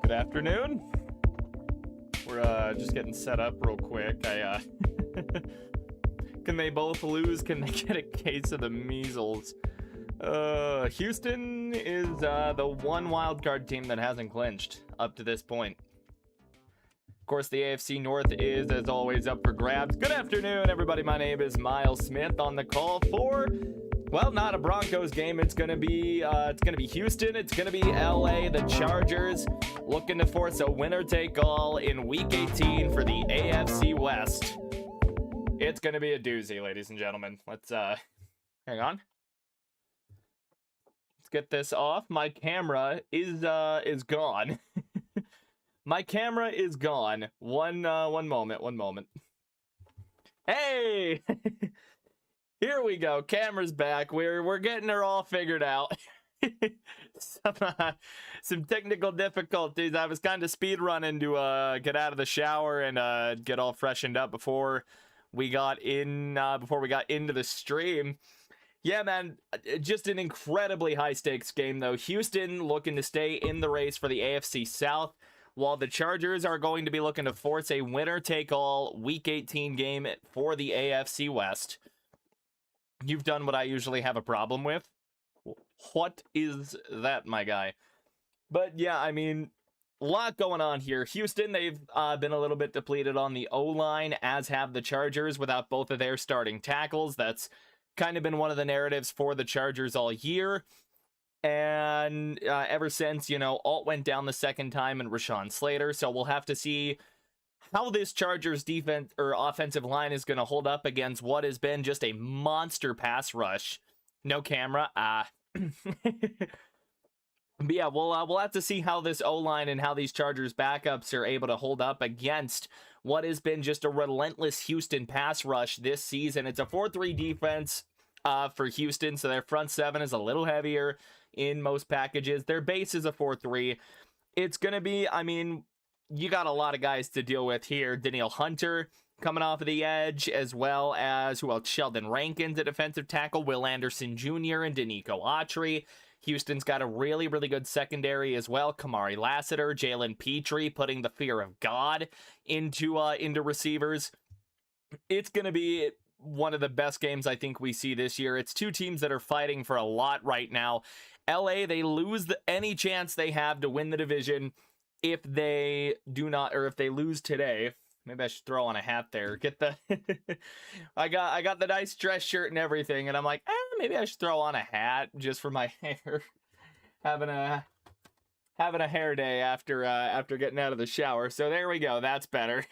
Good afternoon. We're just getting set up real quick. Can they both lose? Can they get a case of the measles? Houston is the one wildcard team that hasn't clinched up to this point. Of course, the AFC North is, as always, up for grabs. Good afternoon, everybody. My name is Miles Smith on the call for, well, not a Broncos game. It's gonna be Houston. It's gonna be LA. The Chargers looking to force a winner-take-all in Week 18 for the AFC West. It's gonna be a doozy, ladies and gentlemen. Let's hang on. Let's get this off. My camera is gone. My camera is gone. One moment. Hey! Here we go. Camera's back. We're getting her all figured out. Some technical difficulties. I was kind of speed running to get out of the shower and get all freshened up before we got into the stream. Yeah, man, just an incredibly high stakes game though. Houston looking to stay in the race for the AFC South, while the Chargers are going to be looking to force a winner-take-all Week 18 game for the AFC West. You've done what I usually have a problem with. What is that, my guy? But yeah, I mean, a lot going on here. Houston, they've been a little bit depleted on the O-line, as have the Chargers without both of their starting tackles. That's kind of been one of the narratives for the Chargers all year. And ever since, Alt went down the second time and Rashawn Slater. So we'll have to see how this Chargers defense or offensive line is going to hold up against what has been just a monster pass rush. No camera. But yeah, we'll have to see how this O-line and how these Chargers backups are able to hold up against what has been just a relentless Houston pass rush this season. It's a 4-3 defense for Houston, so their front seven is a little heavier in most packages. Their base is a 4-3. It's going to be, I mean, you got a lot of guys to deal with here. Danielle Hunter coming off of the edge, as well as, Sheldon Rankins at defensive tackle, Will Anderson Jr. and Danico Autry. Houston's got a really, really good secondary as well. Kamari Lassiter, Jalen Petrie, putting the fear of God into receivers. It's going to be one of the best games I think we see this year. It's two teams that are fighting for a lot right now. LA, they lose any chance they have to win the division if they do not, or if they lose today. Maybe I should throw on a hat there. Get the I got the nice dress shirt and everything, and I'm like, maybe I should throw on a hat just for my hair. having a hair day after getting out of the shower. So there we go. That's better.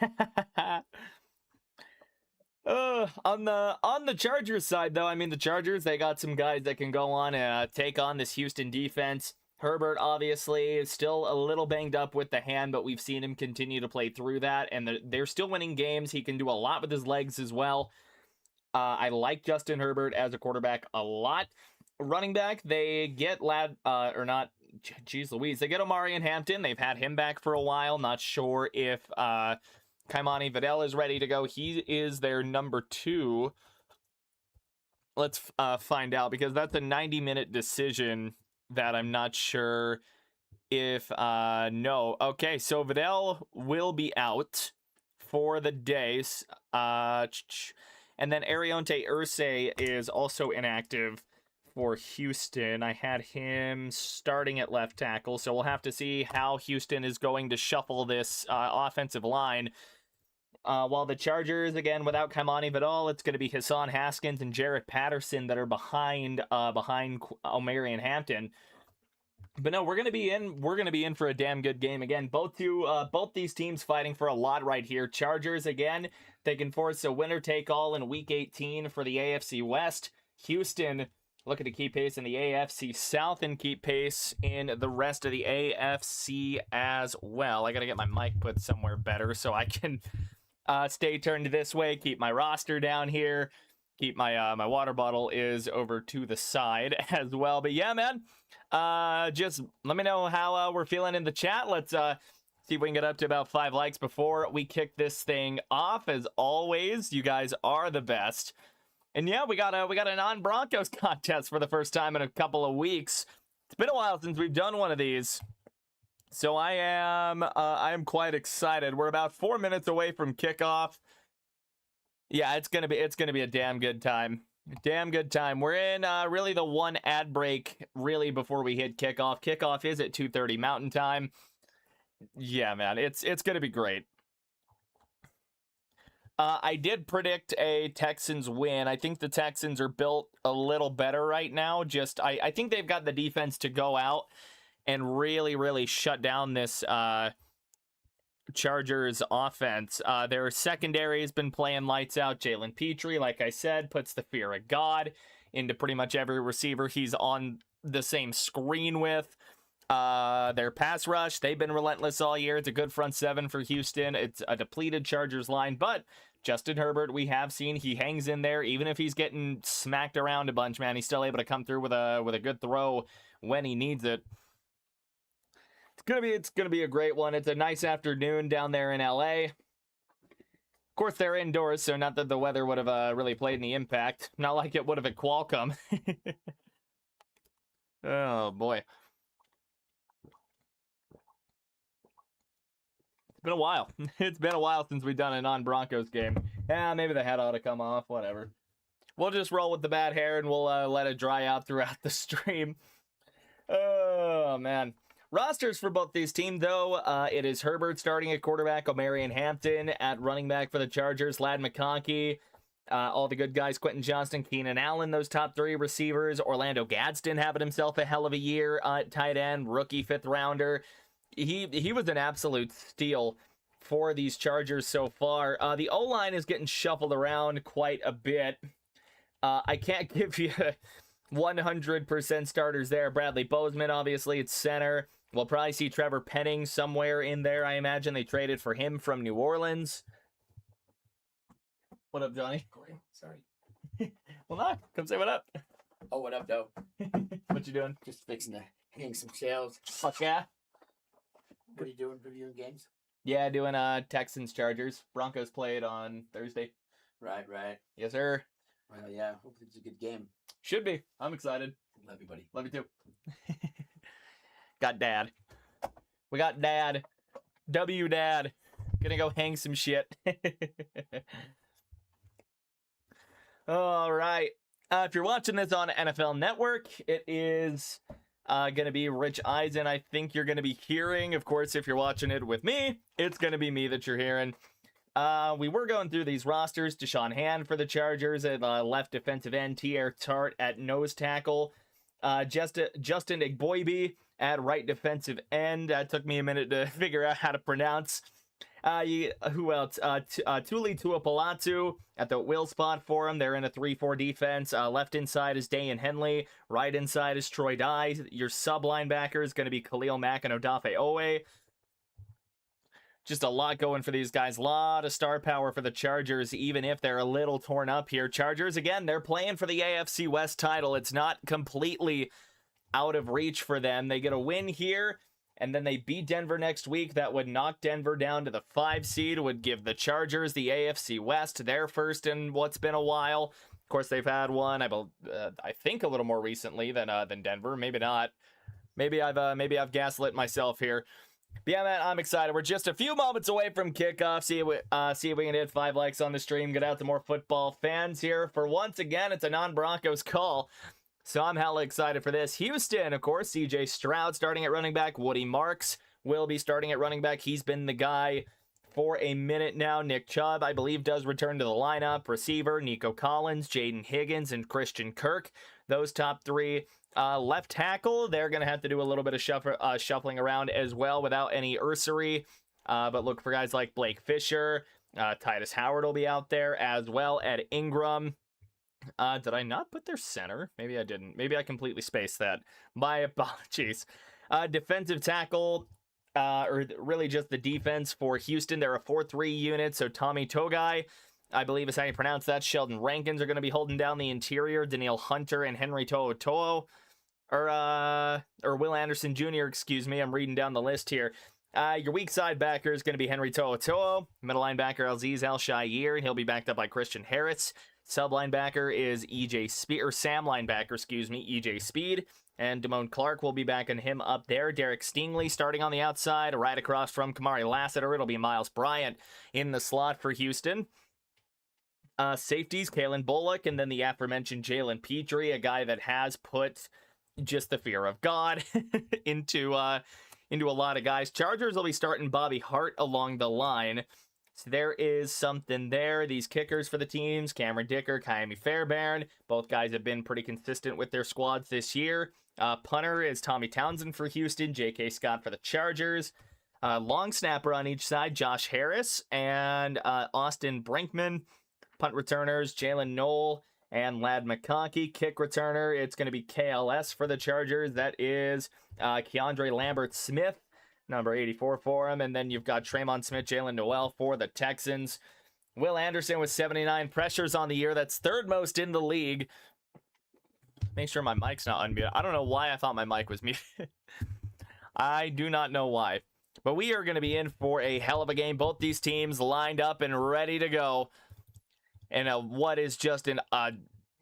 On the Chargers side though, I mean, the Chargers, they got some guys that can go on and take on this Houston defense. Herbert, obviously, is still a little banged up with the hand, but we've seen him continue to play through that, and they're still winning games. He can do a lot with his legs as well. I like Justin Herbert as a quarterback a lot. Running back, they get they get Omari and Hampton. They've had him back for a while. Not sure if Kaimani Vidal is ready to go. He is their number 2. Let's find out, because that's a 90-minute decision that I'm not sure if no. Okay, so Vidal will be out for the days. And then Arionte Irsay is also inactive for Houston. I had him starting at left tackle, so we'll have to see how Houston is going to shuffle this offensive line. While the Chargers, again, without Kaimani Vidal, it's going to be Hassan Haskins and Jarrett Patterson that are behind Omari and Hampton. But no, we're going to be in for a damn good game again. Both these teams fighting for a lot right here. Chargers, again, they can force a winner-take-all in Week 18 for the AFC West. Houston looking to keep pace in the AFC South and keep pace in the rest of the AFC as well. I got to get my mic put somewhere better so I can stay turned this way, keep my roster down here, keep my my water bottle is over to the side as well. But yeah, man, just let me know how we're feeling in the chat. Let's see if we can get up to about 5 likes before we kick this thing off. As always, you guys are the best. And yeah, we got a non-Broncos contest for the first time in a couple of weeks. It's been a while since we've done one of these. So I'm quite excited. We're about 4 minutes away from kickoff. Yeah, it's gonna be a damn good time. Damn good time. We're in really the one ad break really before we hit kickoff. Kickoff is at 2:30 Mountain Time. Yeah, man, it's gonna be great. I did predict a Texans win. I think the Texans are built a little better right now. I think they've got the defense to go out and really shut down this Chargers offense. Their secondary has been playing lights out. Jalen Petrie, like I said, puts the fear of God into pretty much every receiver he's on the same screen with. Their pass rush, they've been relentless all year. It's a good front seven for Houston. It's a depleted Chargers line, but Justin Herbert, we have seen he hangs in there. Even if he's getting smacked around a bunch, man, he's still able to come through with a good throw when he needs it. It's gonna be a great one. It's a nice afternoon down there in LA. Of course, they're indoors, so not that the weather would have really played any impact. Not like it would have at Qualcomm. Oh boy, it's been a while. It's been a while since we've done a non-Broncos game. Yeah, maybe the hat ought to come off. Whatever. We'll just roll with the bad hair and we'll let it dry out throughout the stream. Oh man. Rosters for both these teams, though, it is Herbert starting at quarterback, Omarion Hampton at running back for the Chargers, Ladd McConkey, all the good guys, Quentin Johnston, Keenan Allen, those top three receivers, Orlando Gadsden having himself a hell of a year at tight end, rookie 5th rounder. He was an absolute steal for these Chargers so far. The O-line is getting shuffled around quite a bit. I can't give you 100% starters there. Bradley Bozeman, obviously, it's center. We'll probably see Trevor Penning somewhere in there, I imagine. They traded for him from New Orleans. What up, Johnny? Corey, sorry. Well, not. Come say what up. Oh, what up, though? What you doing? Just fixing to hang some shelves. Fuck yeah. What are you doing? Reviewing games? Yeah, doing Texans Chargers. Broncos played on Thursday. Right. Yes, sir. Well, yeah. Hopefully it's a good game. Should be. I'm excited. Love you, buddy. Love you too. Got Dad. We got Dad. W Dad. Gonna go hang some shit. All right. If you're watching this on NFL Network, it is gonna be Rich Eisen. I think you're gonna be hearing. Of course, if you're watching it with me, it's gonna be me that you're hearing. We were going through these rosters. Deshaun Hand for the Chargers at left defensive end. T.R. Tart at nose tackle. Justin Igboibe at right defensive end. That took me a minute to figure out how to pronounce. Who else? Tuli Tuapalatu at the will spot for him. They're in a 3-4 defense. Left inside is Dayan Henley. Right inside is Troy Dye. Your sub linebacker is going to be Khalil Mack and Odafe Owe. Just a lot going for these guys. A lot of star power for the Chargers, even if they're a little torn up here. Chargers, again, they're playing for the AFC West title. It's not completely out of reach for them. They get a win here, and then they beat Denver next week. That would knock Denver down to the 5 seed, would give the Chargers the AFC West, their first in what's been a while. Of course, they've had one, I think, a little more recently than Denver. Maybe not. Maybe I've gaslit myself here. But yeah, man, I'm excited. We're just a few moments away from kickoff. See if we can hit 5 likes on the stream. Get out to more football fans here. For once again, it's a non-Broncos call. So I'm hella excited for this. Houston, of course, CJ Stroud starting at running back. Woody Marks will be starting at running back. He's been the guy for a minute now. Nick Chubb, I believe, does return to the lineup. Receiver, Nico Collins, Jaden Higgins, and Christian Kirk. Those top 3. Left tackle, they're going to have to do a little bit of shuffling around as well without any Ursery. But look for guys like Blake Fisher. Titus Howard will be out there as well. Ed Ingram. Did I not put their center? Maybe I didn't. Maybe I completely spaced that. My apologies. Defensive tackle, or really just the defense for Houston. They're a 4-3 unit, so Tommy Togai, I believe is how you pronounce that. Sheldon Rankins are going to be holding down the interior. Daniil Hunter and Henry To'oTo'o. Or Will Anderson Jr., excuse me. I'm reading down the list here. Your weak side backer is going to be Henry To'oTo'o. Middle linebacker, Azeez Al-Shaair. He'll be backed up by Christian Harris. Sub linebacker is EJ Speed, or Sam linebacker, excuse me, EJ Speed. And Damone Clark will be backing him up there. Derek Stingley starting on the outside, right across from Kamari Lassiter. It'll be Miles Bryant in the slot for Houston. Safeties, Kalen Bullock, and then the aforementioned Jalen Petrie, a guy that has put just the fear of God into a lot of guys. Chargers will be starting Bobby Hart along the line. So there is something there. These kickers for the teams, Cameron Dicker, Kaimi Fairbairn. Both guys have been pretty consistent with their squads this year. Punter is Tommy Townsend for Houston, J.K. Scott for the Chargers. Long snapper on each side, Josh Harris and Austin Brinkman. Punt returners, Jalen Knoll and Ladd McConkey. Kick returner, it's going to be KLS for the Chargers. That is Keandre Lambert-Smith, number 84 for him. And then you've got Tremont Smith, Jalen Noel for the Texans. Will Anderson with 79 pressures on the year. That's third most in the league. Make sure my mic's not unmuted. I don't know why I thought my mic was muted. I do not know why. But we are going to be in for a hell of a game. Both these teams lined up and ready to go. And what is just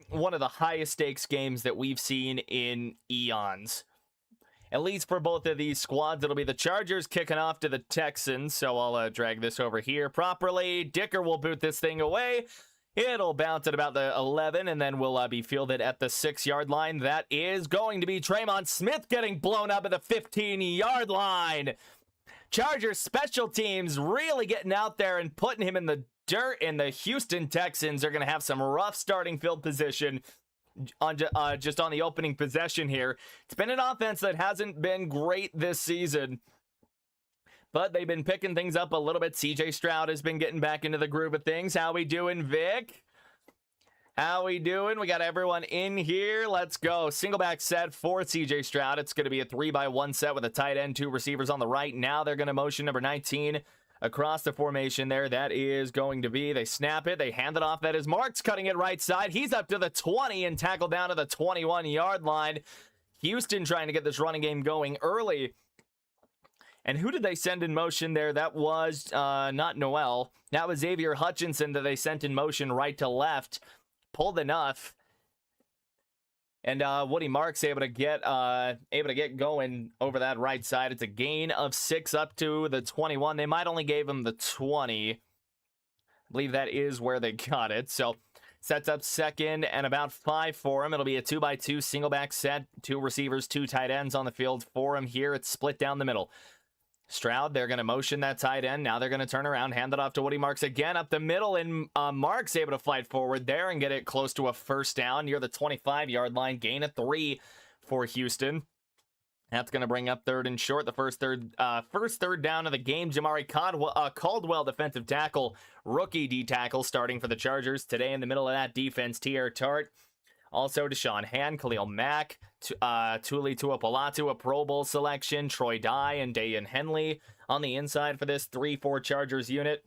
one of the highest stakes games that we've seen in eons. At least for both of these squads, it'll be the Chargers kicking off to the Texans. So I'll drag this over here properly. Dicker will boot this thing away. It'll bounce at about the 11, and then will be fielded at the 6-yard line. That is going to be Tremont Smith getting blown up at the 15-yard line. Chargers special teams really getting out there and putting him in the dirt, and the Houston Texans are going to have some rough starting field position on just on the opening possession here. It's been an offense that hasn't been great this season, but they've been picking things up a little bit. CJ Stroud has been getting back into the groove of things. How we doing, Vic? How we doing? We got everyone in here. Let's go. Single back set for CJ Stroud. It's going to be a 3-by-1 set with a tight end, 2 receivers on the right. Now they're going to motion number 19 across the formation there. That is going to be, they snap it, they hand it off. That is Marks cutting it right side. He's up to the 20 and tackled down to the 21-yard line. Houston trying to get this running game going early. And who did they send in motion there? That was not Noel. That was Xavier Hutchinson that they sent in motion right to left. Pulled enough. And Woody Marks able to get going over that right side. It's a gain of 6 up to the 21. They might only gave him the 20. I believe that is where they got it. So sets up second and about 5 for him. It'll be a 2-by-2 single back set. 2 receivers, 2 tight ends on the field for him here. It's split down the middle. Stroud, they're going to motion that tight end. Now they're going to turn around, hand it off to Woody Marks again up the middle, and Marks able to fight forward there and get it close to a first down near the 25-yard line. Gain of 3 for Houston. That's going to bring up third and short. The first third down of the game. Jamari Caldwell, defensive tackle, rookie D-tackle, starting for the Chargers today in the middle of that defense. T.R. Tart. Also, Deshaun Hand, Khalil Mack, Tuli Tuapalatu, a Pro Bowl selection, Troy Dye, and Dayan Henley on the inside for this 3-4 Chargers unit.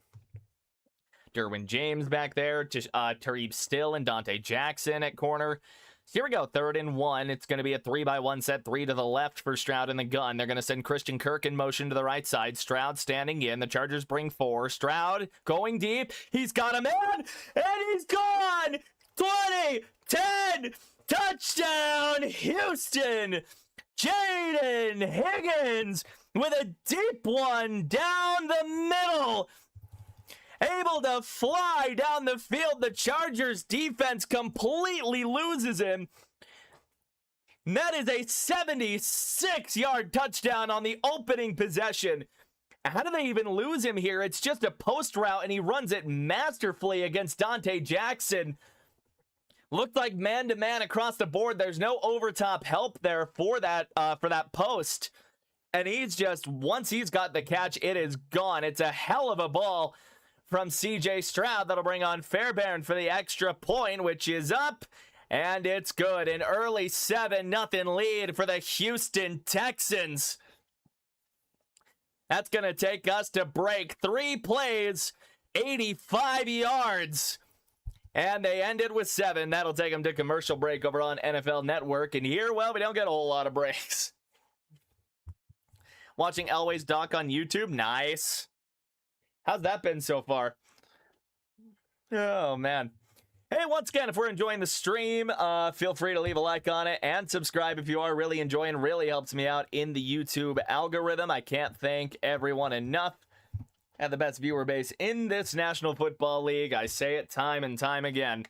Derwin James back there, Tareeb Still and Dante Jackson at corner. So here we go, 3rd and 1. It's going to be a 3-by-1 set, 3 to the left for Stroud in the gun. They're going to send Christian Kirk in motion to the right side. Stroud standing in. The Chargers bring 4. Stroud going deep. He's got a man, and he's gone! 20, 10, touchdown, Houston! Jaden Higgins with a deep one down the middle. Able to fly down the field. The Chargers defense completely loses him. And that is a 76-yard touchdown on the opening possession. How do they even lose him here? It's just a post route, and he runs it masterfully against Dante Jackson. Looked like man-to-man across the board. There's no overtop help there for that post. And he's just, once he's got the catch, it is gone. It's a hell of a ball from CJ Stroud. That'll bring on Fairbairn for the extra point, which is up. And it's good. An early 7-0 lead for the Houston Texans. That's going to take us to break. 3 plays, 85 yards. And they ended with 7. That'll take them to commercial break over on NFL Network. And here, well, we don't get a whole lot of breaks. Watching Elway's doc on YouTube. Nice. How's that been so far? Oh, man. Hey, once again, if we're enjoying the stream, feel free to leave a like on it and subscribe if you are really enjoying. Really helps me out in the YouTube algorithm. I can't thank everyone enough. Have the best viewer base in this National Football League. I say it time and time again.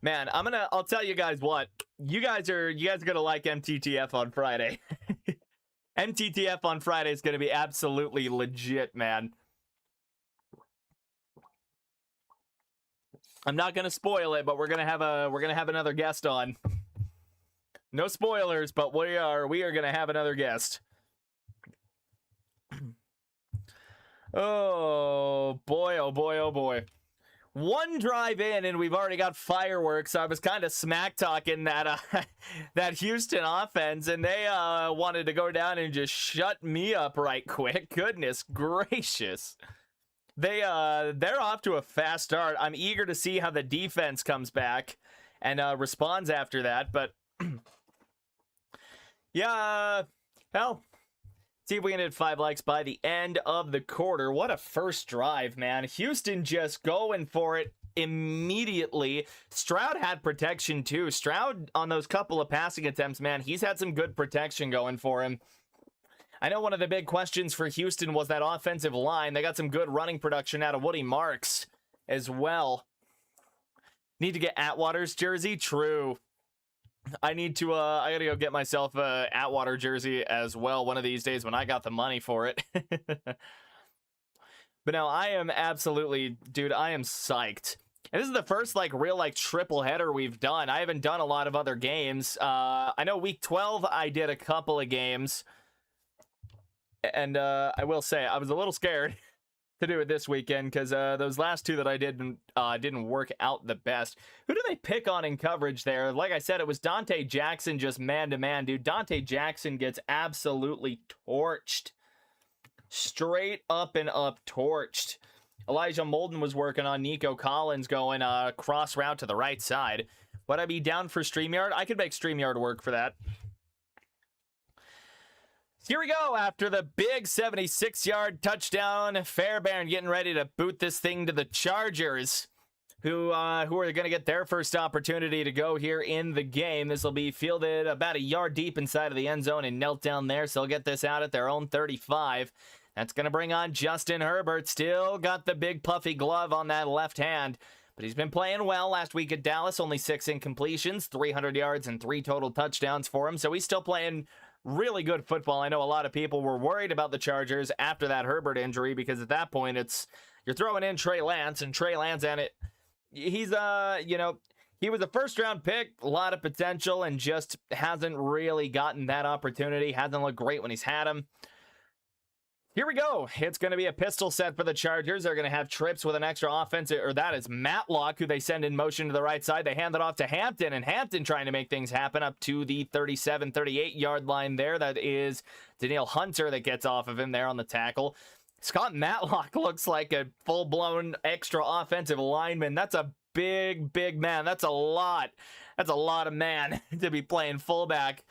Man, I'll tell you guys what. You guys are gonna like MTTF on Friday. MTTF on Friday is gonna be absolutely legit, man. I'm not gonna spoil it, but we're gonna have another guest on. No spoilers, but we are gonna have another guest. Oh boy, oh boy, oh boy. One drive in and we've already got fireworks. I was kind of smack talking that that Houston offense, and they wanted to go down and just shut me up right quick. Goodness gracious. They're off to a fast start. I'm eager to see how the defense comes back and responds after that, but yeah, hell, see if we can hit 5 likes by the end of the quarter. What a first drive, man. Houston just going for it immediately. Stroud had protection too. Stroud on those couple of passing attempts, man, he's had some good protection going for him. I know one of the big questions for Houston was that offensive line. They got some good running production out of Woody Marks as well. Need to get Atwater's jersey? True. I gotta go get myself a Atwater jersey as well one of these days when I got the money for it. But no, I am absolutely, dude, I am psyched. And this is the first real triple header we've done. I haven't done a lot of other games. I know week 12 I did a couple of games. And I will say I was a little scared to do it this weekend because those last two that I did didn't work out the best. Who do they pick on in coverage there? Like I said, it was Dante Jackson just man-to-man, dude. Dante Jackson gets absolutely torched. Straight up and up torched. Elijah Molden was working on Nico Collins going cross route to the right side. Would I be down for StreamYard? I could make StreamYard work for that. Here we go after the big 76-yard touchdown. Fairbairn getting ready to boot this thing to the Chargers, who are going to get their first opportunity to go here in the game. This will be fielded about a yard deep inside of the end zone and knelt down there, so they'll get this out at their own 35. That's going to bring on Justin Herbert. Still got the big puffy glove on that left hand, but he's been playing well. Last week at Dallas, only 6 incompletions, 300 yards, and 3 total touchdowns for him, so he's still playing really good football. I know a lot of people were worried about the Chargers after that Herbert injury because at that point you're throwing in Trey Lance, and Trey Lance, and he's he was a first-round pick, a lot of potential, and just hasn't really gotten that opportunity. Hasn't looked great when he's had him. Here we go. It's going to be a pistol set for the Chargers. They're going to have trips with an extra offensive, or that is Matlock, who they send in motion to the right side. They hand it off to Hampton, and Hampton trying to make things happen up to the 37, 38-yard line there. That is Danielle Hunter that gets off of him there on the tackle. Scott Matlock looks like a full-blown extra offensive lineman. That's a big, big man. That's a lot. That's a lot of man to be playing fullback.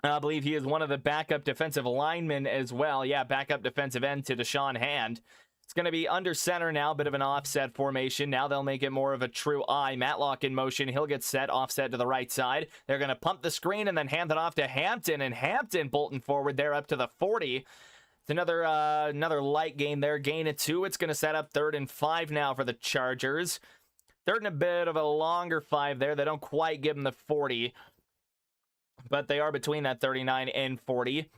I believe he is one of the backup defensive linemen as well. Yeah, backup defensive end to Deshaun Hand. It's going to be under center now, bit of an offset formation. Now they'll make it more of a true I. Matlock in motion. He'll get set, offset to the right side. They're going to pump the screen and then hand it off to Hampton. And Hampton bolting forward there up to the 40. It's another light gain there. Gain of 2. It's going to set up 3rd and 5 now for the Chargers. 3rd and a bit of a longer 5 there. They don't quite give them the 40. But they are between that 39 and 40.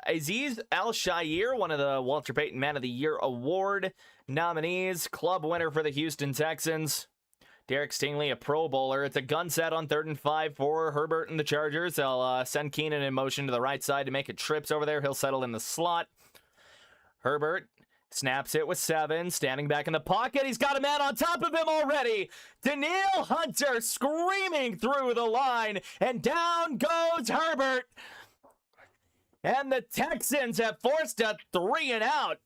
Aziz Al-Shaair, one of the Walter Payton Man of the Year Award nominees. Club winner for the Houston Texans. Derek Stingley, a Pro Bowler. It's a gun set on 3rd and 5 for Herbert and the Chargers. They'll send Keenan in motion to the right side to make it trips over there. He'll settle in the slot. Herbert snaps it with 7, standing back in the pocket. He's got a man on top of him already. Danielle Hunter screaming through the line, and down goes Herbert. And the Texans have forced a 3 and out.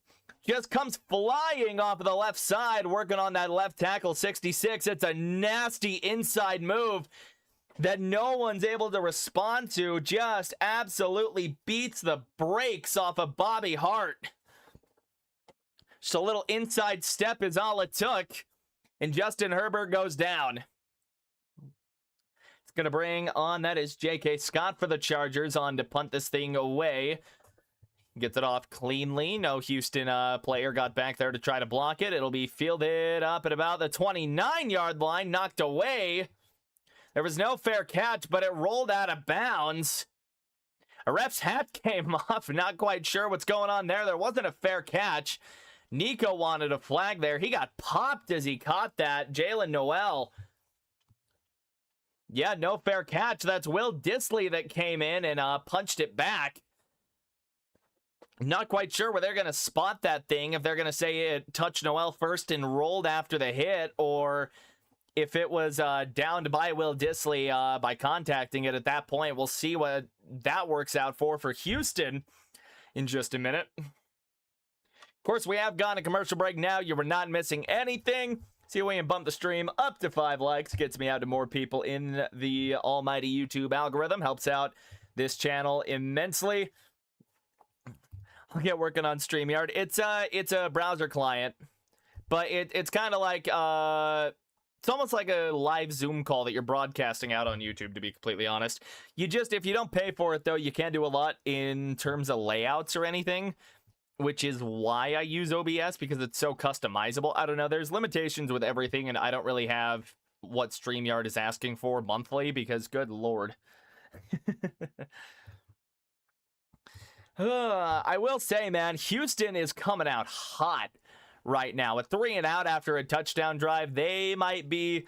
Just comes flying off of the left side, working on that left tackle, 66. It's a nasty inside move that no one's able to respond to. Just absolutely beats the brakes off of Bobby Hart. Just a little inside step is all it took. And Justin Herbert goes down. It's going to bring on, that is J.K. Scott for the Chargers on to punt this thing away. Gets it off cleanly. No Houston player got back there to try to block it. It'll be fielded up at about the 29-yard line. Knocked away. There was no fair catch, but it rolled out of bounds. A ref's hat came off. Not quite sure what's going on there. There wasn't a fair catch. Nico wanted a flag there. He got popped as he caught that. Jalen Noel. Yeah, no fair catch. That's Will Dissly that came in and punched it back. Not quite sure where they're going to spot that thing. If they're going to say it touched Noel first and rolled after the hit, or if it was downed by Will Dissly by contacting it at that point. We'll see what that works out for Houston in just a minute. Of course, we have gone to commercial break now. You were not missing anything. See if we can bump the stream up to 5 likes. Gets me out to more people in the almighty YouTube algorithm. Helps out this channel immensely. I'll get working on StreamYard. It's a browser client, but it's kind of like it's almost like a live Zoom call that you're broadcasting out on YouTube, to be completely honest. If you don't pay for it, though, you can't do a lot in terms of layouts or anything, which is why I use OBS, because it's so customizable. I don't know. There's limitations with everything, and I don't really have what StreamYard is asking for monthly, because good Lord. I will say, man, Houston is coming out hot right now. A 3 and out after a touchdown drive. They might be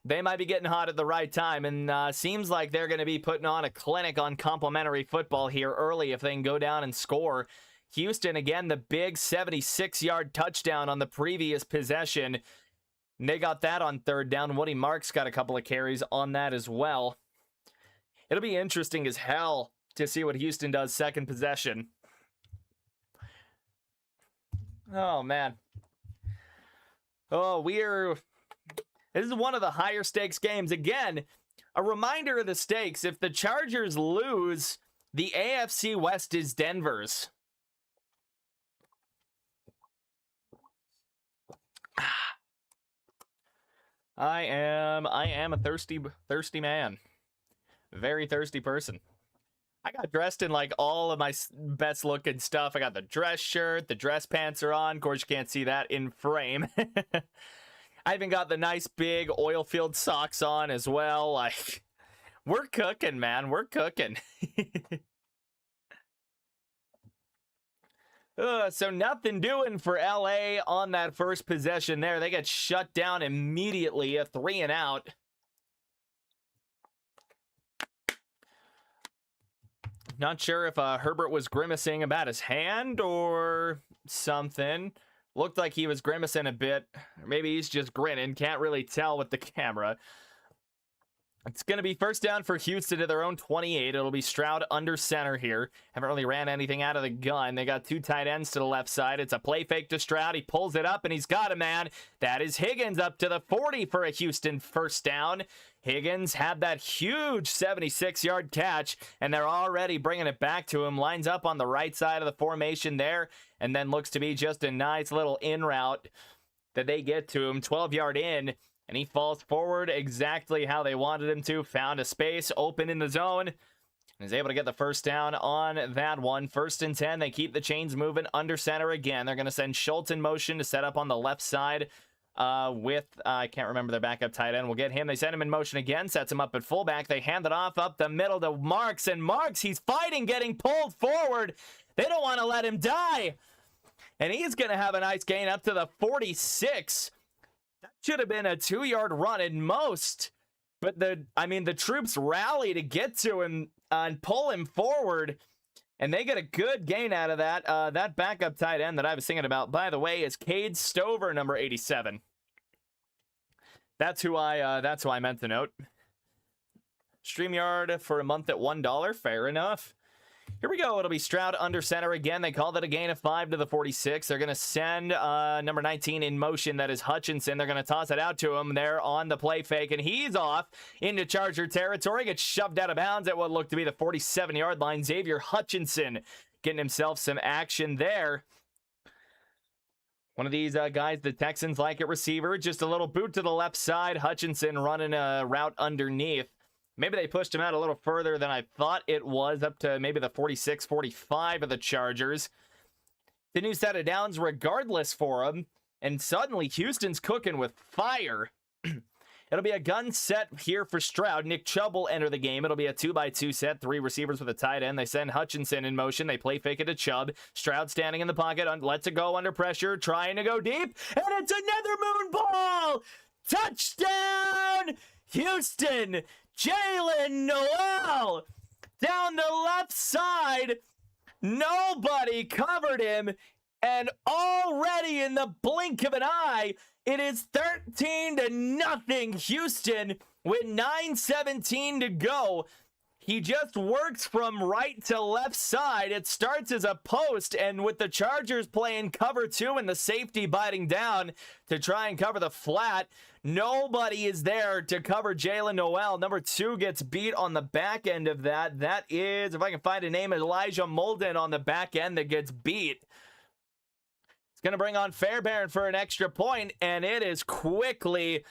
getting hot at the right time, and seems like they're going to be putting on a clinic on complimentary football here early if they can go down and score. Houston, again, the big 76-yard touchdown on the previous possession. And they got that on 3rd down. Woody Marks got a couple of carries on that as well. It'll be interesting as hell to see what Houston does 2nd possession. Oh, man. Oh, this is one of the higher stakes games. Again, a reminder of the stakes. If the Chargers lose, the AFC West is Denver's. I am a thirsty man. Very thirsty person. I got dressed in like all of my best looking stuff. I got the dress shirt, the dress pants are on. Of course, you can't see that in frame. I even got the nice big oil field socks on as well. Like, we're cooking, man. We're cooking. So nothing doing for LA on that first possession there. They get shut down immediately, a 3 and out. Not sure if Herbert was grimacing about his hand or something. Looked like he was grimacing a bit. Or maybe he's just grinning. Can't really tell with the camera. It's going to be 1st down for Houston to their own 28. It'll be Stroud under center here. Haven't really ran anything out of the gun. They got 2 tight ends to the left side. It's a play fake to Stroud. He pulls it up, and he's got a man. That is Higgins up to the 40 for a Houston 1st down. Higgins had that huge 76-yard catch, and they're already bringing it back to him. Lines up on the right side of the formation there, and then looks to be just a nice little in route that they get to him. 12-yard in. And he falls forward exactly how they wanted him to. Found a space, open in the zone. And is able to get the 1st down on that one. 1st and 10. They keep the chains moving under center again. They're going to send Schultz in motion to set up on the left side with, I can't remember their backup tight end. We'll get him. They send him in motion again. Sets him up at fullback. They hand it off up the middle to Marks. And Marks, he's fighting, getting pulled forward. They don't want to let him die. And he's going to have a nice gain up to the 46. That should have been a 2-yard run at most. But the troops rally to get to him and pull him forward. And they get a good gain out of that. That backup tight end that I was thinking about, by the way, is Cade Stover, number 87. That's who I meant to note. StreamYard for a month at $1. Fair enough. Here we go. It'll be Stroud under center again. They called it a gain of 5 to the 46. They're going to send number 19 in motion. That is Hutchinson. They're going to toss it out to him there on the play fake, and he's off into Charger territory. Gets shoved out of bounds at what looked to be the 47-yard line. Xavier Hutchinson getting himself some action there. One of these guys the Texans like at receiver. Just a little boot to the left side. Hutchinson running a route underneath. Maybe they pushed him out a little further than I thought it was, up to maybe the 46, 45 of the Chargers. The new set of downs regardless for him. And suddenly Houston's cooking with fire. It'll be a gun set here for Stroud. Nick Chubb will enter the game. It'll be a 2x2 set, 3 receivers with a tight end. They send Hutchinson in motion. They play fake it to Chubb. Stroud standing in the pocket, lets it go under pressure, trying to go deep, and it's another moon ball! Touchdown, Houston! Jalen Noel down the left side. Nobody covered him, and already in the blink of an eye, it is 13-0 Houston with 9:17 to go. He just works from right to left side. It starts as a post, and with the Chargers playing cover 2 and the safety biting down to try and cover the flat, nobody is there to cover Jalen Noel. Number 2 gets beat on the back end of that. That is, if I can find a name, Elijah Molden on the back end that gets beat. It's going to bring on Fairbairn for an extra point, and it is quickly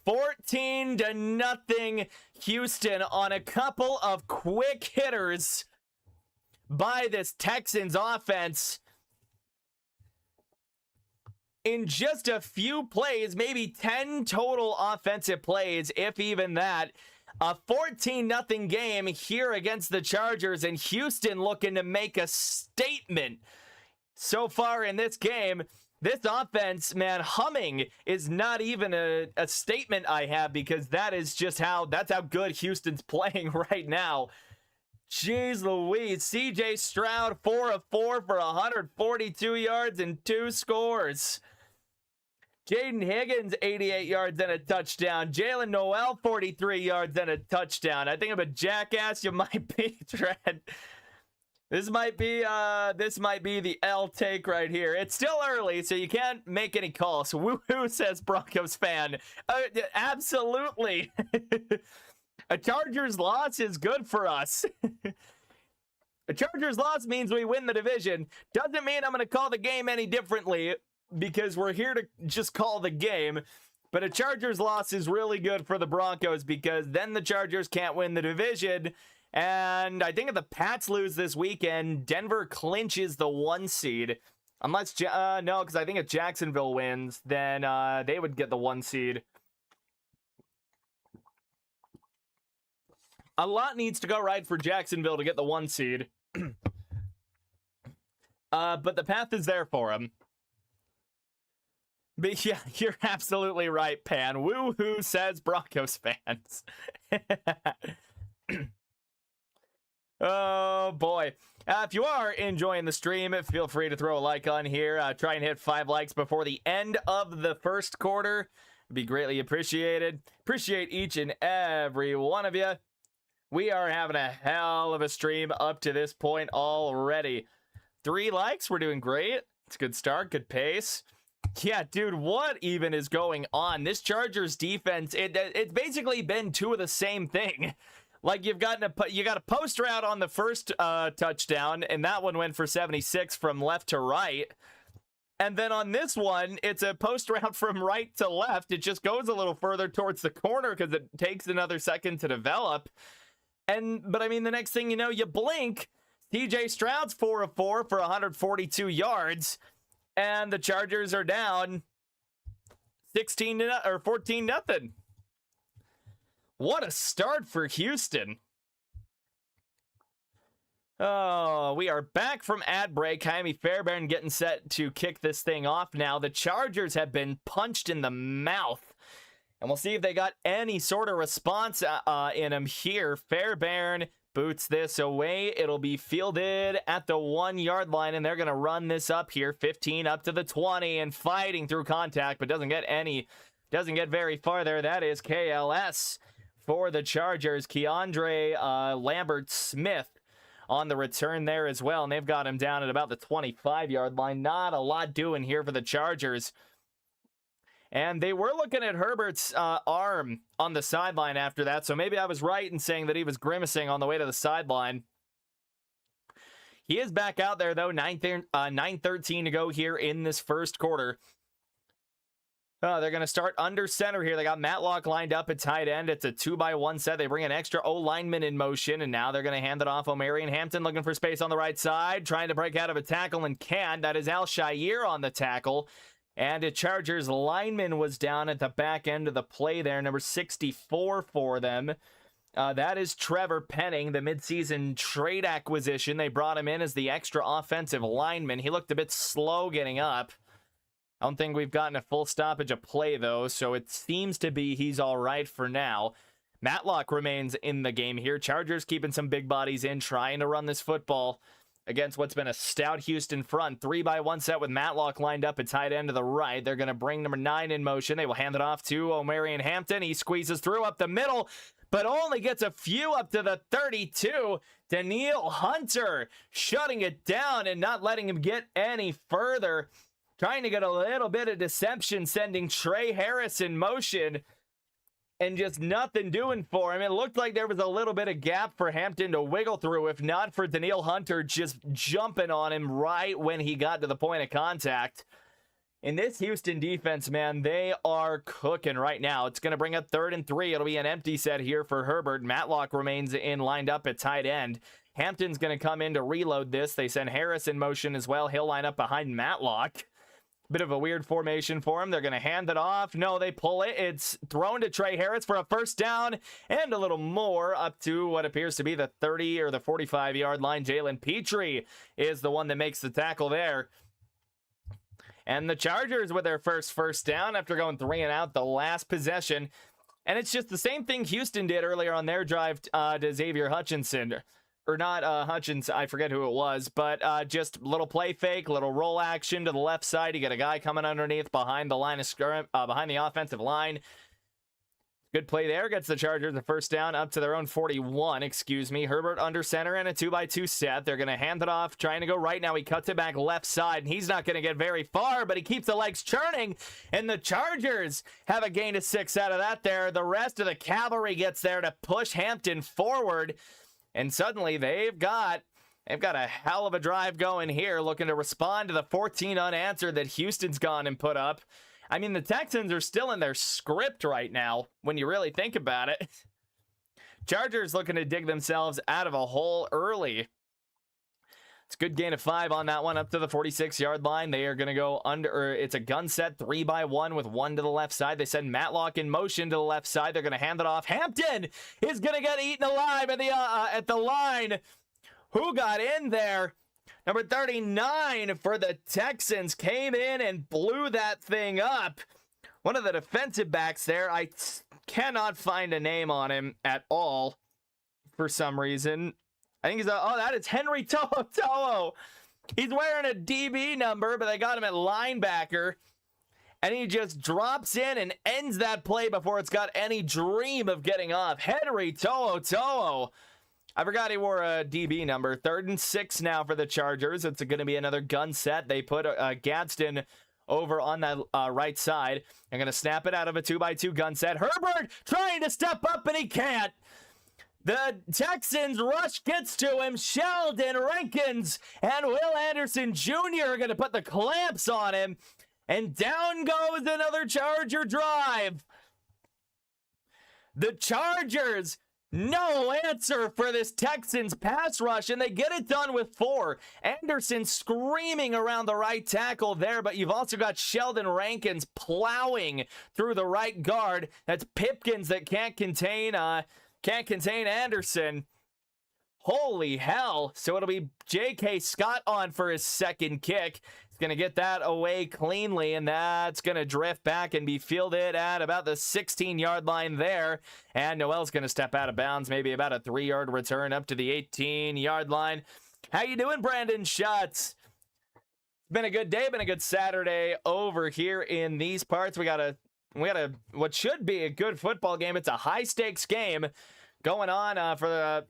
14-0 Houston on a couple of quick hitters by this Texans offense. In just a few plays, maybe 10 total offensive plays, if even that. A 14-0 game here against the Chargers, and Houston looking to make a statement. So far in this game, this offense, man, humming is not even a statement I have, because that is just that's how good Houston's playing right now. Jeez Louise. CJ Stroud, 4 of 4 for 142 yards and 2 scores. Jaden Higgins, 88 yards and a touchdown. Jalen Noel, 43 yards and a touchdown. I think I'm a jackass. You might be, Trent. This might be the L take right here. It's still early, so you can't make any calls. Woohoo, says Broncos fan. Absolutely. A Chargers loss is good for us. A Chargers loss means we win the division. Doesn't mean I'm going to call the game any differently, because we're here to just call the game. But a Chargers loss is really good for the Broncos, because then the Chargers can't win the division. And I think if the Pats lose this weekend, Denver clinches the 1 seed. Unless, no, because I think if Jacksonville wins, then they would get the 1 seed. A lot needs to go right for Jacksonville to get the 1 seed. But the path is there for them. But yeah, you're absolutely right, Pan. Woohoo, says Broncos fans. Oh, boy. If you are enjoying the stream, feel free to throw a like on here. Try and hit 5 likes before the end of the first quarter. It'd be greatly appreciated. Appreciate each and every one of you. We are having a hell of a stream up to this point already. 3 likes. We're doing great. It's a good start. Good pace. Yeah, dude, what even is going on? This Chargers defense, it's basically been 2 of the same thing. Like, you got a post route on the first touchdown, and that one went for 76 from left to right. And then on this one, it's a post route from right to left. It just goes a little further towards the corner because it takes another second to develop. But I mean, the next thing you know, you blink. TJ Stroud's 4 of 4 for 142 yards, and the Chargers are down 14-0. What a start for Houston. Oh, we are back from ad break. Jaime Fairbairn getting set to kick this thing off now. The Chargers have been punched in the mouth. And we'll see if they got any sort of response in them here. Fairbairn boots this away. It'll be fielded at the 1-yard line, and they're going to run this up here. 15 up to the 20 and fighting through contact, but doesn't get very far there. That is KLS for the Chargers. Keandre Lambert-Smith on the return there as well, and they've got him down at about the 25-yard line. Not a lot doing here for the Chargers. And they were looking at Herbert's arm on the sideline after that, so maybe I was right in saying that he was grimacing on the way to the sideline. He is back out there, though. 9:13 to go here in this first quarter. They're going to start under center here. They got Matlock lined up at tight end. It's a 2-by-1 set. They bring an extra O-lineman in motion, and now they're going to hand it off. O'Marion Hampton looking for space on the right side, trying to break out of a tackle and can't. That is Al Shair on the tackle. And a Chargers lineman was down at the back end of the play there, number 64 for them. That is Trevor Penning, the midseason trade acquisition. They brought him in as the extra offensive lineman. He looked a bit slow getting up. I don't think we've gotten a full stoppage of play, though, so it seems to be he's all right for now. Matlock remains in the game here. Chargers keeping some big bodies in, trying to run this football against what's been a stout Houston front. 3-by-1 set with Matlock lined up at tight end to the right. They're going to bring number 9 in motion. They will hand it off to O'Marion Hampton. He squeezes through up the middle, but only gets a few up to the 32. Daniil Hunter shutting it down and not letting him get any further. Trying to get a little bit of deception, sending Trey Harris in motion, and just nothing doing for him. It looked like there was a little bit of gap for Hampton to wiggle through, if not for Daniil Hunter just jumping on him right when he got to the point of contact. In this Houston defense, man, they are cooking right now. It's going to bring up 3rd and 3. It'll be an empty set here for Herbert. Matlock remains in, lined up at tight end. Hampton's going to come in to reload this. They send Harris in motion as well. He'll line up behind Matlock. Bit of a weird formation for him. They're going to hand it off. No, they pull it. It's thrown to Trey Harris for a first down and a little more up to what appears to be the 30 or the 45-yard line. Jalen Petrie is the one that makes the tackle there. And the Chargers with their first down after going 3 and out the last possession. And it's just the same thing Houston did earlier on their drive to Xavier Hutchinson. Or not Hutchins, I forget who it was, but just little play fake, little roll action to the left side. You get a guy coming underneath behind the line of behind the offensive line. Good play there. Gets the Chargers a first down up to their own 41, Herbert under center and a 2-by-2 set. They're going to hand it off, trying to go right now. He cuts it back left side, and he's not going to get very far, but he keeps the legs churning, and the Chargers have a gain of 6 out of that there. The rest of the cavalry gets there to push Hampton forward. And suddenly they've got a hell of a drive going here, looking to respond to the 14 unanswered that Houston's gone and put up. I mean, the Texans are still in their script right now, when you really think about it. Chargers looking to dig themselves out of a hole early. It's a good gain of 5 on that one, up to the 46-yard line. They are going to go under, it's a gun set 3-by-1 with 1 to the left side. They send Matlock in motion to the left side. They're going to hand it off. Hampton is going to get eaten alive at the line. Who got in there? Number 39 for the Texans came in and blew that thing up. One of the defensive backs there, I cannot find a name on him at all for some reason. I think that is Henry To'o. He's wearing a DB number, but they got him at linebacker. And he just drops in and ends that play before it's got any dream of getting off. Henry To'o. I forgot he wore a DB number. 3rd and 6 now for the Chargers. It's going to be another gun set. They put Gadsden over on that right side. They're going to snap it out of a 2-by-2 gun set. Herbert trying to step up, and he can't. The Texans rush gets to him. Sheldon Rankins and Will Anderson Jr. are going to put the clamps on him. And down goes another Charger drive. The Chargers, no answer for this Texans pass rush, and they get it done with 4. Anderson screaming around the right tackle there, but you've also got Sheldon Rankins plowing through the right guard. That's Pipkins that can't contain Anderson. Holy hell. So it'll be J.K. Scott on for his second kick. He's going to get that away cleanly, and that's going to drift back and be fielded at about the 16-yard line there. And Noel's going to step out of bounds, maybe about a 3-yard return up to the 18-yard line. How you doing, Brandon Schatz? It's been a good day, been a good Saturday over here in these parts. We got a what should be a good football game. It's a high-stakes game going on for the,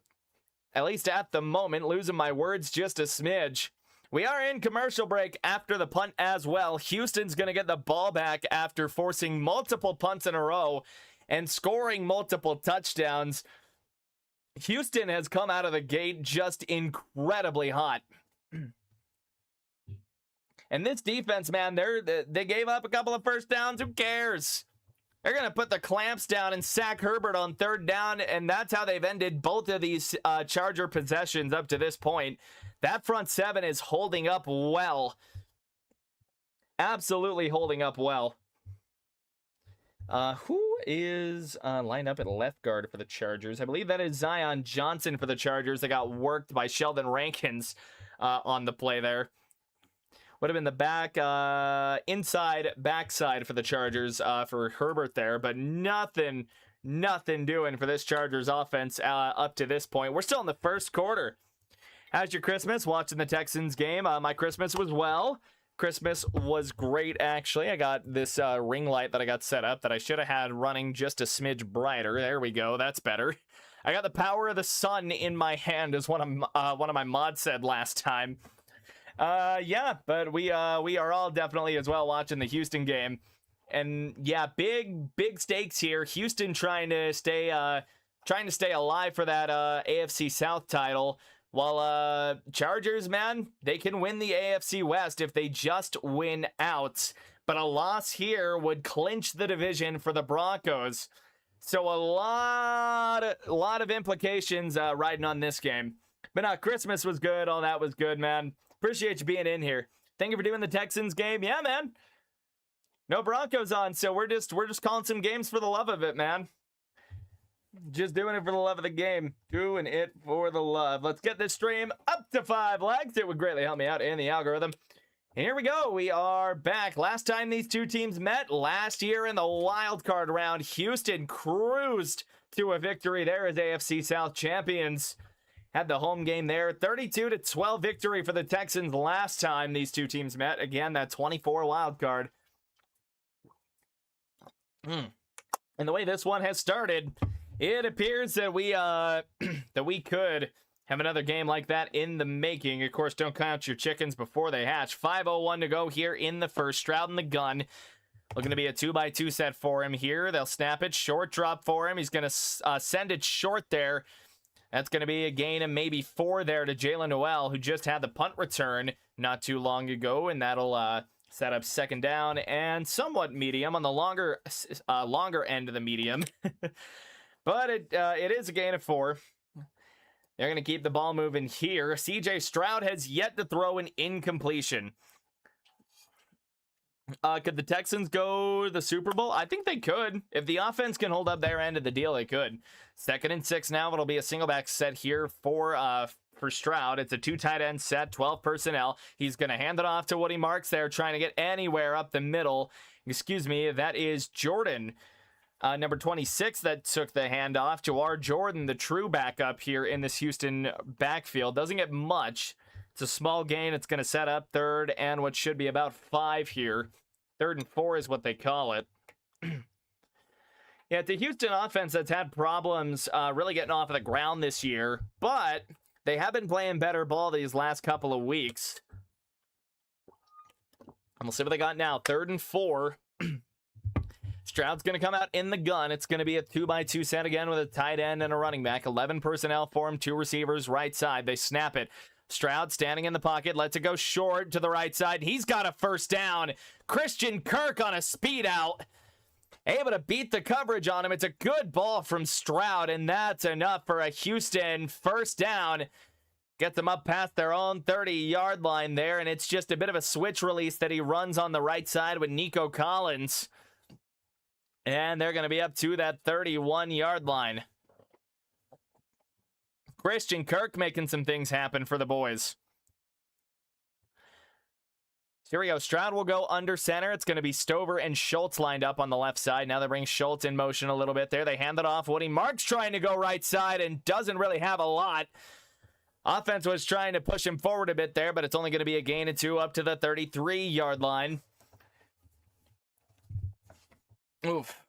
at least at the moment, losing my words just a smidge. We are in commercial break after the punt as well. Houston's going to get the ball back after forcing multiple punts in a row and scoring multiple touchdowns. Houston has come out of the gate just incredibly hot. And this defense, man, they gave up a couple of first downs. Who cares? They're going to put the clamps down and sack Herbert on third down, and that's how they've ended both of these Charger possessions up to this point. That front seven is holding up well. Absolutely holding up well. Who is lined up at left guard for the Chargers? I believe that is Zion Johnson for the Chargers. They got worked by Sheldon Rankins on the play there. Would have been the backside for the Chargers for Herbert there, but nothing doing for this Chargers offense up to this point. We're still in the first quarter. How's your Christmas? Watching the Texans game. My Christmas was well. Christmas was great, actually. I got this ring light that I got set up that I should have had running just a smidge brighter. There we go. That's better. I got the power of the sun in my hand, as one of my mods said last time. Yeah, but we are all definitely as well watching the Houston game. And yeah, big stakes here. Houston trying to stay alive for that AFC South title. While Chargers, man, they can win the AFC West if they just win out. But a loss here would clinch the division for the Broncos. So a lot of implications riding on this game. But Christmas was good. All that was good, man. Appreciate you being in here. Thank you for doing the Texans game. Yeah, man. No Broncos on, so we're just calling some games for the love of it, man. Just doing it for the love of the game. Doing it for the love. Let's get this stream up to 5 likes. It would greatly help me out in the algorithm. And here we go. We are back. Last time these two teams met, last year in the wild card round, Houston cruised to a victory there as AFC South champions. Had the home game there. 32-12 victory for the Texans last time these two teams met. Again, that 24 wild card. And the way this one has started, it appears that we could have another game like that in the making. Of course, don't count your chickens before they hatch. 5:01 to go here in the first. Stroud in the gun. Looking to be a 2x2 set for him here. They'll snap it. Short drop for him. He's going to send it short there. That's going to be a gain of maybe 4 there to Jalen Noel, who just had the punt return not too long ago, and that'll set up second down and somewhat medium on the longer end of the medium. But it is a gain of 4. They're going to keep the ball moving here. CJ Stroud has yet to throw an incompletion. Could the Texans go to the Super Bowl? I think they could. If the offense can hold up their end of the deal, they could. 2nd and 6 now. It'll be a single back set here for Stroud. It's a 2 tight end set, 12 personnel. He's going to hand it off to Woody Marks there, trying to get anywhere up the middle. Excuse me, that is Jordan. Number 26 that took the handoff. Jawar Jordan, the true backup here in this Houston backfield. Doesn't get much. It's a small gain. It's going to set up 3rd and what should be about 5 here. 3rd and 4 is what they call it. Yeah, it's a Houston offense that's had problems really getting off of the ground this year, but they have been playing better ball these last couple of weeks. And we'll see what they got now. 3rd and 4. Stroud's going to come out in the gun. It's going to be a 2x2 set again with a tight end and a running back. 11 personnel for him, 2 receivers right side. They snap it. Stroud standing in the pocket, lets it go short to the right side. He's got a first down. Christian Kirk on a speed out. Able to beat the coverage on him. It's a good ball from Stroud, and that's enough for a Houston first down. Gets them up past their own 30-yard line there, and it's just a bit of a switch release that he runs on the right side with Nico Collins. And they're going to be up to that 31-yard line. Christian Kirk making some things happen for the boys. Here we go. Stroud will go under center. It's going to be Stover and Schultz lined up on the left side. Now they bring Schultz in motion a little bit there. They hand it off. Woody Marks trying to go right side and doesn't really have a lot. Offense was trying to push him forward a bit there, but it's only going to be a gain of 2 up to the 33-yard line. Oof.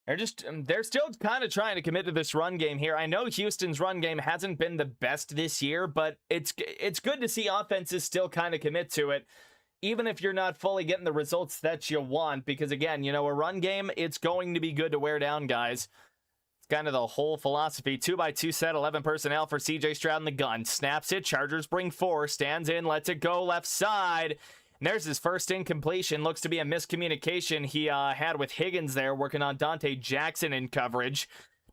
They're still kind of trying to commit to this run game here. I know Houston's run game hasn't been the best this year, but it's good to see offenses still kind of commit to it, even if you're not fully getting the results that you want. Because again, a run game, it's going to be good to wear down guys. It's kind of the whole philosophy. 2x2 set, 11 personnel for CJ Stroud in the gun. Snaps it. Chargers bring 4. Stands in. Lets it go left side. And there's his first incompletion. Looks to be a miscommunication he had with Higgins there, working on Dante Jackson in coverage.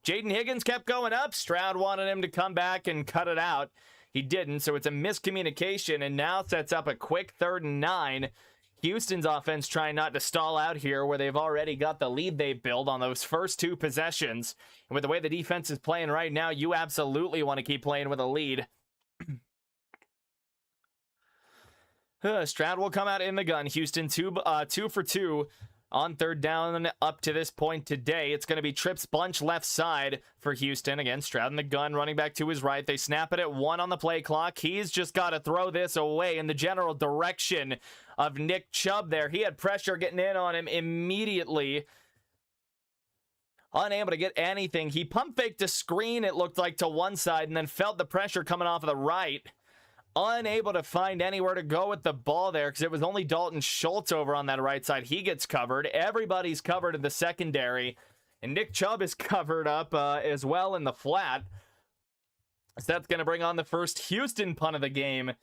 Jaden Higgins kept going up. Stroud wanted him to come back and cut it out. He didn't, so it's a miscommunication, and now sets up a quick 3rd and 9. Houston's offense trying not to stall out here, where they've already got the lead they built on those first 2 possessions. And with the way the defense is playing right now, you absolutely want to keep playing with a lead. Stroud will come out in the gun. Houston 2 for 2 on 3rd down up to this point today. It's going to be trips bunch left side for Houston. Again, Stroud in the gun, running back to his right. They snap it at 1 on the play clock. He's just got to throw this away in the general direction of Nick Chubb there. He had pressure getting in on him immediately. Unable to get anything. He pump faked a screen, it looked like, to one side, and then felt the pressure coming off of the right. Unable to find anywhere to go with the ball there, because it was only Dalton Schultz over on that right side. He gets covered. Everybody's covered in the secondary. And Nick Chubb is covered up as well in the flat. So that's going to bring on the first Houston punt of the game.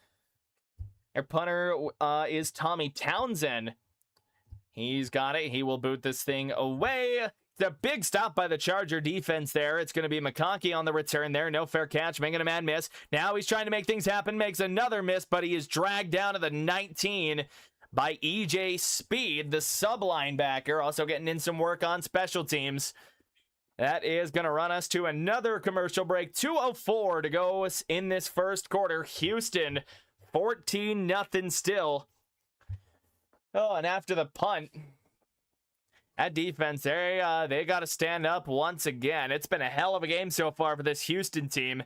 Their punter is Tommy Townsend. He's got it. He will boot this thing away. The big stop by the Charger defense there. It's going to be McConkey on the return there. No fair catch, making a man miss. Now he's trying to make things happen, makes another miss, but he is dragged down to the 19 by EJ Speed, the sub linebacker, also getting in some work on special teams. That is going to run us to another commercial break. 2:04 to go in this first quarter. Houston 14-0 still. Oh, and after the punt, that defense, they got to stand up once again. It's been a hell of a game so far for this Houston team.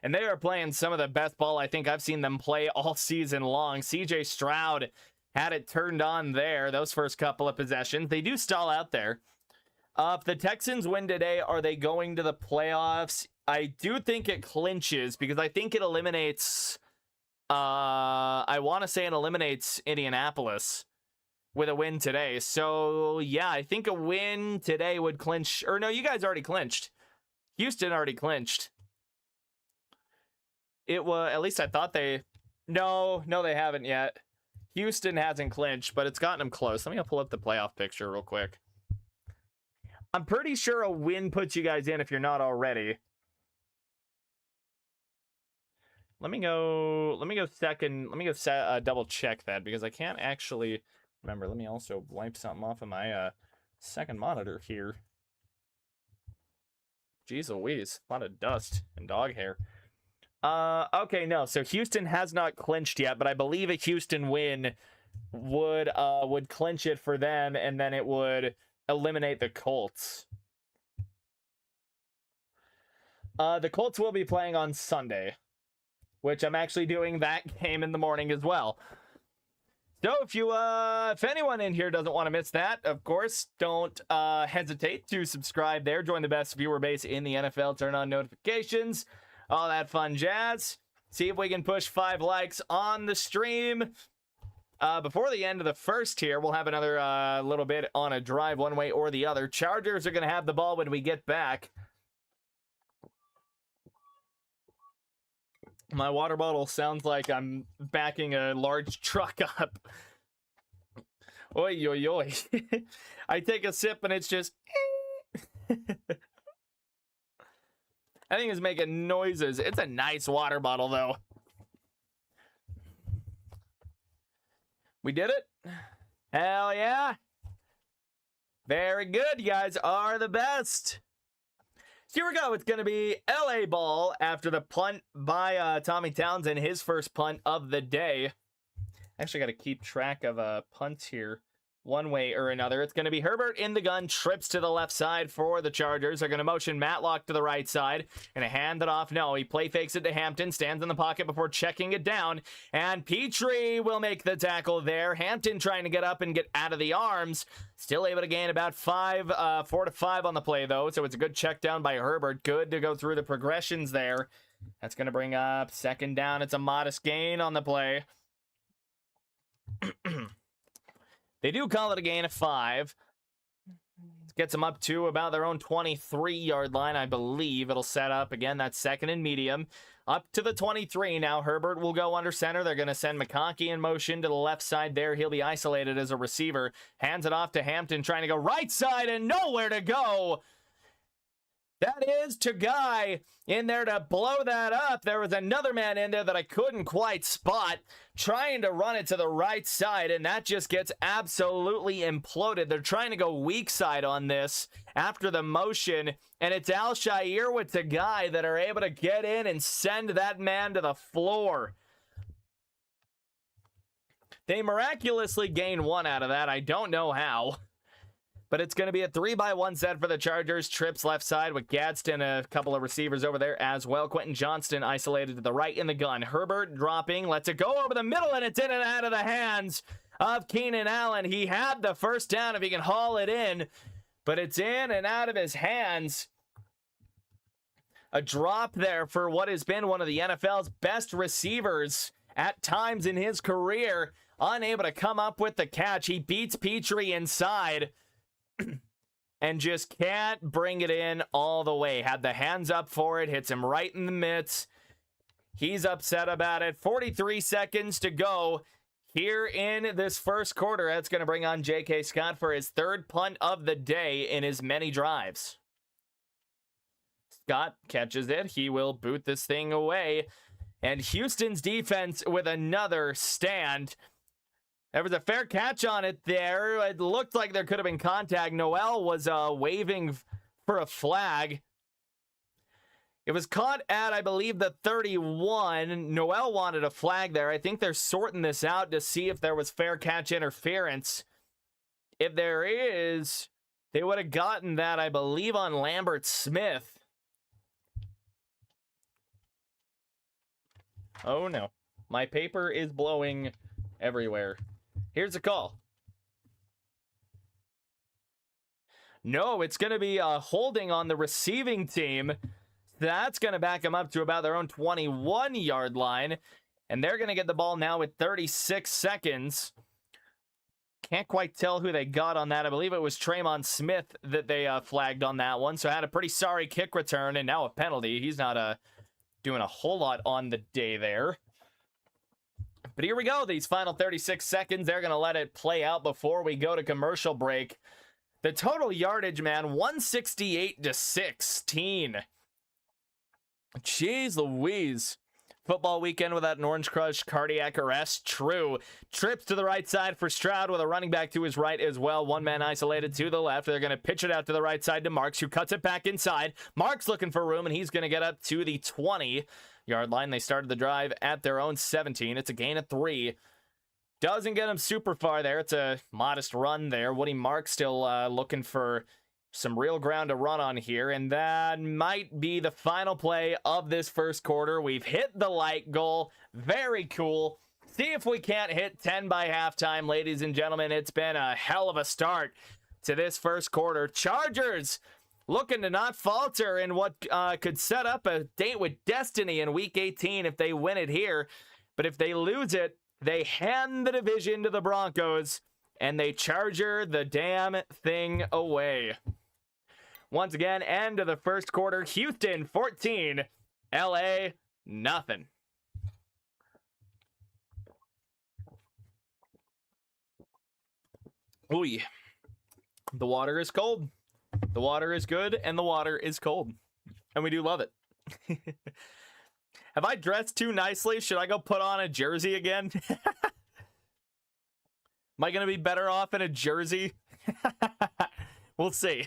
And they are playing some of the best ball I think I've seen them play all season long. CJ Stroud had it turned on there, those first couple of possessions. They do stall out there. If the Texans win today, are they going to the playoffs? I do think it clinches, because I think it eliminates, I want to say it eliminates Indianapolis with a win today. So, yeah, I think a win today would clinch. Or no, you guys already clinched. Houston already clinched. It was, at least I thought they... No, they haven't yet. Houston hasn't clinched, but it's gotten them close. Let me pull up the playoff picture real quick. I'm pretty sure a win puts you guys in if you're not already. Let me go double check that, because I can't actually... Remember, let me also wipe something off of my second monitor here. Jeez Louise, a lot of dust and dog hair. Okay, no, so Houston has not clinched yet, but I believe a Houston win would clinch it for them, and then it would eliminate the Colts. The Colts will be playing on Sunday, which I'm actually doing that game in the morning as well. So if anyone in here doesn't want to miss that, of course, don't hesitate to subscribe there. Join the best viewer base in the NFL. Turn on notifications. All that fun jazz. See if we can push 5 likes on the stream. Before the end of the first here, we'll have another little bit on a drive one way or the other. Chargers are going to have the ball when we get back. My water bottle sounds like I'm backing a large truck up. Oi, oi, oi. I take a sip and it's just... I think it's making noises. It's a nice water bottle, though. We did it? Hell yeah. Very good. You guys are the best. Here we go. It's going to be LA ball after the punt by Tommy Townsend, his first punt of the day. Actually got to keep track of punts here one way or another. It's going to be Herbert in the gun, trips to the left side for the Chargers. They're going to motion Matlock to the right side and hand it off. No, he play fakes it to Hampton, stands in the pocket before checking it down, and Petrie will make the tackle there. Hampton trying to get up and get out of the arms. Still able to gain about 4 to 5 on the play, though, so it's a good check down by Herbert. Good to go through the progressions there. That's going to bring up 2nd down. It's a modest gain on the play. They do call it a gain of 5. Gets them up to about their own 23-yard line, I believe. It'll set up, again, that's second and medium. Up to the 23 now. Herbert will go under center. They're going to send McConkey in motion to the left side there. He'll be isolated as a receiver. Hands it off to Hampton, trying to go right side and nowhere to go. That is to Guy in there to blow that up. There was another man in there that I couldn't quite spot, trying to run it to the right side, and that just gets absolutely imploded. They're trying to go weak side on this after the motion, and it's Al-Shaair with the Guy that are able to get in and send that man to the floor. They miraculously gain one out of that. I don't know how. But it's going to be a 3-by-1 set for the Chargers. Trips left side with Gadsden, a couple of receivers over there as well. Quentin Johnston isolated to the right in the gun. Herbert dropping, lets it go over the middle, and it's in and out of the hands of Keenan Allen. He had the first down if he can haul it in, but it's in and out of his hands. A drop there for what has been one of the NFL's best receivers at times in his career. Unable to come up with the catch. He beats Petrie inside and just can't bring it in all the way. Had the hands up for it, hits him right in the mitts. He's upset about it. 43 seconds to go here in this first quarter. That's going to bring on J.K. Scott for his third punt of the day in his many drives. Scott catches it. He will boot this thing away. And Houston's defense with another stand. There was a fair catch on it there. It looked like there could have been contact. Noel was waving for a flag. It was caught at, I believe, the 31. Noel wanted a flag there. I think they're sorting this out to see if there was fair catch interference. If there is, they would have gotten that, I believe, on Lambert Smith. Oh, no. My paper is blowing everywhere. Here's a call. No, it's going to be a holding on the receiving team. That's going to back them up to about their own 21-yard line. And they're going to get the ball now with 36 seconds. Can't quite tell who they got on that. I believe it was Tremon Smith that they flagged on that one. So had a pretty sorry kick return and now a penalty. He's not doing a whole lot on the day there. But here we go. These final 36 seconds, they're going to let it play out before we go to commercial break. The total yardage, man, 168-16. Jeez Louise. Football weekend without an Orange Crush cardiac arrest. True. Trips to the right side for Stroud with a running back to his right as well. One man isolated to the left. They're going to pitch it out to the right side to Marks, who cuts it back inside. Marks looking for room, and he's going to get up to the 20-yard line. They started the drive at their own 17. It's a gain of 3. Doesn't get him super far there. It's a modest run there. Woody Marks still looking for some real ground to run on here, and that might be the final play of this first quarter. We've hit the light goal. Very cool. See if we can't hit 10 by halftime, ladies and gentlemen. It's been a hell of a start to this first quarter. Chargers looking to not falter in what could set up a date with destiny in Week 18 if they win it here. But if they lose it, they hand the division to the Broncos, and they Charger the damn thing away. Once again, end of the first quarter. Houston 14, LA nothing. Ooh, the water is cold. The water is good, and the water is cold. And we do love it. Have I dressed too nicely? Should I go put on a jersey again? Am I going to be better off in a jersey? We'll see.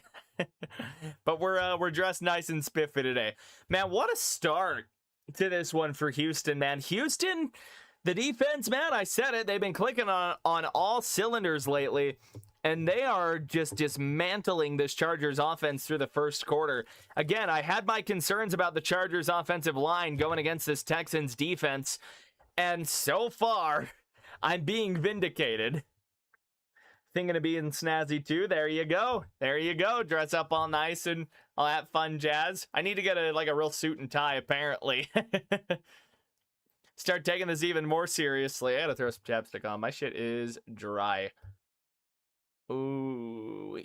But we're dressed nice and spiffy today. Man, what a start to this one for Houston, man. Houston, the defense, man, I said it. They've been clicking on all cylinders lately, and they are just dismantling this Chargers offense through the first quarter. Again, I had my concerns about the Chargers offensive line going against this Texans defense, and so far, I'm being vindicated. Thinking of being snazzy too. There you go. There you go. Dress up all nice and all that fun jazz. I need to get a real suit and tie, apparently. Start taking this even more seriously. I gotta throw some chapstick on. My shit is dry. Ooh.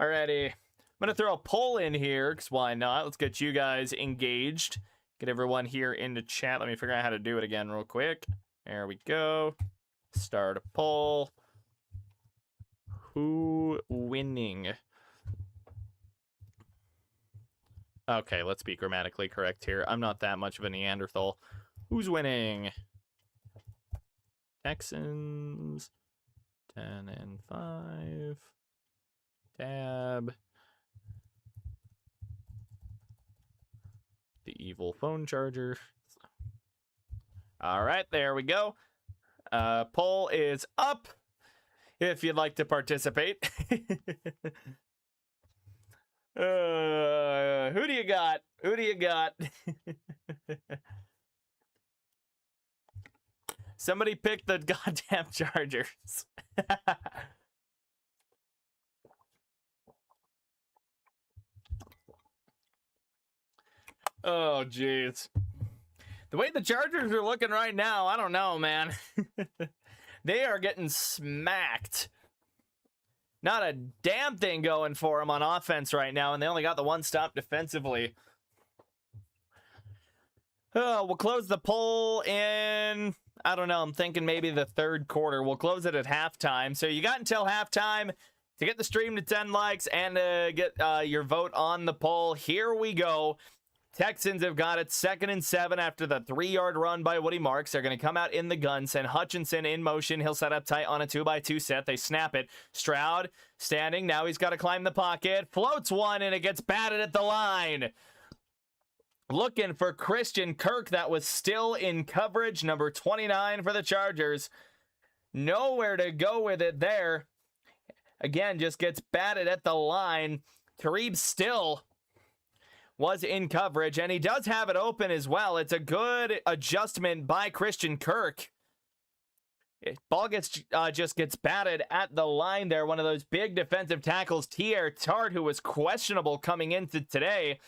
Alrighty. I'm going to throw a poll in here, because why not? Let's get you guys engaged. Get everyone here into chat. Let me figure out how to do it again real quick. There we go. Start a poll. Who winning? Okay, let's be grammatically correct here. I'm not that much of a Neanderthal. Who's winning? Texans. 10-5. Tab. The evil phone charger. All right, there we go. Poll is up if you'd like to participate. Who do you got? Who do you got? Somebody pick the goddamn Chargers. Oh, jeez. The way the Chargers are looking right now, I don't know, man. They are getting smacked. Not a damn thing going for them on offense right now, and they only got the one stop defensively. Oh, we'll close the poll in, I don't know, I'm thinking maybe the third quarter. We'll close it at halftime. So you got until halftime to get the stream to 10 likes and get your vote on the poll. Here we go. Texans have got it 2nd and 7 after the 3-yard run by Woody Marks. They're going to come out in the gun, send Hutchinson in motion. He'll set up tight on a 2x2 set. They snap it. Stroud standing. Now he's got to climb the pocket. Floats one, and it gets batted at the line. Looking for Christian Kirk. That was still in coverage. Number 29 for the Chargers. Nowhere to go with it there. Again, just gets batted at the line. Tareeb still was in coverage, and he does have it open as well. It's a good adjustment by Christian Kirk. Ball gets just gets batted at the line there. One of those big defensive tackles, Tier Tart, who was questionable coming into today,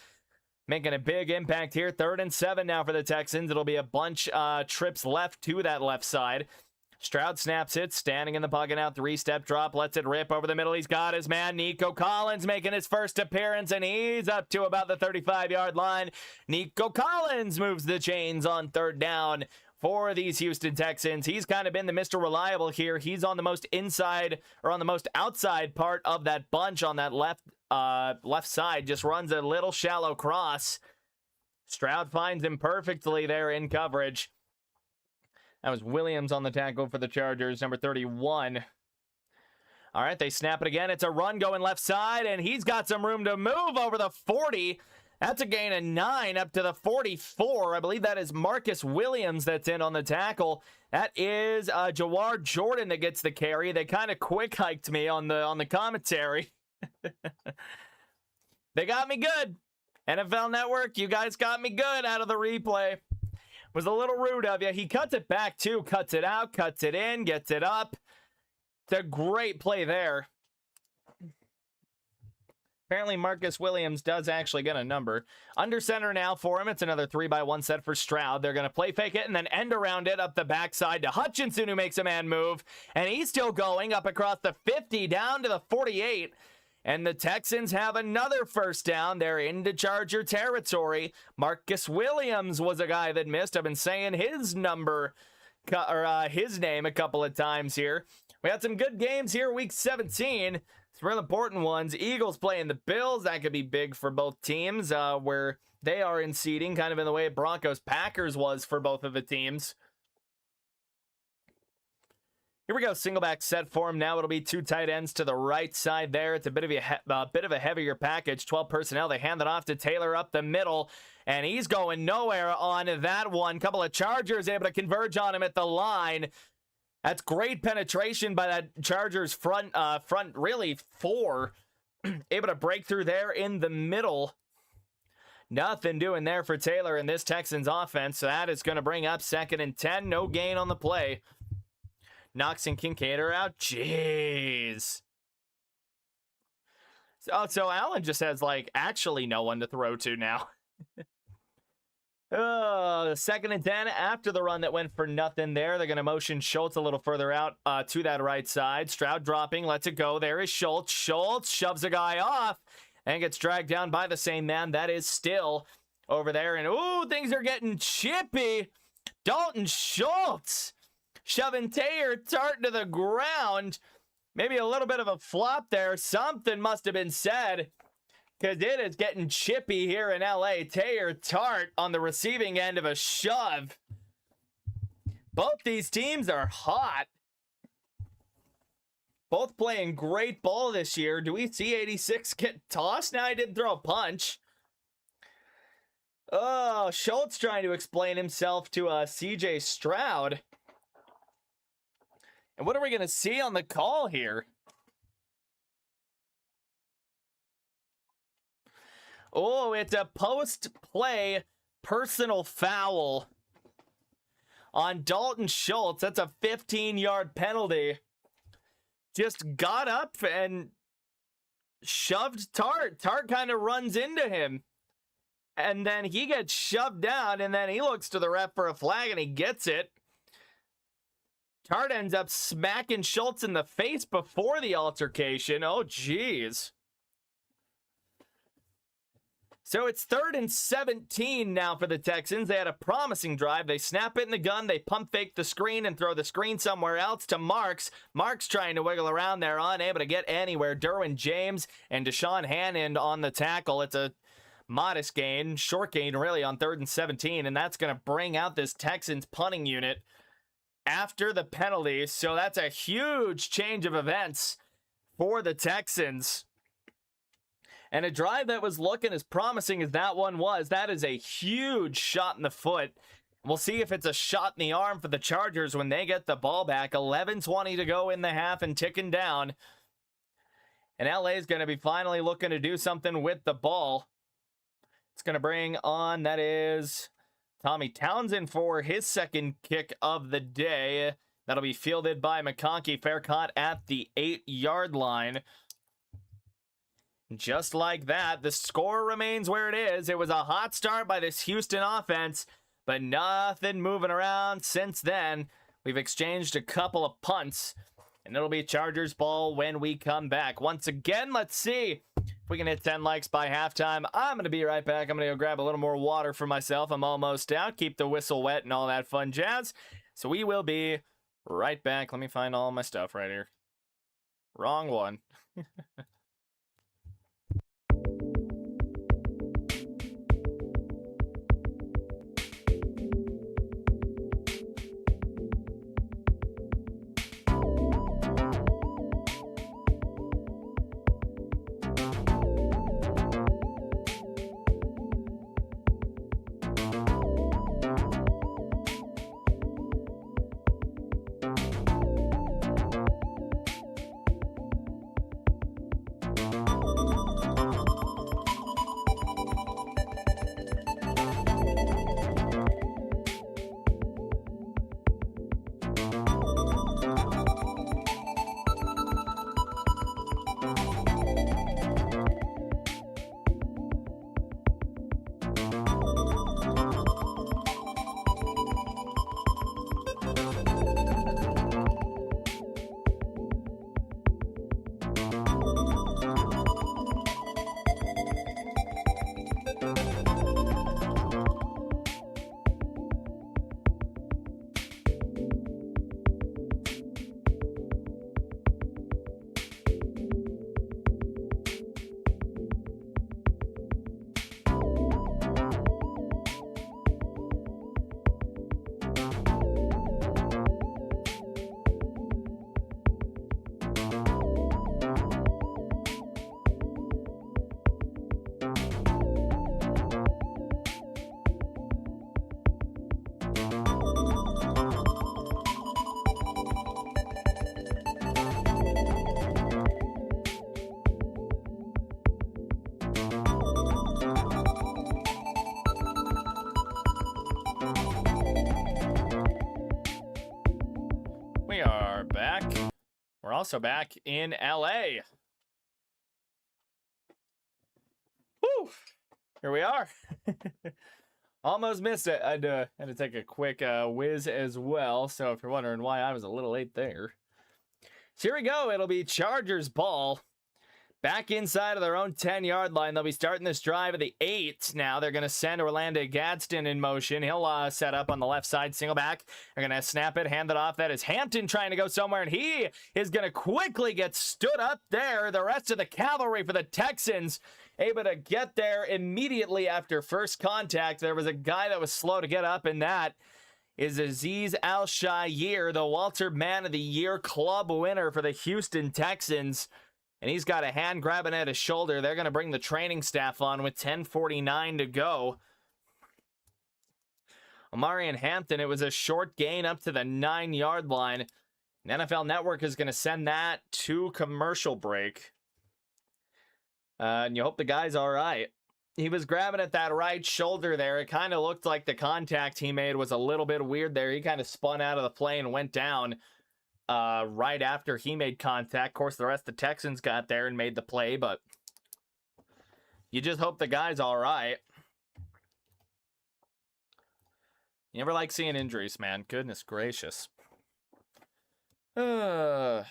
making a big impact here. 3rd and 7 now for the Texans. It'll be a bunch trips left to that left side. Stroud snaps it, standing in the pocket now, 3-step drop, lets it rip over the middle. He's got his man, Nico Collins, making his first appearance, and he's up to about the 35-yard line. Nico Collins moves the chains on 3rd down for these Houston Texans. He's kind of been the Mr. Reliable here. He's on the most inside, or on the most outside part of that bunch on that left side. Just runs a little shallow cross. Stroud finds him perfectly there in coverage. That was Williams on the tackle for the Chargers, number 31. All right, they snap it again. It's a run going left side, and he's got some room to move over the 40. That's a gain of 9 up to the 44. I believe that is Marcus Williams that's in on the tackle. That is Jawar Jordan that gets the carry. They kind of quick hiked me on the commentary. They got me good. NFL Network, you guys got me good out of the replay. Was a little rude of you. He cuts it back too, cuts it out, cuts it in, gets it up. It's a great play there. Apparently Marcus Williams does actually get a number. Under center now for him. It's another 3x1 set for Stroud. They're going to play fake it and then end around it up the backside to Hutchinson, who makes a man move. And he's still going up across the 50 down to the 48. And the Texans have another first down. They're into Charger territory. Marcus Williams was a guy that missed. I've been saying his number, or his name a couple of times here. We had some good games here, week 17. Some real important ones. Eagles playing the Bills. That could be big for both teams, where they are in seeding, kind of in the way Broncos-Packers was for both of the teams. Here we go, single back set for him. Now it'll be 2 tight ends to the right side there. It's a bit of a heavier package. 12 personnel. They hand it off to Taylor up the middle, and he's going nowhere on that one. Couple of Chargers able to converge on him at the line. That's great penetration by that Chargers front really 4. Able to break through there in the middle. Nothing doing there for Taylor in this Texans offense. So that is going to bring up 2nd and 10. No gain on the play. Knox and Kincaid are out. Jeez. So Allen just has, like, actually no one to throw to now. Second and 10 after the run that went for nothing there. They're going to motion Schultz a little further out to that right side. Stroud dropping, lets it go. There is Schultz. Schultz shoves a guy off and gets dragged down by the same man. That is still over there. And, ooh, things are getting chippy. Dalton Schultz shoving Taylor Tart to the ground. Maybe a little bit of a flop there. Something must have been said, because it is getting chippy here in LA. Taylor Tart on the receiving end of a shove. Both these teams are hot. Both playing great ball this year. Do we see 86 get tossed? Now, he did throw a punch. Oh, Schultz trying to explain himself to CJ Stroud. And what are we going to see on the call here? Oh, it's a post-play personal foul on Dalton Schultz. That's a 15-yard penalty. Just got up and shoved Tart. Tart kind of runs into him. And then he gets shoved down, and then he looks to the ref for a flag, and he gets it. Tart ends up smacking Schultz in the face before the altercation. Oh, geez. So it's 3rd and 17 now for the Texans. They had a promising drive. They snap it in the gun. They pump fake the screen and throw the screen somewhere else to Marks. Marks trying to wiggle around there, unable to get anywhere. Derwin James and Deshaun Hannon on the tackle. It's a modest gain, short gain really on 3rd and 17, and that's going to bring out this Texans punting unit after the penalty. So that's a huge change of events for the Texans. And a drive that was looking as promising as that one was, that is a huge shot in the foot. We'll see if it's a shot in the arm for the Chargers when they get the ball back. 11:20 to go in the half and ticking down. And LA is going to be finally looking to do something with the ball. It's going to bring on, that is Tommy Townsend for his second kick of the day. That'll be fielded by McConkey. Fair caught at the 8-yard line. Just like that, the score remains where it is. It was a hot start by this Houston offense, but nothing moving around since then. We've exchanged a couple of punts, and it'll be Chargers ball when we come back. Once again, let's see if we can hit 10 likes by halftime. I'm going to be right back. I'm going to go grab a little more water for myself. I'm almost out. Keep the whistle wet and all that fun jazz. So we will be right back. Let me find all my stuff right here. Wrong one. Also back in LA. Woo! Here we are. Almost missed it. I had to take a quick whiz as well. So if you're wondering why I was a little late there. So here we go. It'll be Chargers ball. Back inside of their own 10-yard line. They'll be starting this drive at the 8. Now they're going to send Orlando Gadsden in motion. He'll set up on the left side, single back. They're going to snap it, hand it off. That is Hampton trying to go somewhere, and he is going to quickly get stood up there. The rest of the cavalry for the Texans able to get there immediately after first contact. There was a guy that was slow to get up, and that is Azeez Al-Shaair, the Walter Man of the Year club winner for the Houston Texans. And he's got a hand grabbing at his shoulder. They're going to bring the training staff on with 10:49 to go. Omarion Hampton, it was a short gain up to the 9-yard line. And NFL Network is going to send that to commercial break. And you hope the guy's all right. He was grabbing at that right shoulder there. It kind of looked like the contact he made was a little bit weird there. He kind of spun out of the play and went down. Right after he made contact. Of course, the rest of the Texans got there and made the play, but you just hope the guy's all right. You never like seeing injuries, man. Goodness gracious. Whew,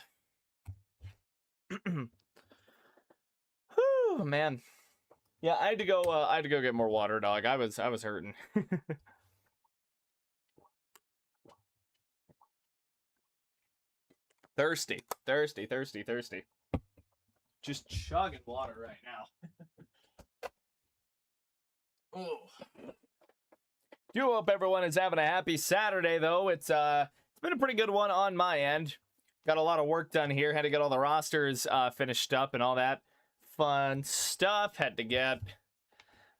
man. Yeah, I had to go get more water, dog. I was hurting. Thirsty. Just chugging water right now. Oh. Do hope everyone is having a happy Saturday, though. It's been a pretty good one on my end. Got a lot of work done here. Had to get all the rosters finished up and all that fun stuff. Had to get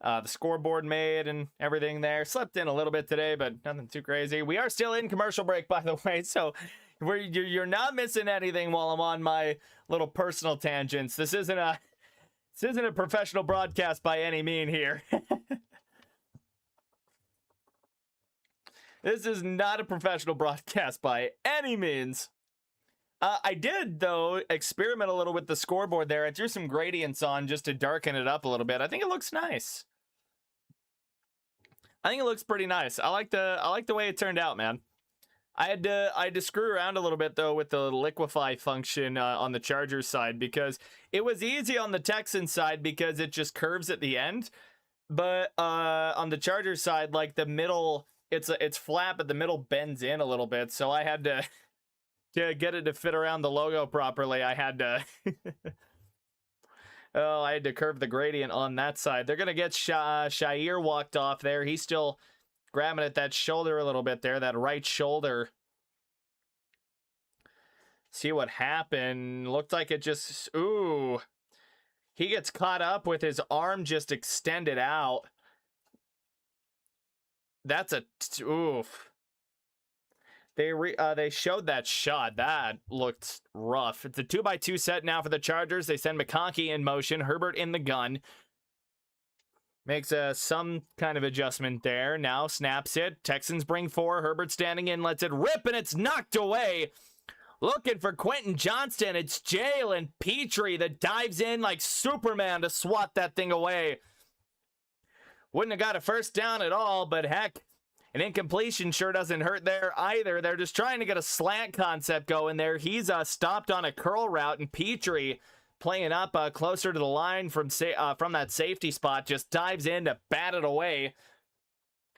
the scoreboard made and everything there. Slept in a little bit today, but nothing too crazy. We are still in commercial break, by the way, so you're not missing anything while I'm on my little personal tangents. This isn't a professional broadcast by any mean here. This is not a professional broadcast by any means. I did, though, experiment a little with the scoreboard there. I threw some gradients on just to darken it up a little bit. I think it looks nice. I think it looks pretty nice. I like the way it turned out, man. I had to screw around a little bit, though, with the liquefy function on the Chargers side, because it was easy on the Texans side because it just curves at the end. But on the Chargers side, like the middle, it's flat, but the middle bends in a little bit. So I had to get it to fit around the logo properly. I had to I had to curve the gradient on that side. They're gonna get Shaair walked off there. He's still grabbing at that shoulder a little bit there, that right shoulder. See what happened. Looked like it just, ooh. He gets caught up with his arm just extended out. That's a, oof. They showed that shot. That looked rough. It's a 2x2 set now for the Chargers. They send McConkey in motion. Herbert in the gun. Makes some kind of adjustment there. Now snaps it. Texans bring 4. Herbert standing in, lets it rip, and it's knocked away. Looking for Quentin Johnston. It's Jalen Petrie that dives in like Superman to swat that thing away. Wouldn't have got a first down at all, but heck, an incompletion sure doesn't hurt there either. They're just trying to get a slant concept going there. He's stopped on a curl route, and Petrie, playing up closer to the line from that safety spot, just dives in to bat it away.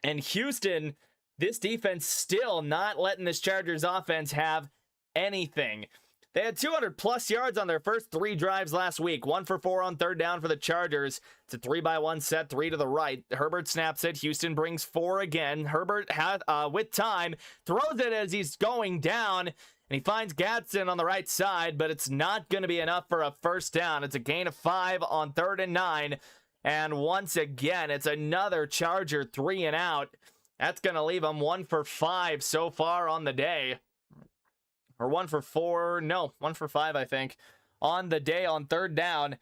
And Houston, this defense still not letting this Chargers offense have anything. They had 200+ yards on their first 3 drives last week. 1 for 4 on third down for the Chargers. It's a 3-by-1 set, 3 to the right. Herbert snaps it. Houston brings 4 again. Herbert, with time, throws it as he's going down. And he finds Gadsden on the right side, but it's not going to be enough for a first down. It's a gain of 5 on 3rd and 9. And once again, it's another Charger 3 and out. That's going to leave him 1 for 5 so far on the day. Or 1 for 4. No, 1 for 5, I think. On the day on third down.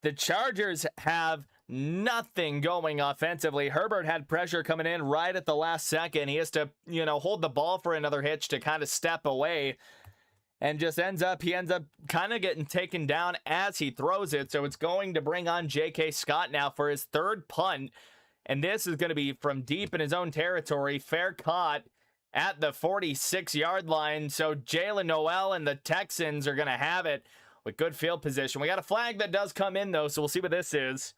The Chargers have nothing going offensively. Herbert had pressure coming in right at the last second. He has to, hold the ball for another hitch to kind of step away. And just ends up kind of getting taken down as he throws it. So it's going to bring on J.K. Scott now for his 3rd punt. And this is going to be from deep in his own territory. Fair caught at the 46-yard line. So Jalen Noel and the Texans are going to have it with good field position. We got a flag that does come in, though, so we'll see what this is.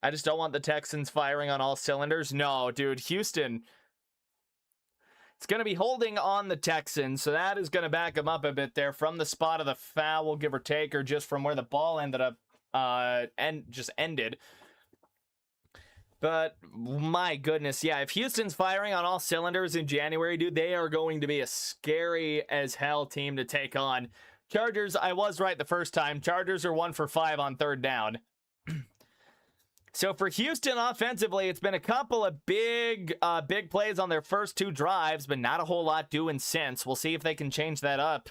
I just don't want the Texans firing on all cylinders. No, dude, Houston. It's going to be holding on the Texans, so that is going to back them up a bit there from the spot of the foul, give or take, or just from where the ball ended up just ended. But my goodness, yeah, if Houston's firing on all cylinders in January, dude, they are going to be a scary as hell team to take on. Chargers, I was right the first time. Chargers are 1 for 5 on third down. So for Houston offensively, it's been a couple of big plays on their first 2 drives, but not a whole lot doing since. We'll see if they can change that up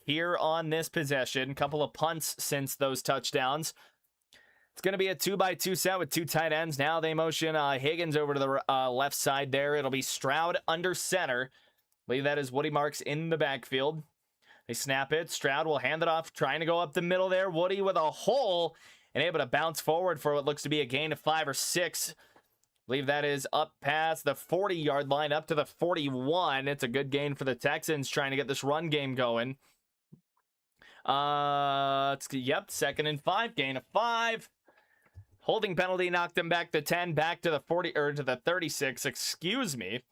here on this possession. Couple of punts since those touchdowns. It's going to be a 2-by-2 set with 2 tight ends. Now they motion Higgins over to the left side there. It'll be Stroud under center. I believe that is Woody Marks in the backfield. They snap it. Stroud will hand it off, trying to go up the middle there. Woody with a hole and able to bounce forward for what looks to be a gain of 5 or 6. I believe that is up past the 40-yard line, up to the 41. It's a good gain for the Texans trying to get this run game going. Yep, 2nd and 5, gain of 5. Holding penalty knocked them back to 10, back to the 40 or to the 36, excuse me.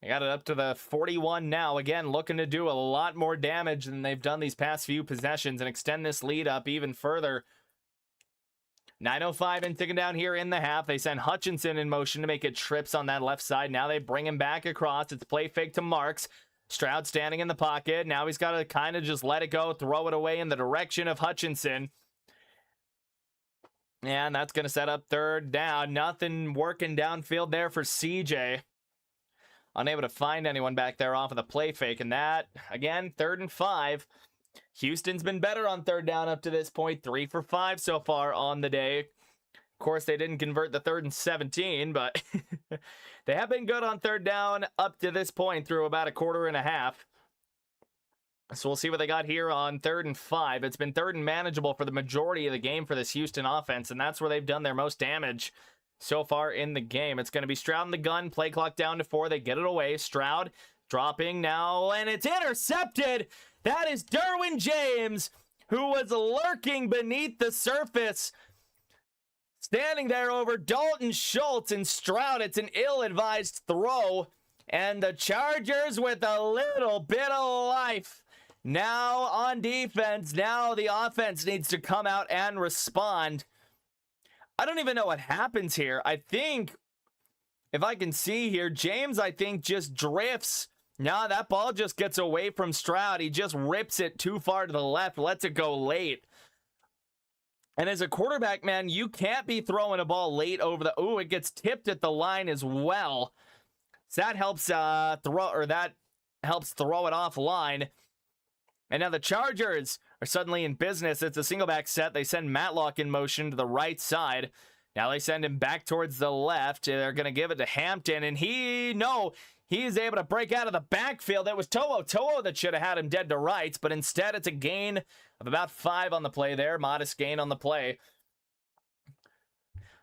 They got it up to the 41 now. Again, looking to do a lot more damage than they've done these past few possessions and extend this lead up even further. 9:05 and ticking down here in the half. They send Hutchinson in motion to make it trips on that left side. Now they bring him back across. It's play fake to Marks. Stroud standing in the pocket. Now he's got to kind of just let it go, throw it away in the direction of Hutchinson. And that's going to set up third down. Nothing working downfield there for CJ. Unable to find anyone back there off of the play fake. And that, again, 3rd and 5. Houston's been better on third down up to this point. 3 for 5 so far on the day. Of course, they didn't convert the 3rd and 17, but they have been good on third down up to this point through about a quarter and a half. So we'll see what they got here on 3rd and 5. It's been 3rd and manageable for the majority of the game for this Houston offense, and that's where they've done their most damage so far in the game. It's going to be Stroud in the gun. Play clock down to 4. They get it away. Stroud dropping now, and it's intercepted. That is Derwin James, who was lurking beneath the surface, standing there over Dalton Schultz and Stroud. It's an ill-advised throw, and the Chargers with a little bit of life. Now on defense, now the offense needs to come out and respond. I don't even know what happens here. I think, if I can see here, James, I think, just drifts. No, that ball just gets away from Stroud. He just rips it too far to the left, lets it go late. And as a quarterback, man, you can't be throwing a ball late over the... Ooh, it gets tipped at the line as well. So that helps throw it offline. And now the Chargers are suddenly in business. It's a single back set. They send Matlock in motion to the right side. Now they send him back towards the left. They're going to give it to Hampton. And he's able to break out of the backfield. It was To'o that should have had him dead to rights. But instead, it's a gain of about 5 on the play there. Modest gain on the play.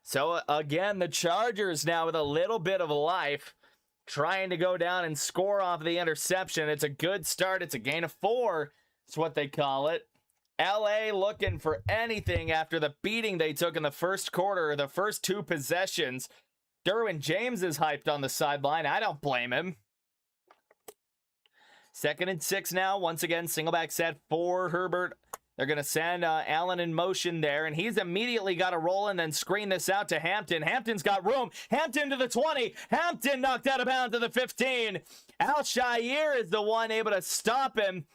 So again, the Chargers now with a little bit of life, trying to go down and score off of the interception. It's a good start. It's a gain of 4. That's what they call it. LA looking for anything after the beating they took in the first quarter, the first 2 possessions. Derwin James is hyped on the sideline. I don't blame him. 2nd and 6 now. Once again, single back set for Herbert. They're going to send Allen in motion there, and he's immediately got to roll and then screen this out to Hampton. Hampton's got room. Hampton to the 20. Hampton knocked out of bounds to the 15. Al-Shaair is the one able to stop him.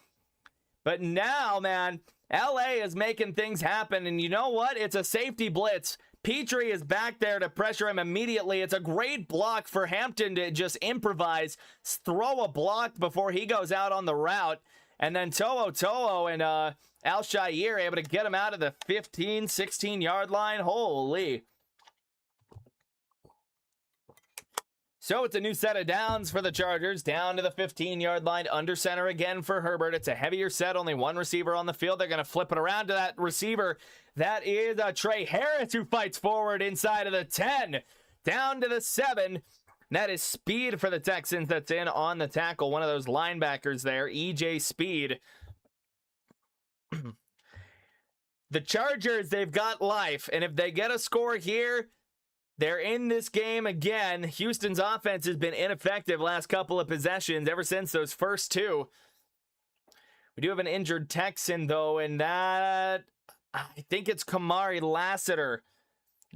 But now, man, LA is making things happen, and you know what? It's a safety blitz. Petrie is back there to pressure him immediately. It's a great block for Hampton to just improvise, throw a block before he goes out on the route. And then To'o and Al-Shaair able to get him out of the 15, 16-yard line. Holy. So it's a new set of downs for the Chargers, down to the 15-yard line, under center again for Herbert. It's a heavier set, only one receiver on the field. They're going to flip it around to that receiver. That is Trey Harris, who fights forward inside of the 10. down to the 7. That is Speed for the Texans that's in on the tackle. One of those linebackers there, EJ Speed. The Chargers, they've got life, and if they get a score here, they're in this game again. Houston's offense has been ineffective last couple of possessions ever since those first 2. We do have an injured Texan, though, and that, I think it's Kamari Lassiter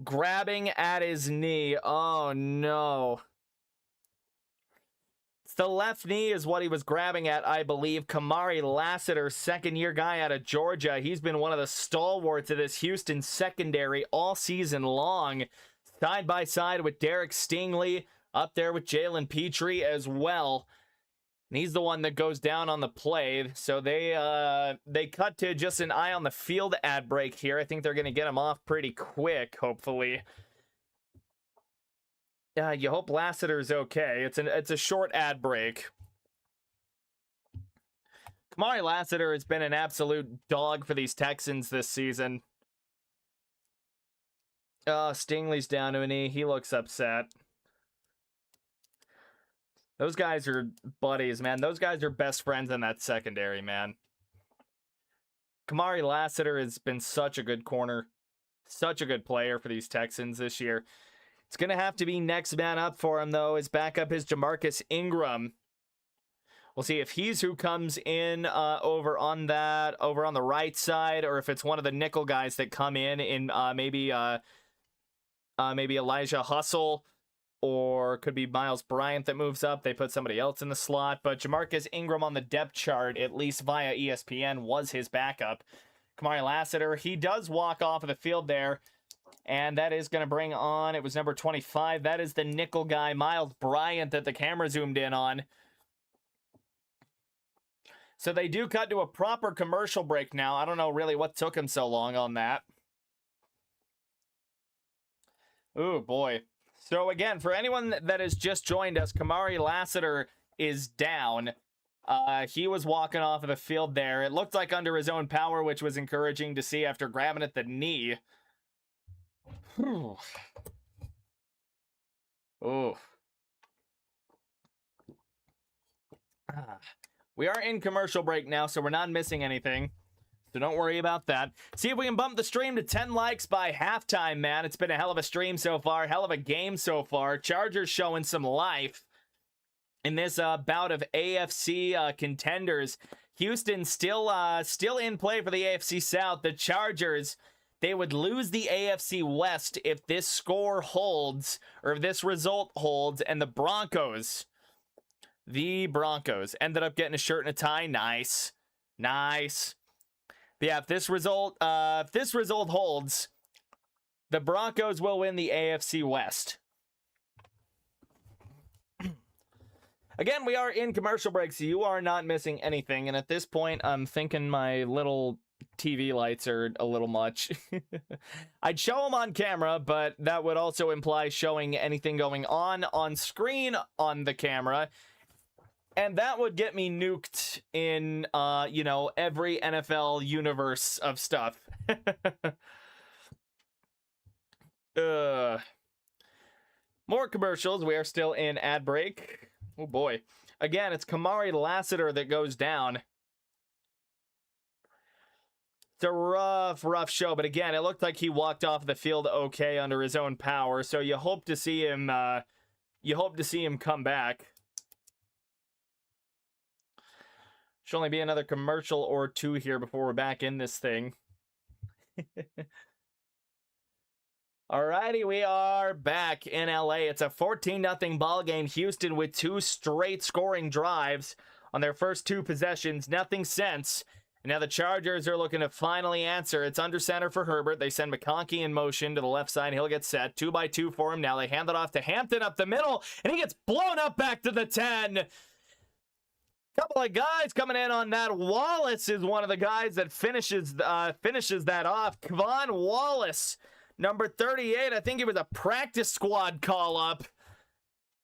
grabbing at his knee. Oh, no. It's the left knee is what he was grabbing at, I believe. Kamari Lassiter, second-year guy out of Georgia. He's been one of the stalwarts of this Houston secondary all season long. Side by side with Derek Stingley, up there with Jalen Petrie as well. And he's the one that goes down on the play. So they cut to just an eye on the field ad break here. I think they're going to get him off pretty quick, hopefully. You hope Lassiter's okay. It's a short ad break. Kamari Lassiter has been an absolute dog for these Texans this season. Stingley's down to a knee. He looks upset. Those guys are buddies, man. Those guys are best friends in that secondary, man. Kamari Lassiter has been such a good corner. Such a good player for these Texans this year. It's going to have to be next man up for him, though. His backup is Jamarcus Ingram. We'll see if he's who comes in over on the right side, or if it's one of the nickel guys that come in maybe Elijah Hustle, or could be Miles Bryant that moves up. They put somebody else in the slot, but Jamarcus Ingram on the depth chart, at least via ESPN, was his backup. Kamari Lassiter, he does walk off of the field there. And that is going to bring on, it was number 25. That is the nickel guy, Miles Bryant, that the camera zoomed in on. So they do cut to a proper commercial break now. I don't know really what took him so long on that. Ooh, boy. So again, for anyone that has just joined us, Kamari Lassiter is down. He was walking off of the field there. It looked like under his own power, which was encouraging to see after grabbing at the knee. Oh. We are in commercial break now, so we're not missing anything. So don't worry about that. See if we can bump the stream to 10 likes by halftime, man. It's been a hell of a stream so far. Hell of a game so far. Chargers showing some life in this bout of AFC contenders. Houston still in play for the AFC South. The Chargers, they would lose the AFC West if this score holds, or if this result holds, and the Broncos ended up getting a shirt and a tie. Nice. But yeah, if this result holds, the Broncos will win the AFC West. Again, we are in commercial break, so you are not missing anything. And at this point, I'm thinking my little TV lights are a little much. I'd show them on camera, but that would also imply showing anything going on screen on the camera. And that would get me nuked in, every NFL universe of stuff. More commercials. We are still in ad break. Oh, boy. Again, it's Kamari Lassiter that goes down. It's a rough show. But again, it looked like he walked off the field okay under his own power. So you hope to see him, come back. Should only be another commercial or two here before we're back in this thing. Alrighty, we are back in LA. It's a 14-0 ball game. Houston with 2 straight scoring drives on their first 2 possessions. Nothing since. And now the Chargers are looking to finally answer. It's under center for Herbert. They send McConkey in motion to the left side. He'll get set. 2x2 for him. Now they hand it off to Hampton up the middle, and he gets blown up back to the 10. Couple of guys coming in on that. Wallace is one of the guys that finishes that off. Kevon Wallace, number 38. I think he was a practice squad call-up.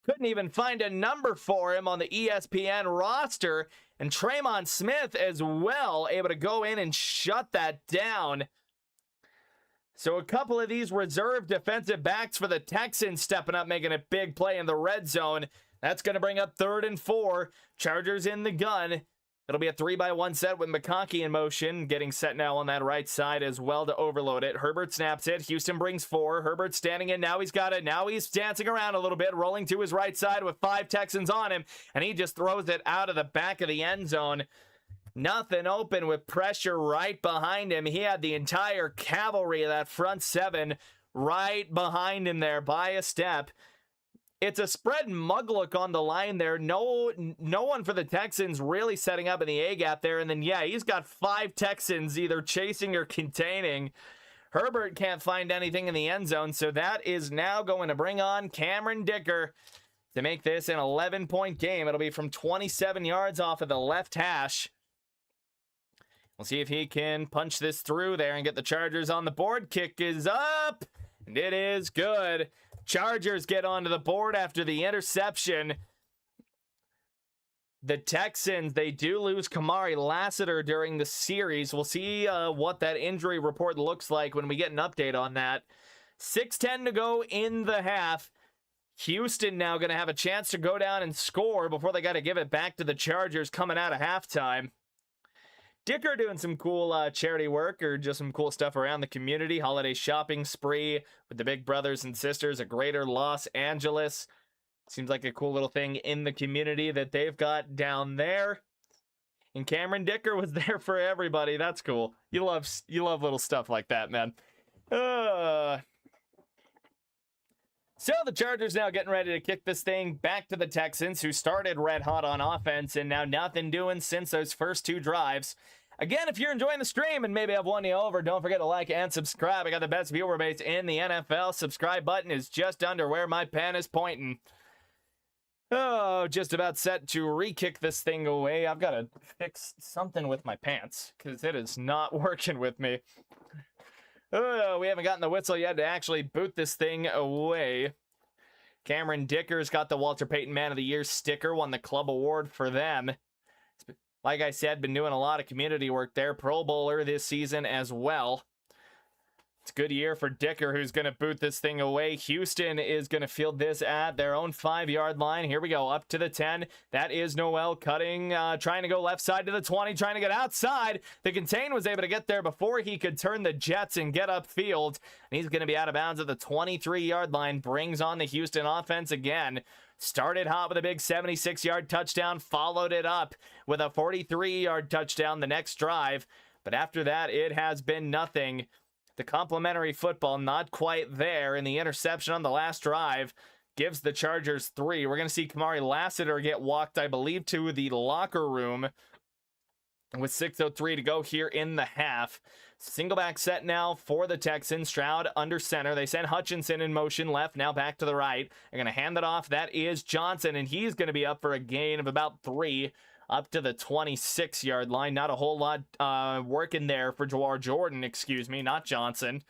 Couldn't even find a number for him on the ESPN roster. And Tremon Smith as well, able to go in and shut that down. So a couple of these reserve defensive backs for the Texans stepping up, making a big play in the red zone. That's going to bring up 3rd and 4. Chargers in the gun. It'll be a 3-by-1 set with McConkey in motion, getting set now on that right side as well to overload it. Herbert snaps it. Houston brings 4. Herbert standing in. Now he's got it. Now he's dancing around a little bit, rolling to his right side with 5 Texans on him, and he just throws it out of the back of the end zone. Nothing open with pressure right behind him. He had the entire cavalry of that front 7 right behind him there by a step. It's a spread mug look on the line there. No one for the Texans really setting up in the A-gap there. And then, yeah, he's got 5 Texans either chasing or containing. Herbert can't find anything in the end zone, so that is now going to bring on Cameron Dicker to make this an 11-point game. It'll be from 27 yards off of the left hash. We'll see if he can punch this through there and get the Chargers on the board. Kick is up, and it is good. Chargers get onto the board after the interception. The Texans, they do lose Kamari Lassiter during the series. We'll see what that injury report looks like when we get an update on that. 6:10 to go in the half. Houston now going to have a chance to go down and score before they got to give it back to the Chargers coming out of halftime. Dicker doing some cool charity work or just some cool stuff around the community. Holiday shopping spree with the big brothers and sisters of Greater Los Angeles. Seems like a cool little thing in the community that they've got down there. And Cameron Dicker was there for everybody. That's cool. You love little stuff like that, man. So the Chargers now getting ready to kick this thing back to the Texans, who started red hot on offense and now nothing doing since those first 2 drives. Again, if you're enjoying the stream and maybe I've won you over, don't forget to like and subscribe. I got the best viewer base in the NFL. Subscribe button is just under where my pen is pointing. Oh, just about set to re-kick this thing away. I've got to fix something with my pants because it is not working with me. Oh, we haven't gotten the whistle yet to actually boot this thing away. Cameron Dicker's got the Walter Payton Man of the Year sticker, won the club award for them. Like I said, been doing a lot of community work there. Pro Bowler this season as well. It's a good year for Dicker, who's going to boot this thing away. Houston is going to field this at their own 5-yard line. Here we go, up to the 10. That is Noel cutting, trying to go left side to the 20, trying to get outside. The contain was able to get there before he could turn the Jets and get upfield. And he's going to be out of bounds at the 23-yard line. Brings on the Houston offense again. Started hot with a big 76-yard touchdown, followed it up with a 43-yard touchdown the next drive. But after that, it has been nothing. The complimentary football not quite there, and the interception on the last drive gives the Chargers 3. We're going to see Kamari Lassiter get walked, I believe, to the locker room with 6:03 to go here in the half. Single back set now for the Texans. Stroud under center. They send Hutchinson in motion left, now back to the right. They're going to hand it off. That is Johnson, and he's going to be up for a gain of about 3. Up to the 26-yard line. Not a whole lot working there for Jawar Jordan, not Johnson.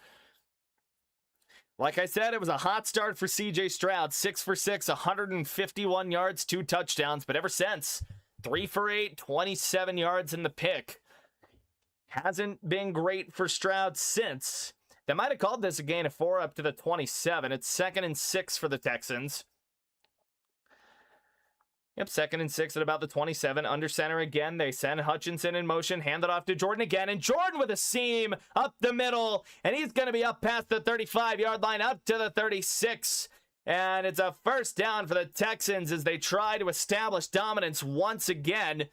Like I said, it was a hot start for C.J. Stroud. 6 for 6, 151 yards, 2 touchdowns. But ever since, 3 for 8, 27 yards in the pick. Hasn't been great for Stroud since. They might have called this a gain of 4 up to the 27. It's 2nd and 6 for the Texans. Yep, 2nd and 6 at about the 27. Under center again. They send Hutchinson in motion. Hand it off to Jordan again. And Jordan with a seam up the middle. And he's going to be up past the 35-yard line, up to the 36. And it's a first down for the Texans as they try to establish dominance once again.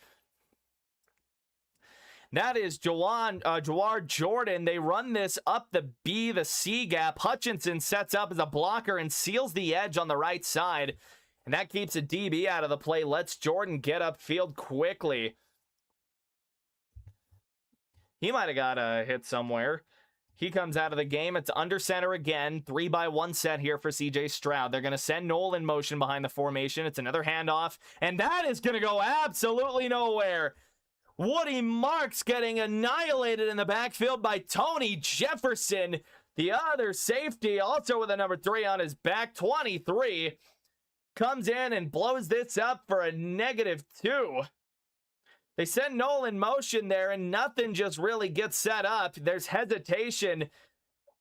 That is Jawar Jordan. They run this up the B, the C gap. Hutchinson sets up as a blocker and seals the edge on the right side. And that keeps a DB out of the play. Lets Jordan get upfield quickly. He might have got a hit somewhere. He comes out of the game. It's under center again. 3-by-1 set here for C.J. Stroud. They're going to send Noel in motion behind the formation. It's another handoff. And that is going to go absolutely nowhere. Woody Marks getting annihilated in the backfield by Tony Jefferson. The other safety, also with a number 3 on his back, 23. Comes in and blows this up for a -2. They send Noel in motion there, and nothing just really gets set up. There's hesitation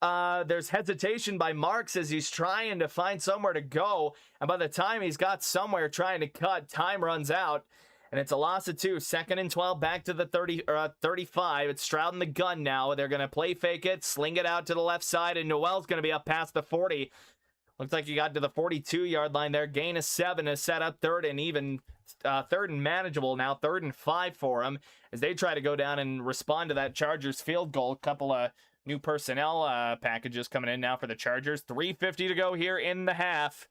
there's hesitation by Marks as he's trying to find somewhere to go. And by the time he's got somewhere trying to cut, time runs out. And it's a loss of 2. 2nd and 12 back to the 35. It's Stroud in the gun now. They're going to play fake it, sling it out to the left side, and Noel's going to be up past the 40. Looks like he got to the 42-yard line there. Gain of 7 is set up third and manageable now. 3rd and 5 for him as they try to go down and respond to that Chargers field goal. Couple of new personnel packages coming in now for the Chargers. 3:50 to go here in the half.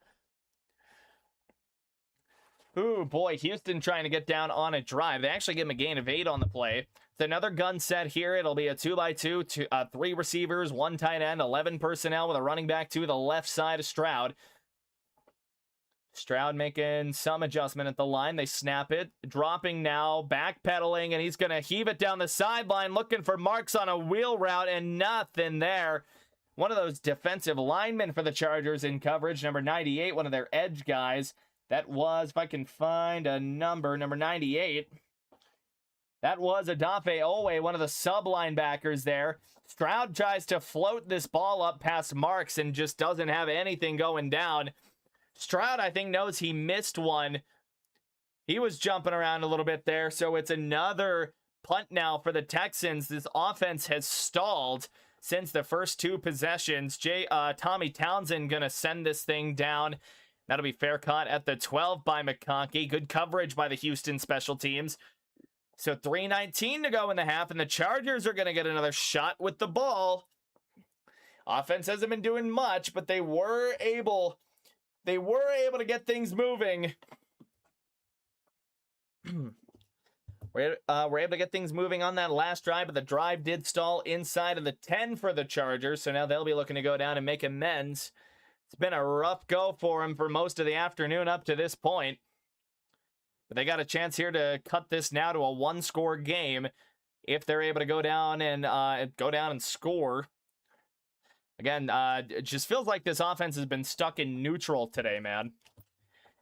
Ooh, boy, Houston trying to get down on a drive. They actually give him a gain of 8 on the play. It's another gun set here. It'll be a 2x2, 3 receivers, 1 tight end, 11 personnel with a running back to the left side of Stroud. Stroud making some adjustment at the line. They snap it, dropping now, backpedaling, and he's going to heave it down the sideline, looking for Marks on a wheel route, and nothing there. One of those defensive linemen for the Chargers in coverage, number 98, one of their edge guys. That was, if I can find a number 98. That was Adafe Owe, one of the sub linebackers there. Stroud tries to float this ball up past Marks and just doesn't have anything going down. Stroud, I think, knows he missed one. He was jumping around a little bit there, so it's another punt now for the Texans. This offense has stalled since the first 2 possessions. Tommy Townsend going to send this thing down. That'll be fair caught at the 12 by McConkey. Good coverage by the Houston special teams. So 3:19 to go in the half, and the Chargers are going to get another shot with the ball. Offense hasn't been doing much, but they were able to get things moving. We're able to get things moving on that last drive, but the drive did stall inside of the 10 for the Chargers, so now they'll be looking to go down and make amends. It's been a rough go for them for most of the afternoon up to this point. But they got a chance here to cut this now to a 1-score game if they're able to go down and score. Again, it just feels like this offense has been stuck in neutral today, man.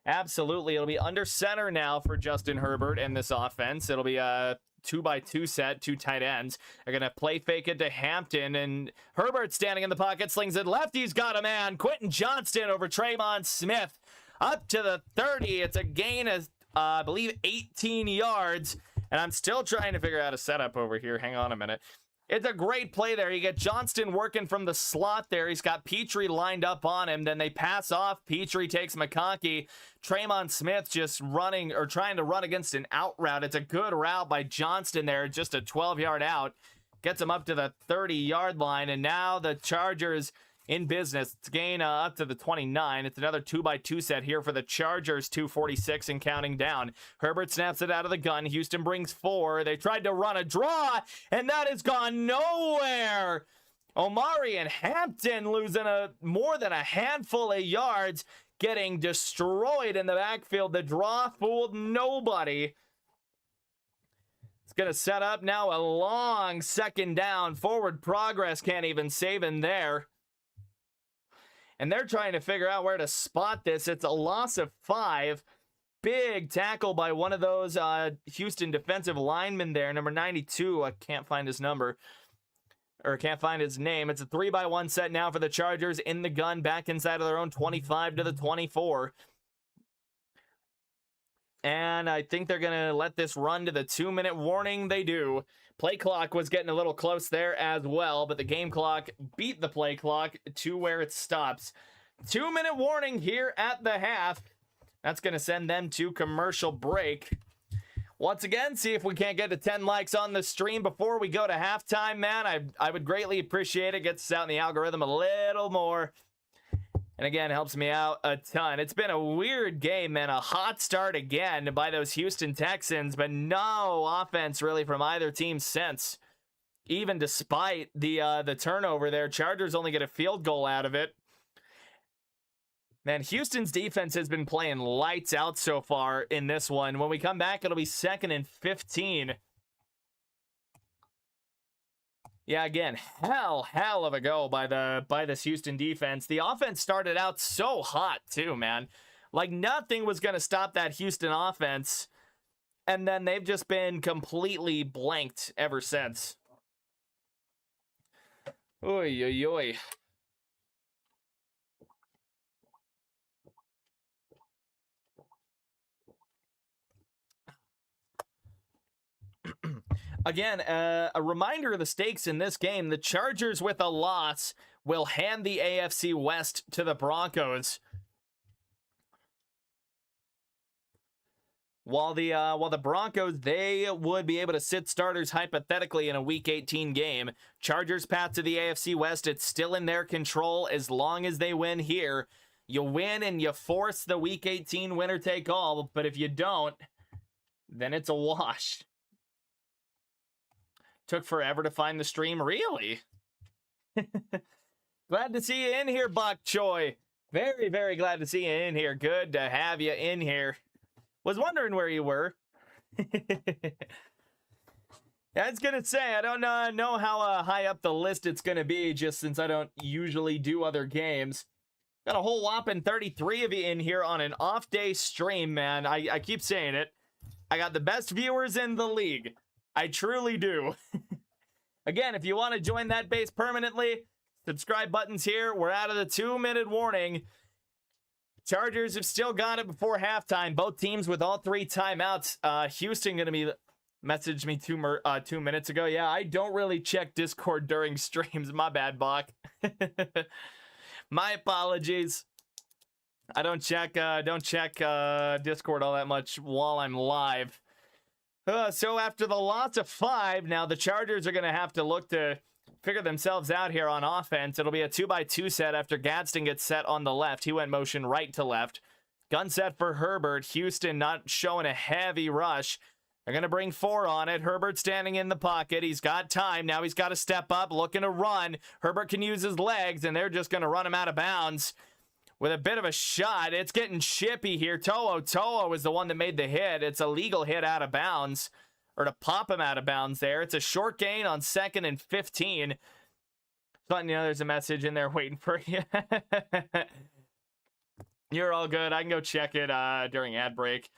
Absolutely. It'll be under center now for Justin Herbert and this offense. It'll be a 2x2 set, 2 tight ends. They're going to play fake it to Hampton, and Herbert standing in the pocket, slings it left. He's got a man. Quentin Johnston over Tremon Smith up to the 30. It's a gain of, I believe, 18 yards, and I'm still trying to figure out a setup over here. Hang on a minute. It's a great play there. You get Johnston working from the slot there. He's got Petrie lined up on him. Then they pass off. Petrie takes McConkey. Tremon Smith just running or trying to run against an out route. It's a good route by Johnston there. Just a 12-yard out. Gets him up to the 30-yard line. And now the Chargers in business. It's gain up to the 29. It's another 2x2 set here for the Chargers. 2:46 and counting down. Herbert snaps it out of the gun. Houston brings 4. They tried to run a draw, and that has gone nowhere. Omari and Hampton losing more than a handful of yards, getting destroyed in the backfield. The draw fooled nobody. It's going to set up now a long 2nd down. Forward progress can't even save him there. And they're trying to figure out where to spot this. It's a loss of 5. Big tackle by one of those Houston defensive linemen there, number 92. I can't find his number. Or can't find his name. It's a 3x1 set now for the Chargers in the gun, back inside of their own 25 to the 24. And I think they're going to let this run to the 2-minute warning. They do. Play clock was getting a little close there as well, but the game clock beat the play clock to where it stops. 2-minute warning here at the half. That's going to send them to commercial break. Once again, see if we can't get to 10 likes on the stream before we go to halftime, man. I would greatly appreciate it. Gets us out in the algorithm a little more. And again, helps me out a ton. It's been a weird game, man. A hot start again by those Houston Texans, but no offense really from either team since. Even despite the turnover there, Chargers only get a field goal out of it. Man, Houston's defense has been playing lights out so far in this one. When we come back, it'll be 2nd and 15. Yeah, again, hell of a go by this Houston defense. The offense started out so hot too, man. Like nothing was going to stop that Houston offense. And then they've just been completely blanked ever since. Oy, oy, oy. Again, a reminder of the stakes in this game. The Chargers with a loss will hand the AFC West to the Broncos. While the Broncos, they would be able to sit starters hypothetically in a Week 18 game. Chargers path to the AFC West, it's still in their control as long as they win here. You win and you force the Week 18 winner take all, but if you don't, then it's a wash. Took forever to find the stream, really? Glad to see you in here, Bok Choy. Very, very glad to see you in here. Good to have you in here. Was wondering where you were. I was gonna say, I don't know how high up the list it's gonna be, just since I don't usually do other games. Got a whole whopping 33 of you in here on an off day stream, man. I keep saying it. I got the best viewers in the league. I truly do. Again, if you want to join that base permanently, subscribe button's here. We're out of the 2-minute warning. Chargers have still got it before halftime. Both teams with all 3 timeouts. Houston going to be messaged me 2 minutes ago. Yeah, I don't really check Discord during streams. My bad, Bach. My apologies. I don't check Discord all that much while I'm live. So after the loss of 5, now the Chargers are going to have to look to figure themselves out here on offense. It'll be a 2x2 set after Gadsden gets set on the left. He went motion right to left. Gun set for Herbert. Houston not showing a heavy rush. They're going to bring 4 on it. Herbert standing in the pocket. He's got time. Now he's got to step up, looking to run. Herbert can use his legs, and they're just going to run him out of bounds with a bit of a shot. It's getting chippy here. To'o was the one that made the hit. It's a legal hit out of bounds, or to pop him out of bounds there. It's a short gain on 2nd and 15. But, there's a message in there waiting for you. You're all good. I can go check it during ad break.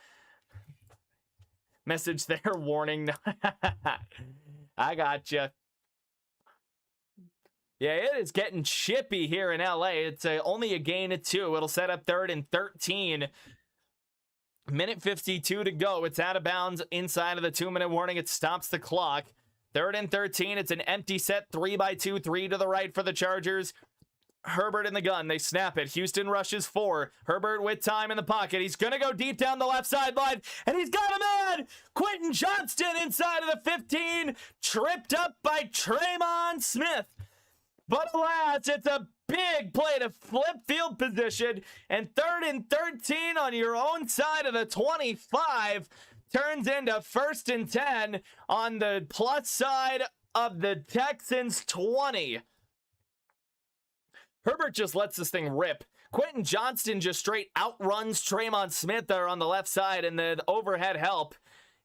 Message there, warning. I got you. Yeah, it is getting chippy here in LA. It's only a gain of 2. It'll set up 3rd and 13. Minute 52 to go. It's out of bounds inside of the 2-minute warning. It stops the clock. 3rd and 13. It's an empty set. 3x2. 3 to the right for the Chargers. Herbert in the gun. They snap it. Houston rushes 4. Herbert with time in the pocket. He's going to go deep down the left sideline. And he's got a man. Quentin Johnston inside of the 15. Tripped up by Tremon Smith. But alas, it's a big play to flip field position. And 3rd and 13 on your own side of the 25 turns into 1st and 10 on the plus side of the Texans 20. Herbert just lets this thing rip. Quentin Johnston just straight outruns Tremon Smith there on the left side, and the overhead help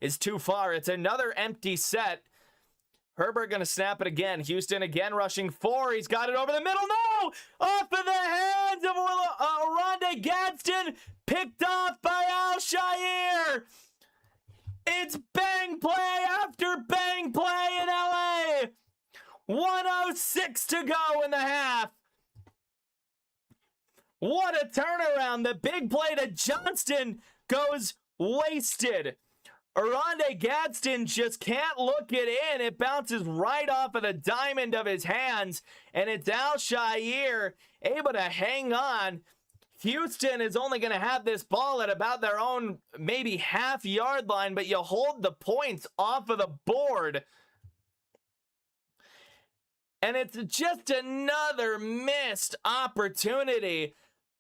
is too far. It's another empty set. Herbert going to snap it again. Houston again rushing 4. He's got it over the middle. No! Off of the hands of Oronde Gadsden. Picked off by Al-Shaair. It's bang play after bang play in LA. 1:06 to go in the half. What a turnaround. The big play to Johnston goes wasted. Oronde Gadsden just can't look it in. It bounces right off of the diamond of his hands, and it's Al-Shaair able to hang on. Houston is only going to have this ball at about their own maybe half-yard line, but you hold the points off of the board. And it's just another missed opportunity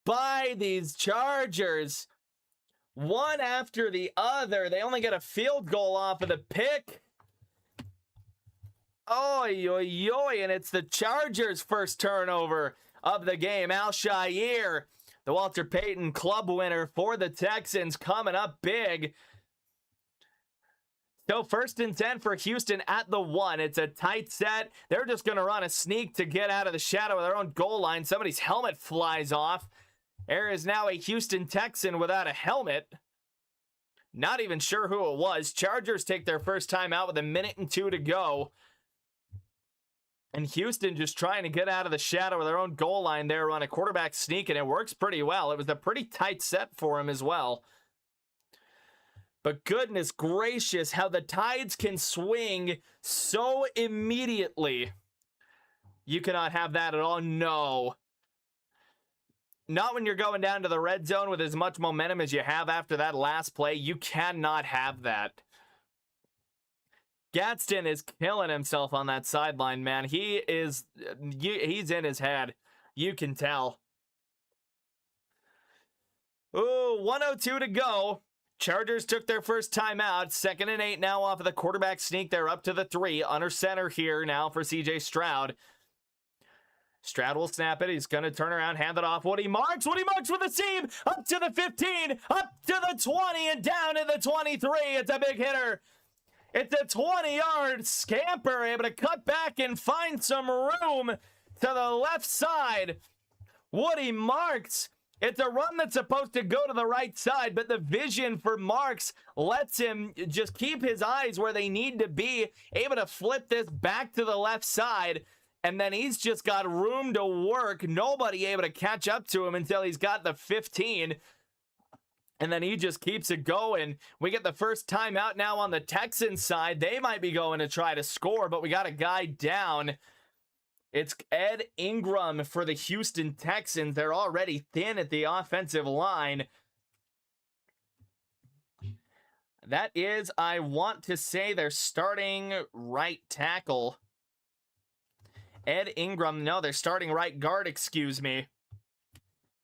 by these Chargers. One after the other. They only get a field goal off of the pick. Oy, oy, oy. And it's the Chargers' first turnover of the game. Al-Shaair, the Walter Payton Club winner for the Texans, coming up big. So 1st and 10 for Houston at the 1. It's a tight set. They're just going to run a sneak to get out of the shadow of their own goal line. Somebody's helmet flies off. There is now a Houston Texan without a helmet. Not even sure who it was. Chargers take their first time out with 1:02 to go. And Houston just trying to get out of the shadow of their own goal line there on a quarterback sneak, and it works pretty well. It was a pretty tight set for him as well. But goodness gracious, how the tides can swing so immediately. You cannot have that at all. No. Not when you're going down to the red zone with as much momentum as you have after that last play. You cannot have that. Gadsden is killing himself on that sideline, man. He's in his head. You can tell. Ooh, 1:02 to go. Chargers took their first timeout. 2nd and 8 now off of the quarterback sneak. They're up to the 3. Under center here now for CJ Stroud. Stroud will snap it. He's going to turn around, hand it off. Woody Marks with the seam. Up to the 15, up to the 20, and down to the 23. It's a big hitter. It's a 20-yard scamper, able to cut back and find some room to the left side. Woody Marks. It's a run that's supposed to go to the right side, but the vision for Marks lets him just keep his eyes where they need to be, able to flip this back to the left side, and then he's just got room to work. Nobody able to catch up to him until he's got the 15. And then he just keeps it going. We get the first timeout now on the Texans side. They might be going to try to score, but we got a guy down. It's Ed Ingram for the Houston Texans. They're already thin at the offensive line. That is, I want to say, their starting right tackle. Ed Ingram, no, they're starting right guard, excuse me.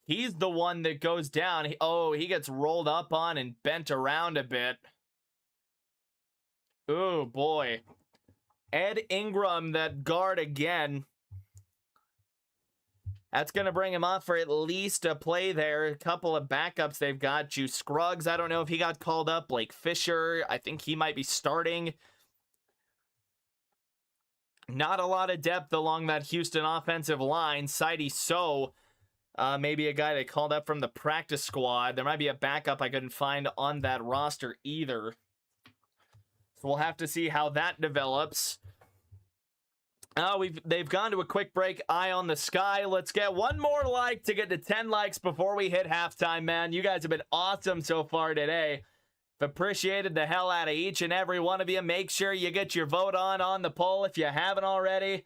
He's the one that goes down. He gets rolled up on and bent around a bit. Oh, boy. Ed Ingram, that guard again. That's going to bring him off for at least a play there. A couple of backups they've got. Juice Scruggs, I don't know if he got called up. Blake Fisher, I think he might be starting. Not a lot of depth along that Houston offensive line. Sidey So. Maybe a guy they called up from the practice squad. There might be a backup I couldn't find on that roster either. So we'll have to see how that develops. They've gone to a quick break. Eye on the sky. Let's get one more like to get to 10 likes before we hit halftime, man. You guys have been awesome so far today. I've appreciated the hell out of each and every one of you. Make sure you get your vote on the poll if you haven't already,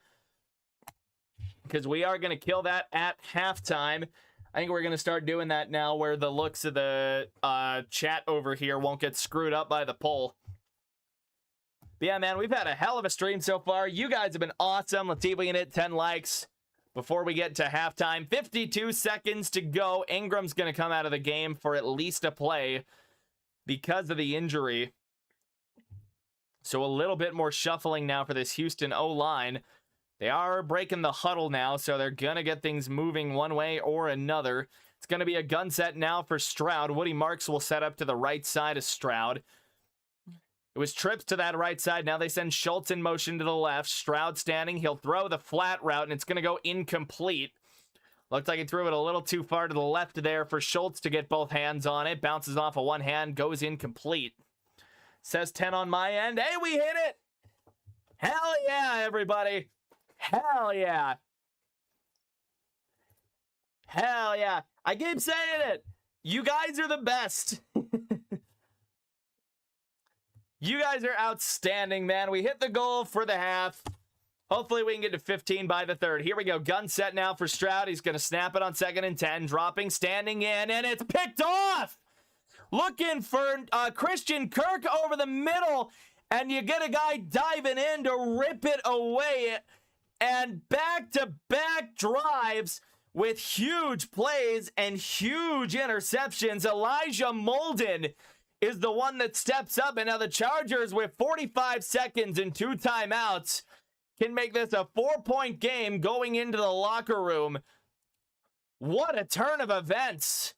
because we are going to kill that at halftime. I think we're going to start doing that now, where the looks of the chat over here won't get screwed up by the poll. But yeah, man, we've had a hell of a stream so far. You guys have been awesome. Let's see if we can hit 10 likes before we get to halftime. 52 seconds to go. Ingram's going to come out of the game for at least a play because of the injury. So a little bit more shuffling now for this Houston O-line. They are breaking the huddle now, so they're going to get things moving one way or another. It's going to be a gun set now for Stroud. Woody Marks will set up to the right side of Stroud. It was trips to that right side. Now they send Schultz in motion to the left. Stroud standing. He'll throw the flat route, and it's going to go incomplete. Looks like he threw it a little too far to the left there for Schultz to get both hands on it. Bounces off of one hand, goes incomplete. Says 10 on my end. Hey, we hit it! Hell yeah, everybody! Hell yeah! Hell yeah! I keep saying it! You guys are the best! You guys are outstanding, man. We hit the goal for the half. Hopefully we can get to 15 by the third. Here we go. Gun set now for Stroud. He's going to snap it on 2nd and 10. Dropping, standing in, and it's picked off! Looking for Christian Kirk over the middle, and you get a guy diving in to rip it away. And back-to-back drives with huge plays and huge interceptions. Elijah Molden is the one that steps up, and now the Chargers, with 45 seconds and 2 timeouts, can make this a 4-point game going into the locker room. What a turn of events.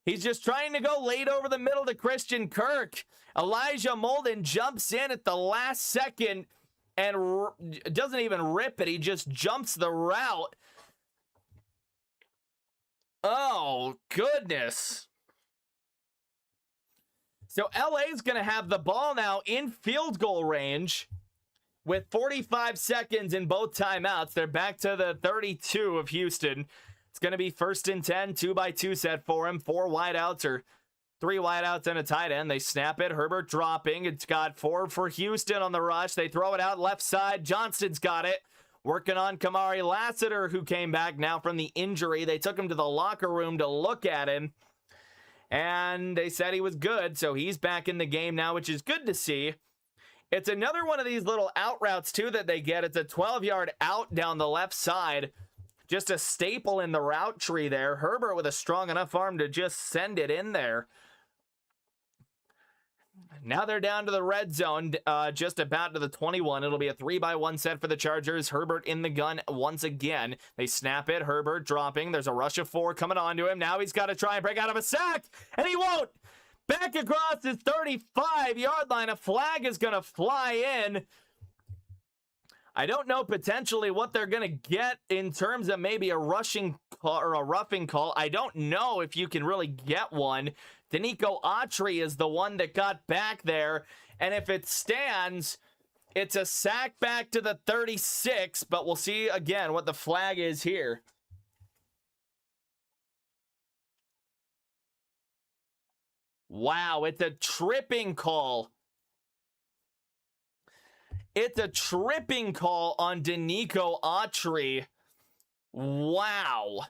He's just trying to go late over the middle to Christian Kirk. Elijah Molden jumps in at the last second and doesn't even rip it. He just jumps the route. Oh, goodness. So LA's going to have the ball now in field goal range With 45 seconds in both timeouts, they're back to the 32 of Houston. It's going to be 1st and 10, 2x2 set for him. 4 wideouts or 3 wideouts and a tight end. They snap it. Herbert dropping. It's got 4 for Houston on the rush. They throw it out left side. Johnston's got it. Working on Kamari Lassiter, who came back now from the injury. They took him to the locker room to look at him, and they said he was good, so he's back in the game now, which is good to see. It's another one of these little out routes, too, that they get. It's a 12-yard out down the left side. Just a staple in the route tree there. Herbert with a strong enough arm to just send it in there. Now they're down to the red zone, just about to the 21. It'll be a 3x1 set for the Chargers. Herbert in the gun once again. They snap it. Herbert dropping. There's a rush of 4 coming onto him. Now he's got to try and break out of a sack, and he won't. Back across his 35-yard line. A flag is going to fly in. I don't know potentially what they're going to get in terms of maybe a rushing call or a roughing call. I don't know if you can really get one. Danico Autry is the one that got back there. And if it stands, it's a sack back to the 36. But we'll see again what the flag is here. Wow, it's a tripping call. It's a tripping call on Danico Autry. Wow.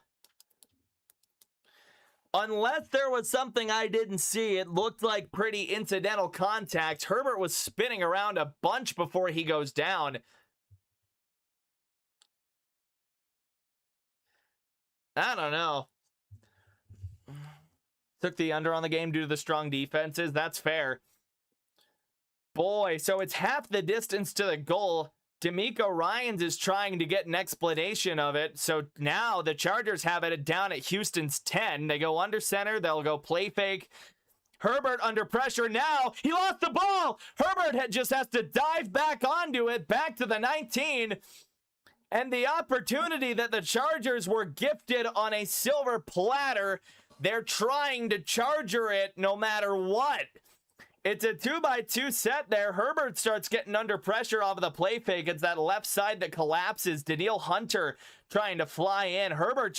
Unless there was something I didn't see, it looked like pretty incidental contact. Herbert was spinning around a bunch before he goes down. I don't know. Took the under on the game due to the strong defenses. That's fair. Boy, so it's half the distance to the goal. D'Amico Ryans is trying to get an explanation of it. So now the Chargers have it down at Houston's 10. They go under center. They'll go play fake. Herbert under pressure now. He lost the ball. Herbert just has to dive back onto it, back to the 19. And the opportunity that the Chargers were gifted on a silver platter, they're trying to Charger it no matter what. It's a 2x2 set there. Herbert starts getting under pressure off of the play fake. It's that left side that collapses. Danielle Hunter trying to fly in. Herbert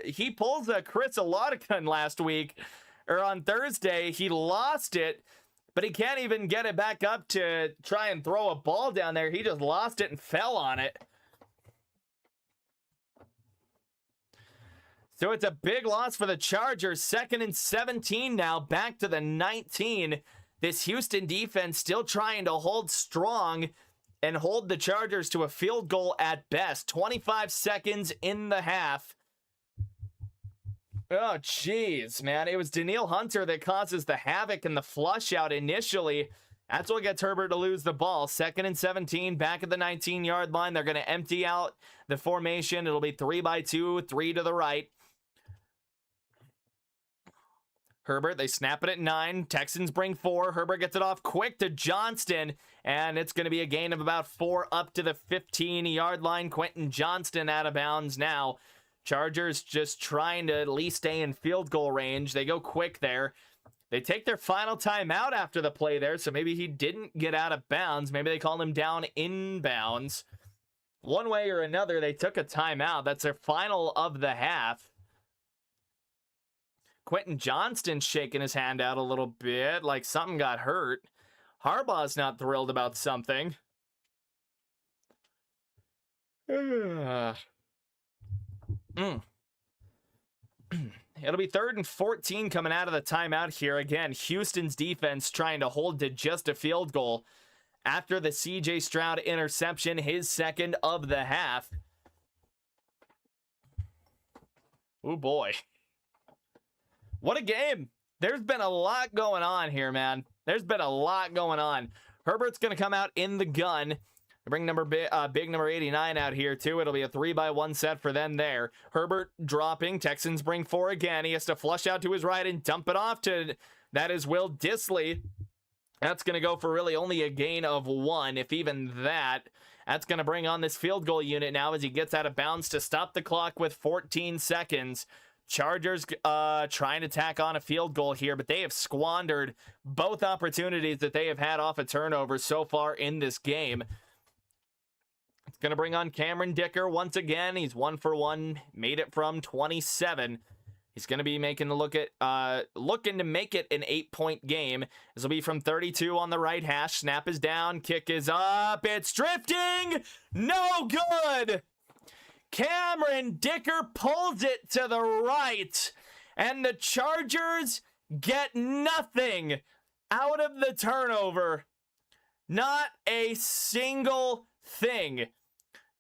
he pulls a Chris Oladigan last week, or on Thursday. He lost it, but he can't even get it back up to try and throw a ball down there. He just lost it and fell on it. So it's a big loss for the Chargers. 2nd and 17 now, back to the 19. This Houston defense still trying to hold strong and hold the Chargers to a field goal at best. 25 seconds in the half. Oh, jeez, man. It was Danielle Hunter that causes the havoc and the flush out initially. That's what gets Herbert to lose the ball. 2nd and 17, back at the 19-yard line. They're going to empty out the formation. It'll be 3x2, 3 to the right. Herbert, they snap it at 9. Texans bring 4. Herbert gets it off quick to Johnston, and it's going to be a gain of about 4 up to the 15-yard line. Quentin Johnston out of bounds now. Chargers just trying to at least stay in field goal range. They go quick there. They take their final timeout after the play there, so maybe he didn't get out of bounds. Maybe they call him down inbounds. One way or another, they took a timeout. That's their final of the half. Quentin Johnston shaking his hand out a little bit, like something got hurt. Harbaugh's not thrilled about something. It'll be 3rd and 14 coming out of the timeout here. Again, Houston's defense trying to hold to just a field goal after the CJ Stroud interception, his 2nd of the half. Oh boy. What a game. There's been a lot going on here, man. There's been a lot going on. Herbert's going to come out in the gun. Bring big number 89 out here, too. It'll be a 3x1 set for them there. Herbert dropping. Texans bring 4 again. He has to flush out to his right and dump it off to, that is Will Dissly. That's going to go for really only a gain of 1, if even that. That's going to bring on this field goal unit now as he gets out of bounds to stop the clock with 14 seconds. Chargers trying to tack on a field goal here, but they have squandered both opportunities that they have had off a turnover so far in this game. Going to bring on Cameron Dicker once again. He's 1 for 1, made it from 27. He's going to be looking to make it an 8-point game. This will be from 32 on the right hash. Snap is down. Kick is up. It's drifting. No good. Cameron Dicker pulls it to the right. And the Chargers get nothing out of the turnover. Not a single thing.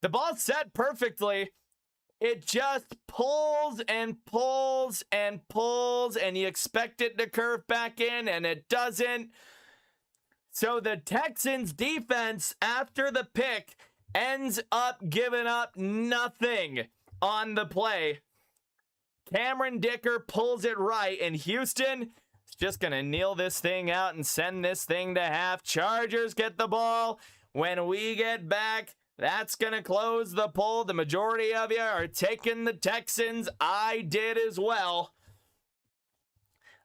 The ball's set perfectly. It just pulls and pulls and pulls, and you expect it to curve back in, and it doesn't. So the Texans defense, after the pick, ends up giving up nothing on the play. Cameron Dicker pulls it right, and Houston is just going to kneel this thing out and send this thing to half. Chargers get the ball. When we get back, that's going to close the poll. The majority of you are taking the Texans. I did as well.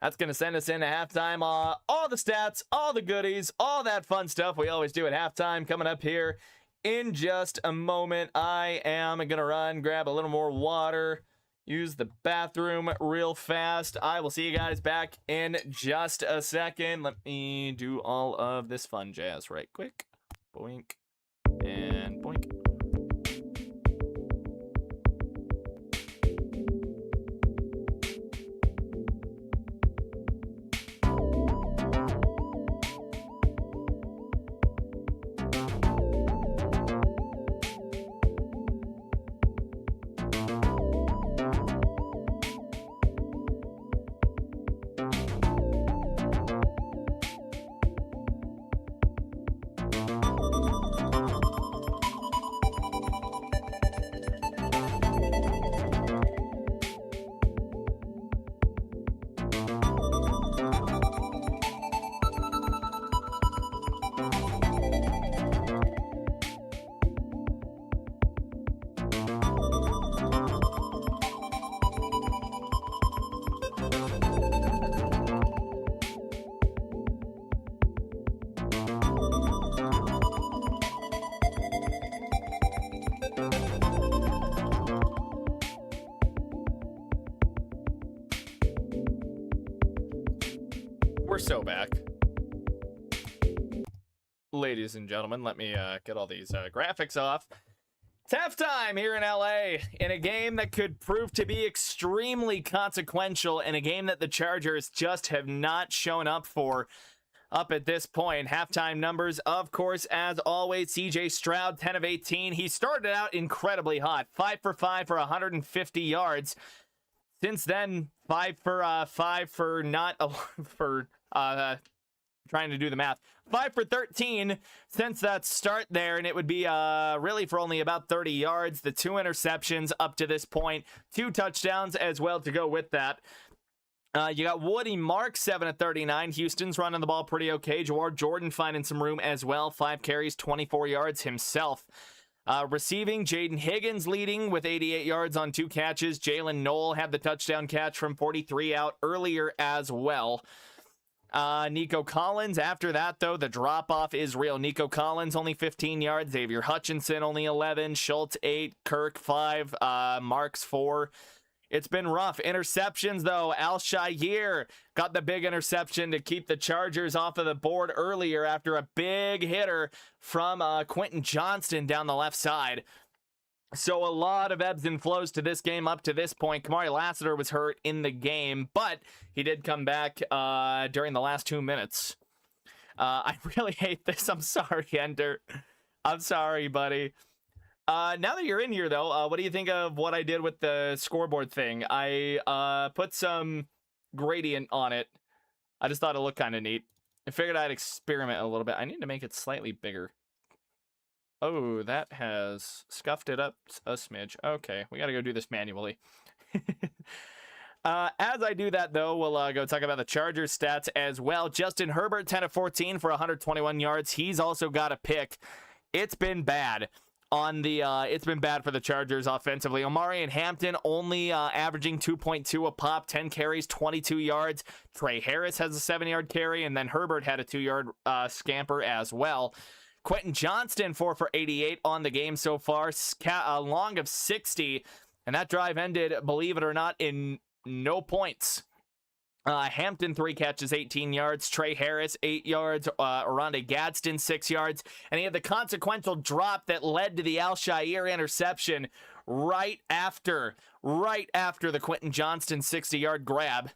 That's going to send us into halftime. All the stats, all the goodies, all that fun stuff we always do at halftime coming up here in just a moment. I am going to run, grab a little more water, use the bathroom real fast. I will see you guys back in just a second. Let me do all of this fun jazz right quick. Boink and boink. We're so back. Ladies and gentlemen, let me get all these graphics off. It's halftime here in LA in a game that could prove to be extremely consequential, in a game that the Chargers just have not shown up for up at this point. Halftime numbers, of course, as always, CJ Stroud, 10 of 18. He started out incredibly hot, 5 for 5 for 150 yards. Since then, 5 for not for trying to do the math. 5 for 13 since that start there, and it would be really for only about 30 yards. The 2 interceptions up to this point, 2 touchdowns as well to go with that. You got Woody Mark, 7 of 39. Houston's running the ball pretty okay. Jawar Jordan finding some room as well. 5 carries, 24 yards himself. Receiving, Jaden Higgins leading with 88 yards on 2 catches. Jalen Knoll had the touchdown catch from 43 out earlier as well. Nico Collins, after that, though, the drop-off is real. Nico Collins, only 15 yards. Xavier Hutchinson, only 11. Schultz, 8. Kirk, 5. Marks, 4. It's been rough. Interceptions, though. Al-Shaair got the big interception to keep the Chargers off of the board earlier after a big hitter from Quentin Johnston down the left side. So a lot of ebbs and flows to this game up to this point. Kamari Lassiter was hurt in the game, but he did come back during the last 2 minutes. I really hate this. I'm sorry, Ender. I'm sorry, buddy. Now that you're in here, though, what do you think of what I did with the scoreboard thing? I put some gradient on it. I just thought it looked kind of neat. I figured I'd experiment a little bit. I need to make it slightly bigger. Oh, that has scuffed it up a smidge. Okay, we got to go do this manually. As I do that, though, we'll go talk about the Chargers stats as well. Justin Herbert, 10 of 14 for 121 yards. He's also got a pick. It's been bad. It's been bad for the Chargers offensively. Omari and Hampton only averaging 2.2 a pop, 10 carries, 22 yards. Trey Harris has a 7-yard carry, and then Herbert had a 2-yard scamper as well. Quentin Johnston, 4 for 88 on the game so far. A long of 60. And that drive ended, believe it or not, in no points. Hampton, 3 catches, 18 yards. Trey Harris, 8 yards. Aronde Gadsden, 6 yards. And he had the consequential drop that led to the Al-Shaair interception right after the Quentin Johnston 60-yard grab.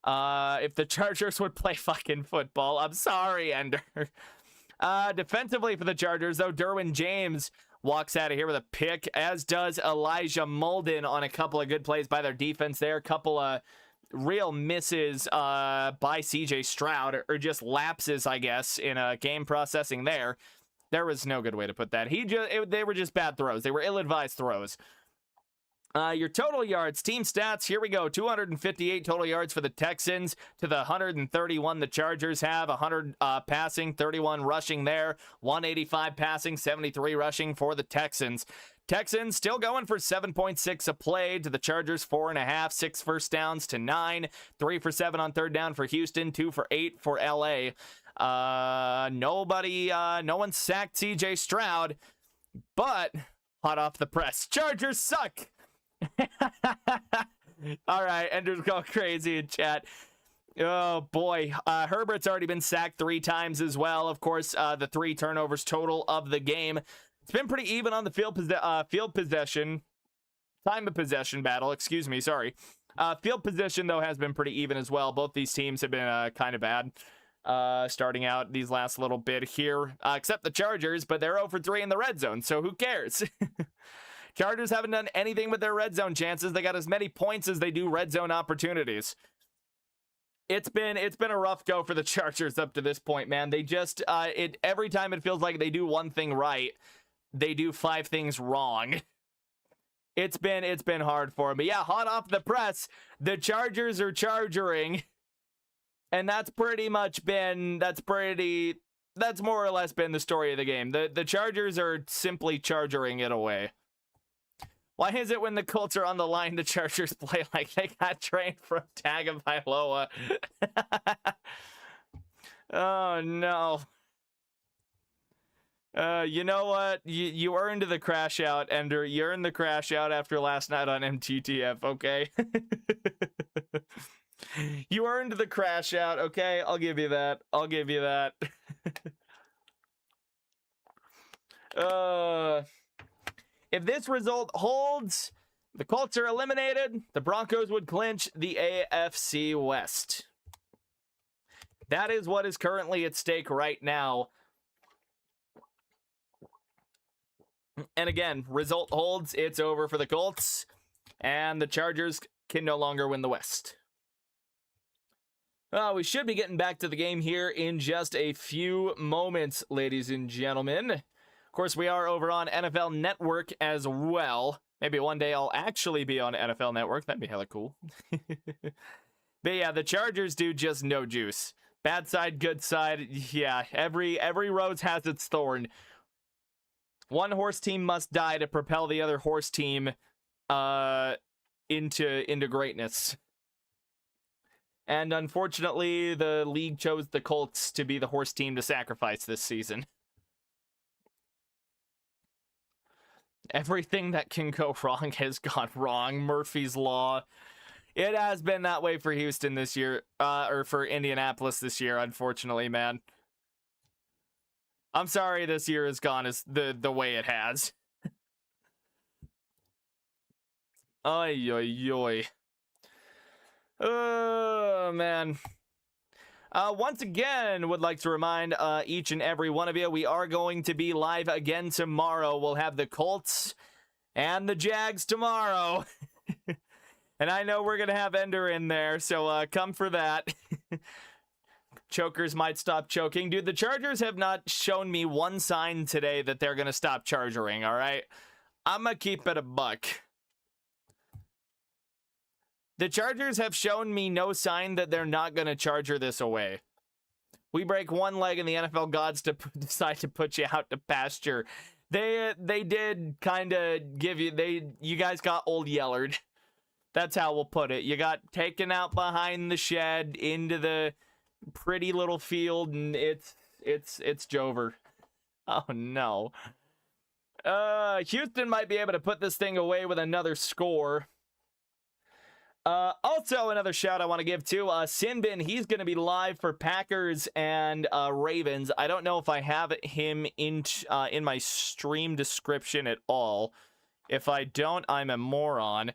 If the Chargers would play fucking football, I'm sorry, Ender. Defensively for the Chargers, though, Derwin James walks out of here with a pick, as does Elijah Molden on a couple of good plays by their defense there. A couple of real misses by CJ Stroud, or just lapses, I guess, in game processing there. There was no good way to put that. They were just bad throws. They were ill-advised throws. Your total yards, team stats, here we go. 258 total yards for the Texans to the 131 the Chargers have. 100 passing, 31 rushing there. 185 passing, 73 rushing for the Texans. Texans still going for 7.6 a play to the Chargers 4.5. 6 first downs to 9. 3 for 7 on third down for Houston. 2 for 8 for LA. No one sacked CJ Stroud, but hot off the press, Chargers suck. All right, Ender's going crazy in chat. Oh boy, Herbert's already been sacked 3 times as well. Of course, the 3 turnovers total of the game. It's been pretty even on the field possession, time of possession battle. Excuse me, sorry. Field position though has been pretty even as well. Both these teams have been kind of bad starting out these last little bit here, except the Chargers, but they're 0 for 3 in the red zone, so who cares? Chargers haven't done anything with their red zone chances. They got as many points as they do red zone opportunities. It's been a rough go for the Chargers up to this point, man. They just every time it feels like they do one thing right, they do 5 things wrong. It's been hard for them. But yeah, hot off the press, the Chargers are chargering, and that's more or less been the story of the game. The Chargers are simply chargering it away. Why is it when the Colts are on the line, the Chargers play like they got trained from Tagovailoa? Oh, no. You know what? You earned the crash out, Ender. You earned the crash out after last night on MTTF, okay? You earned the crash out, okay? I'll give you that. I'll give you that. If this result holds, the Colts are eliminated. The Broncos would clinch the AFC West. That is what is currently at stake right now. And again, result holds, it's over for the Colts, and the Chargers can no longer win the West. We should be getting back to the game here in just a few moments, ladies and gentlemen. Of course, we are over on NFL Network as well. Maybe one day I'll actually be on NFL Network. That'd be hella cool. But yeah, the Chargers do just no juice. Bad side, good side. Yeah, every rose has its thorn. One horse team must die to propel the other horse team into greatness. And unfortunately, the league chose the Colts to be the horse team to sacrifice this season. Everything that can go wrong has gone wrong. Murphy's Law. It has been that way for Houston this year, or for Indianapolis this year, unfortunately, man. I'm sorry this year has gone as the way it has. Oy, oy, oy. Oh, man. Once again, would like to remind each and every one of you, we are going to be live again tomorrow. We'll have the Colts and the Jags tomorrow. And I know we're going to have Ender in there, so come for that. Chokers might stop choking. Dude, the Chargers have not shown me one sign today that they're going to stop charging, all right? I'm going to keep it a buck. The Chargers have shown me no sign that they're not going to charger this away. We break one leg and the NFL gods decide to put you out to pasture. They did kind of give you, you guys got old yellered. That's how we'll put it. You got taken out behind the shed into the pretty little field, and it's Jover. Oh, no. Houston might be able to put this thing away with another score. Also, another shout I want to give to Sinbin. He's going to be live for Packers and Ravens. I don't know if I have him in my stream description at all. If I don't, I'm a moron.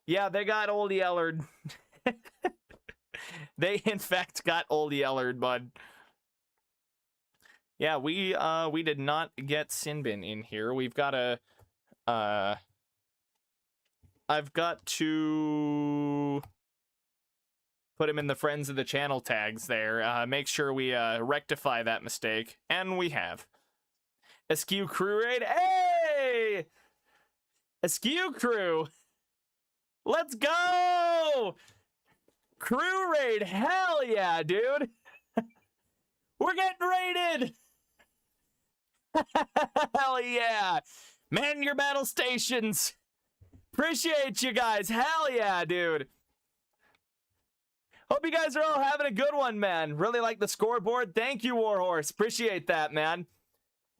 Yeah, they got old Yellard. They, in fact, got old Yellard, bud. Yeah, we did not get Sinbin in here. We've got a... I've got to put him in the friends of the channel tags there. Make sure we rectify that mistake. And we have. Askew Crew Raid. Hey! Askew Crew. Let's go! Crew Raid. Hell yeah, dude. We're getting raided. Hell yeah. Man your battle stations. Appreciate you guys. Hell yeah, dude. Hope you guys are all having a good one, man. Really like the scoreboard. Thank you, Warhorse. Appreciate that, man.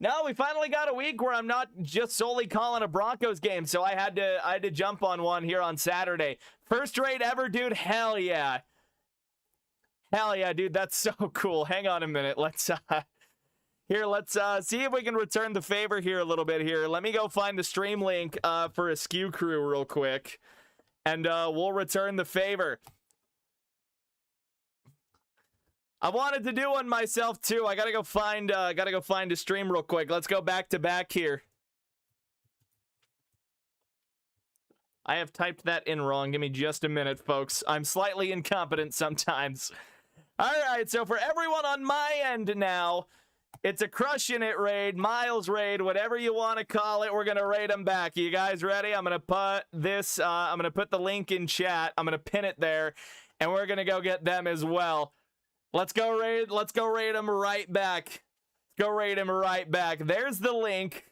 No, we finally got a week where I'm not just solely calling a Broncos game, so I had to jump on one here on Saturday. First raid ever, dude. Hell yeah. Hell yeah, dude. That's so cool. Hang on a minute. Let's see if we can return the favor here a little bit here. Let me go find the stream link for Askew Crew real quick, and we'll return the favor. I wanted to do one myself too. I gotta go find a stream real quick. Let's go back to back here. I have typed that in wrong. Give me just a minute, folks. I'm slightly incompetent sometimes. All right, so for everyone on my end now, it's a Crushin It raid, Miles raid, whatever you want to call it. We're going to raid them back. You guys ready? I'm going to put this, I'm going to put the link in chat. I'm going to pin it there, and we're going to go get them as well. Let's go raid them right back. Go raid them right back. There's the link.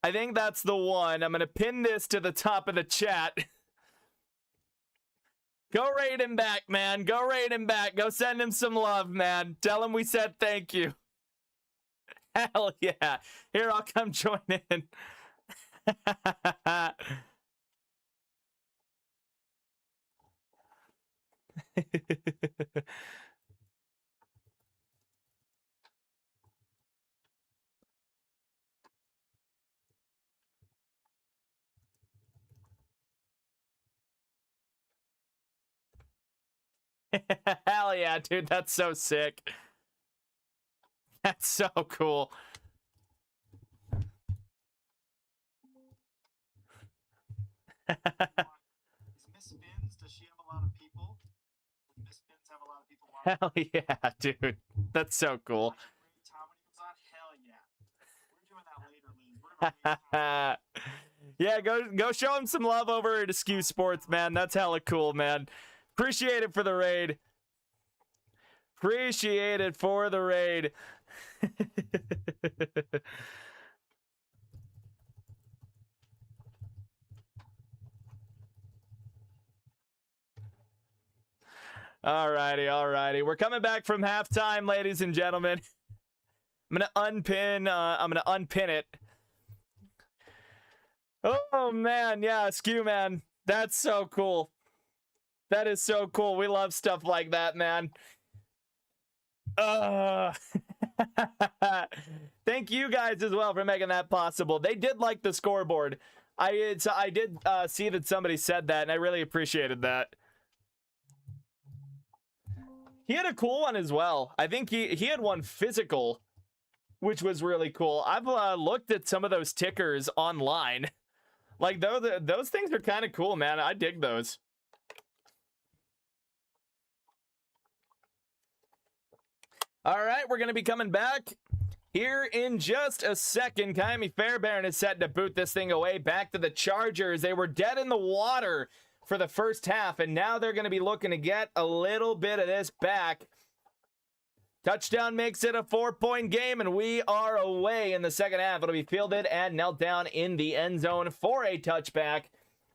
I think that's the one. I'm going to pin this to the top of the chat. Go raid him back, man. Go raid him back. Go send him some love, man. Tell him we said thank you. Hell yeah. Here, I'll come join in. Hell yeah, dude. That's so sick. That's so cool. Is Miss Spins, does she have a lot of people? Does Miss Spins have a lot of people watching? Hell yeah, dude. That's so cool. Tom, when he comes on, hell yeah. We're doing that later, Liz. Yeah, go show him some love over at Askew Sports, man. That's hella cool, man. Appreciate it for the raid. Appreciate it for the raid. Alrighty. We're coming back from halftime, ladies and gentlemen. I'm gonna unpin it. Oh man, yeah, Askew, man. That's so cool. That is so cool. We love stuff like that, man. Thank you guys as well for making that possible. They did like the scoreboard. I did see that somebody said that, and I really appreciated that. He had a cool one as well. I think he had one physical, which was really cool. I've looked at some of those tickers online. Like, those things are kind of cool, man. I dig those. All right, we're going to be coming back here in just a second. Kaimi Fairbairn is set to boot this thing away back to the Chargers. They were dead in the water for the first half, and now they're going to be looking to get a little bit of this back. Touchdown makes it a 4-point game, and we are away in the second half. It'll be fielded and knelt down in the end zone for a touchback.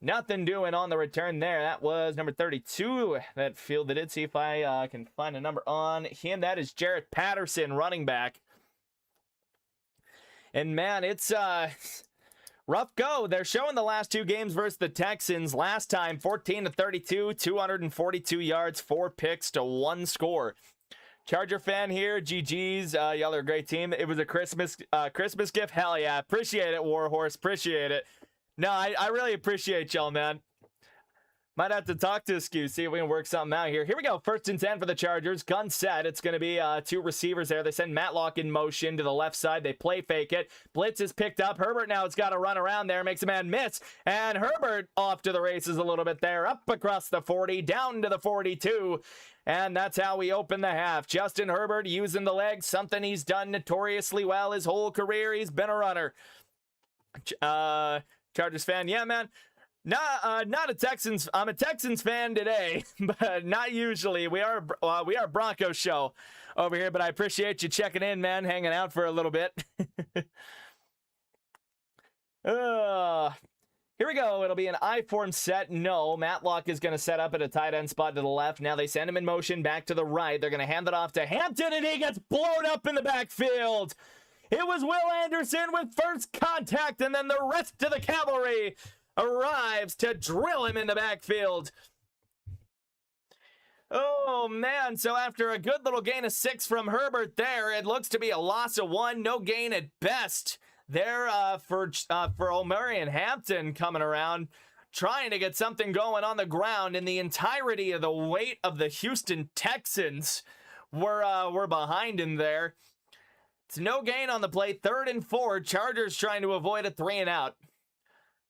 Nothing doing on the return there. That was number 32 that fielded it. See if I can find a number on him. That is Jarrett Patterson, running back. And man, it's rough go. They're showing the last two games versus the Texans. Last time, 14-32, 242 yards, 4 picks to 1 score. Charger fan here, GG's. Y'all are a great team. It was a Christmas gift. Hell yeah. Appreciate it, Warhorse. Appreciate it. No, I really appreciate y'all, man. Might have to talk to Askew, see if we can work something out here. Here we go. 1st and 10 for the Chargers. Gun set. It's going to be 2 receivers there. They send Matlock in motion to the left side. They play fake it. Blitz is picked up. Herbert now has got to run around there. Makes a man miss. And Herbert off to the races a little bit there. Up across the 40. Down to the 42. And that's how we open the half. Justin Herbert using the legs. Something he's done notoriously well his whole career. He's been a runner. Chargers fan. Yeah, man. Not a Texans. I'm a Texans fan today, but not usually. We are Broncos show over here, but I appreciate you checking in, man, hanging out for a little bit. Here we go. It'll be an I-form set. No, Matlock is going to set up at a tight end spot to the left. Now they send him in motion back to the right. They're going to hand it off to Hampton, and he gets blown up in the backfield. It was Will Anderson with first contact, and then the rest of the cavalry arrives to drill him in the backfield. Oh, man. So after a good little gain of 6 from Herbert there, it looks to be a loss of 1. No gain at best there for Omarion Hampton coming around, trying to get something going on the ground. And the entirety of the weight of the Houston Texans were behind him there. It's no gain on the play. 3rd and 4. Chargers trying to avoid a 3 and out.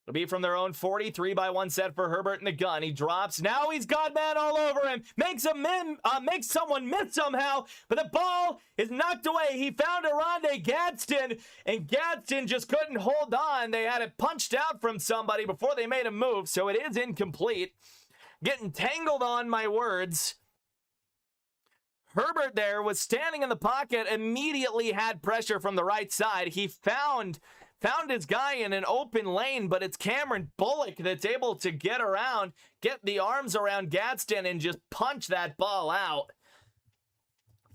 It'll be from their own 40, 3-by-1 set for Herbert in the gun. He drops. Now he's got man all over him. Makes someone miss somehow, but the ball is knocked away. He found Aronde Gadsden, and Gadsden just couldn't hold on. They had it punched out from somebody before they made a move, so it is incomplete. Getting tangled on my words. Herbert there was standing in the pocket, immediately had pressure from the right side. He found his guy in an open lane, but it's Cameron Bullock that's able to get the arms around Gadsden and just punch that ball out.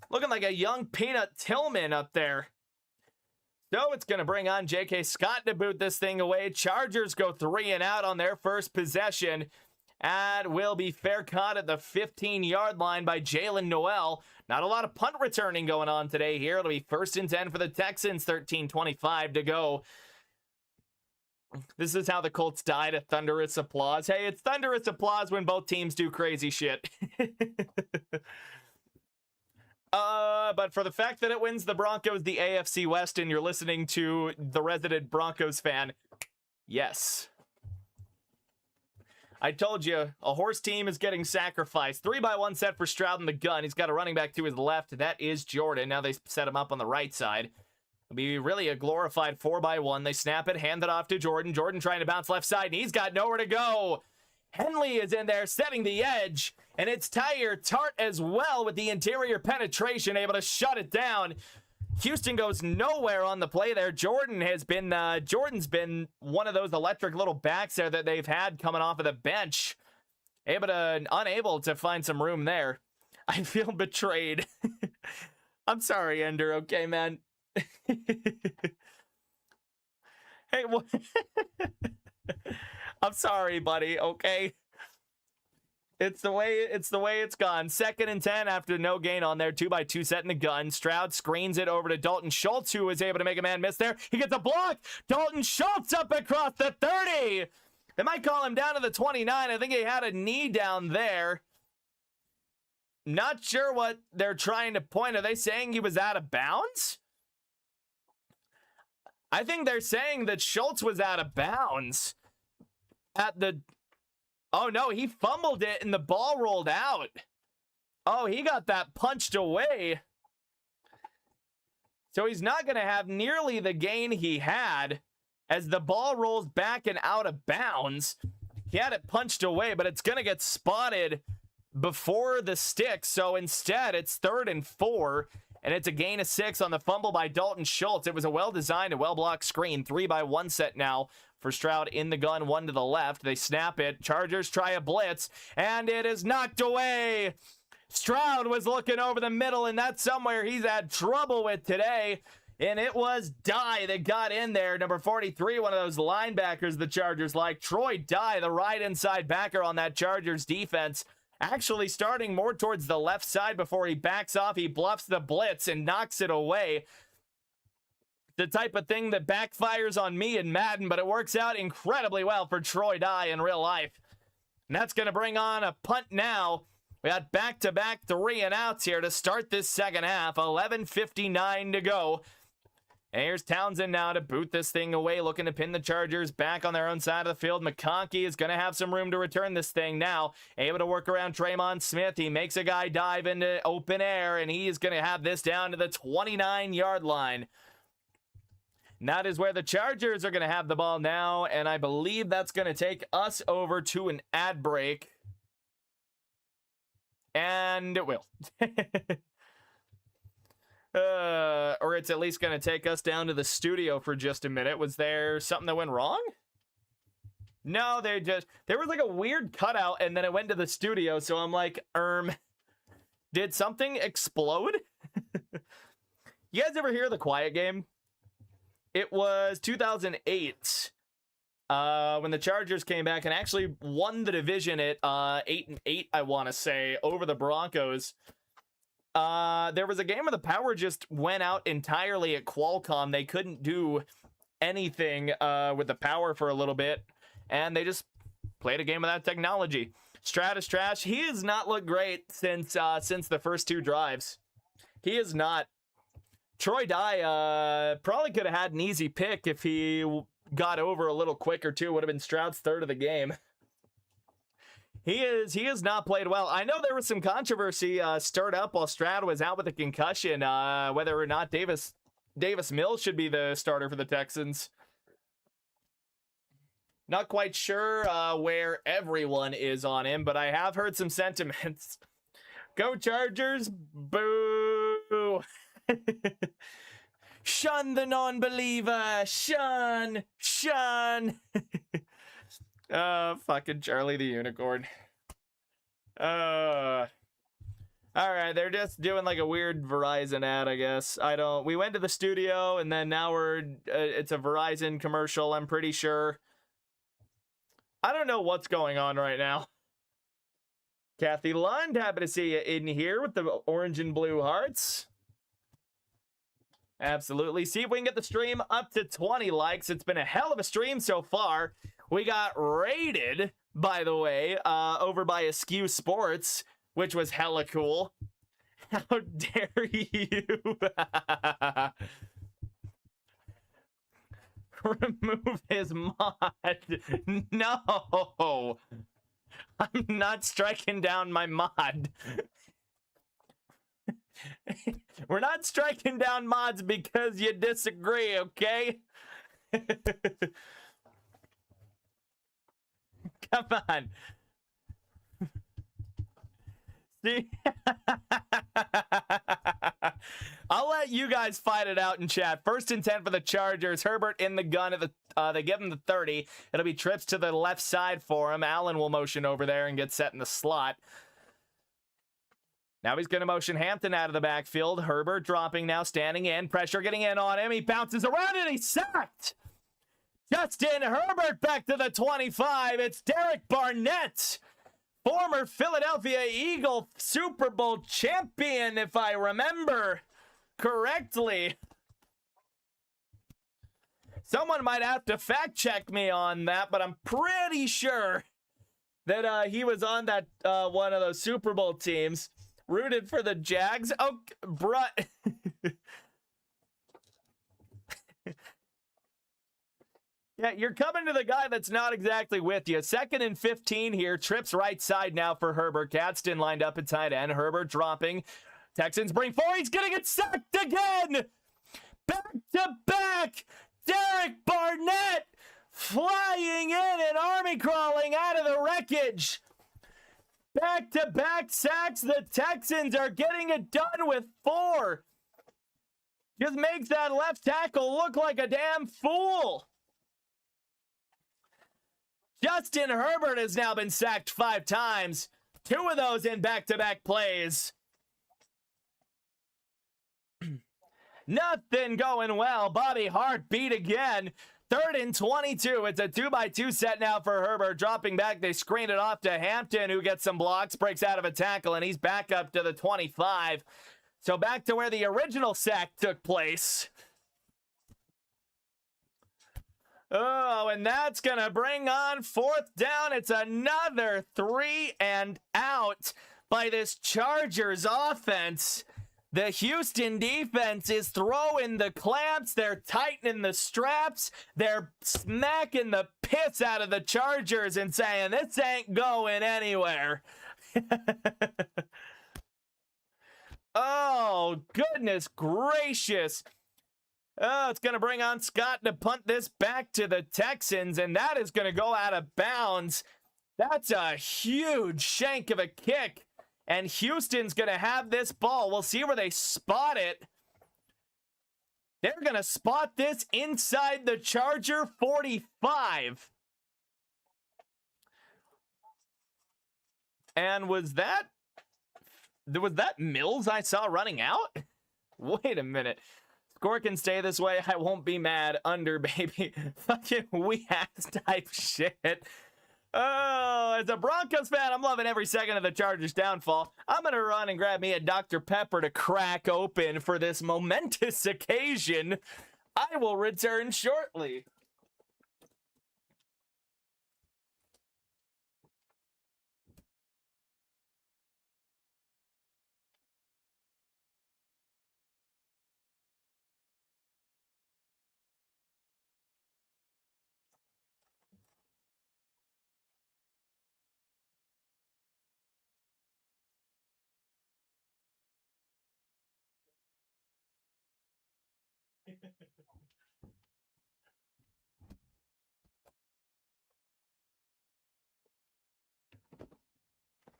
Looking like a young Peanut Tillman up there. So it's going to bring on J.K. Scott to boot this thing away. Chargers go 3 and out on their first possession. And will be fair caught at the 15-yard line by Jalen Noel. Not a lot of punt returning going on today here. It'll be 1st and 10 for the Texans, 13:25 to go. This is how the Colts died, a thunderous applause. Hey, it's thunderous applause when both teams do crazy shit. But for the fact that it wins the Broncos the AFC West and you're listening to the resident Broncos fan, yes. I told you, a horse team is getting sacrificed. 3-by-1 set for Stroud in the gun. He's got a running back to his left. That is Jordan. Now they set him up on the right side. It'll be really a glorified 4-by-1. They snap it, hand it off to Jordan. Jordan trying to bounce left side, and he's got nowhere to go. Henley is in there setting the edge, and it's Tyre Tart as well with the interior penetration, able to shut it down. Houston goes nowhere on the play there. Jordan's been one of those electric little backs there that they've had coming off of the bench. Unable to find some room there. I feel betrayed. I'm sorry, Ender. Okay, man. Hey, I'm sorry, buddy. Okay. It's the way it's gone. 2nd and 10 after no gain on there. 2-by-2 set in the gun. Stroud screens it over to Dalton Schultz, who was able to make a man miss there. He gets a block. Dalton Schultz up across the 30. They might call him down to the 29. I think he had a knee down there. Not sure what they're trying to point. Are they saying he was out of bounds? I think they're saying that Schultz was out of bounds at the... Oh, no, he fumbled it and the ball rolled out. Oh, he got that punched away. So he's not going to have nearly the gain he had as the ball rolls back and out of bounds. He had it punched away, but it's going to get spotted before the stick. So instead, it's 3rd and 4, and it's a gain of 6 on the fumble by Dalton Schultz. It was a well-designed and well-blocked screen. 3-by-1 set now for Stroud in the gun, 1 to the left. They snap it. Chargers try a blitz, and it is knocked away. Stroud was looking over the middle, and that's somewhere he's had trouble with today. And it was Dye that got in there. Number 43, one of those linebackers the Chargers like. Troy Dye, the right inside backer on that Chargers defense. Actually starting more towards the left side before he backs off. He bluffs the blitz and knocks it away. The type of thing that backfires on me in Madden, but it works out incredibly well for Troy Dye in real life. And that's going to bring on a punt now. We got back-to-back 3-and-outs here to start this second half. 11:59 to go. And here's Townsend now to boot this thing away, looking to pin the Chargers back on their own side of the field. McConkey is going to have some room to return this thing now. Able to work around Tremon Smith. He makes a guy dive into open air, and he is going to have this down to the 29-yard line. And that is where the Chargers are going to have the ball now, and I believe that's going to take us over to an ad break. And it will. Or it's at least going to take us down to the studio for just a minute. Was there something that went wrong? No, there was like a weird cutout and then it went to the studio. So I'm like, did something explode? You guys ever hear The Quiet Game? It was 2008 when the Chargers came back and actually won the division at 8-8, I want to say, over the Broncos. There was a game where the power just went out entirely at Qualcomm. They couldn't do anything with the power for a little bit, and they just played a game without technology. Stratus Trash, he has not looked great since the first two drives. He is not. Troy Dye probably could have had an easy pick if he got over a little quicker too. Would have been Stroud's third of the game. He has not played well. I know there was some controversy stirred up while Stroud was out with a concussion, whether or not Davis Mills should be the starter for the Texans. Not quite sure where everyone is on him, but I have heard some sentiments. Go Chargers! Boo! Shun the non-believer! Shun! Fucking Charlie the Unicorn. All right, they're just doing like a weird Verizon ad, I guess. We went to the studio and then now it's a Verizon commercial, I'm pretty sure. I don't know what's going on right now. Kathy Lund, happy to see you in here with the orange and blue hearts. Absolutely. See if we can get the stream up to 20 likes. It's been a hell of a stream so far. We got raided, by the way, over by Askew Sports, which was hella cool. How dare you? Remove his mod. No. I'm not striking down my mod. We're not striking down mods because you disagree, okay? Come on. See? I'll let you guys fight it out in chat. First and 10 for the Chargers. Herbert in the gun at they give him the 30. It'll be trips to the left side for him. Allen will motion over there and get set in the slot. Now he's going to motion Hampton out of the backfield. Herbert dropping now, standing in. Pressure getting in on him. He bounces around and he's sacked. Justin Herbert back to the 25. It's Derek Barnett, former Philadelphia Eagle Super Bowl champion, if I remember correctly. Someone might have to fact check me on that, but I'm pretty sure that he was on that one of those Super Bowl teams. Rooted for the Jags. Oh, bruh. Yeah, you're coming to the guy that's not exactly with you. 2nd and 15 here. Trips right side now for Herbert. Gadsden lined up at tight end. Herbert dropping. Texans bring 4. He's going to get sacked again. Back to back. Derek Barnett flying in and army crawling out of the wreckage. Back-to-back sacks. The Texans are getting it done with 4. Just makes that left tackle look like a damn fool. Justin Herbert has now been sacked 5 times. 2 of those in back-to-back plays. Nothing going well. Bobby Hart beat again. 3rd and 22. It's a 2-by-2 set now for Herbert. Dropping back, they screen it off to Hampton, who gets some blocks, breaks out of a tackle, and he's back up to the 25. So back to where the original sack took place. Oh, and that's going to bring on 4th down. It's another 3 and out by this Chargers offense. The Houston defense is throwing the clamps. They're tightening the straps. They're smacking the piss out of the Chargers and saying, this ain't going anywhere. Oh, goodness gracious. Oh, it's going to bring on Scott to punt this back to the Texans, and that is going to go out of bounds. That's a huge shank of a kick, and Houston's going to have this ball. We'll see where they spot it. They're going to spot this inside the Charger 45. And was that Mills I saw running out? Wait a minute. Score can stay this way. I won't be mad. Under, baby. Fucking we-ass type shit. Oh, as a Broncos fan, I'm loving every second of the Chargers' downfall. I'm going to run and grab me a Dr. Pepper to crack open for this momentous occasion. I will return shortly.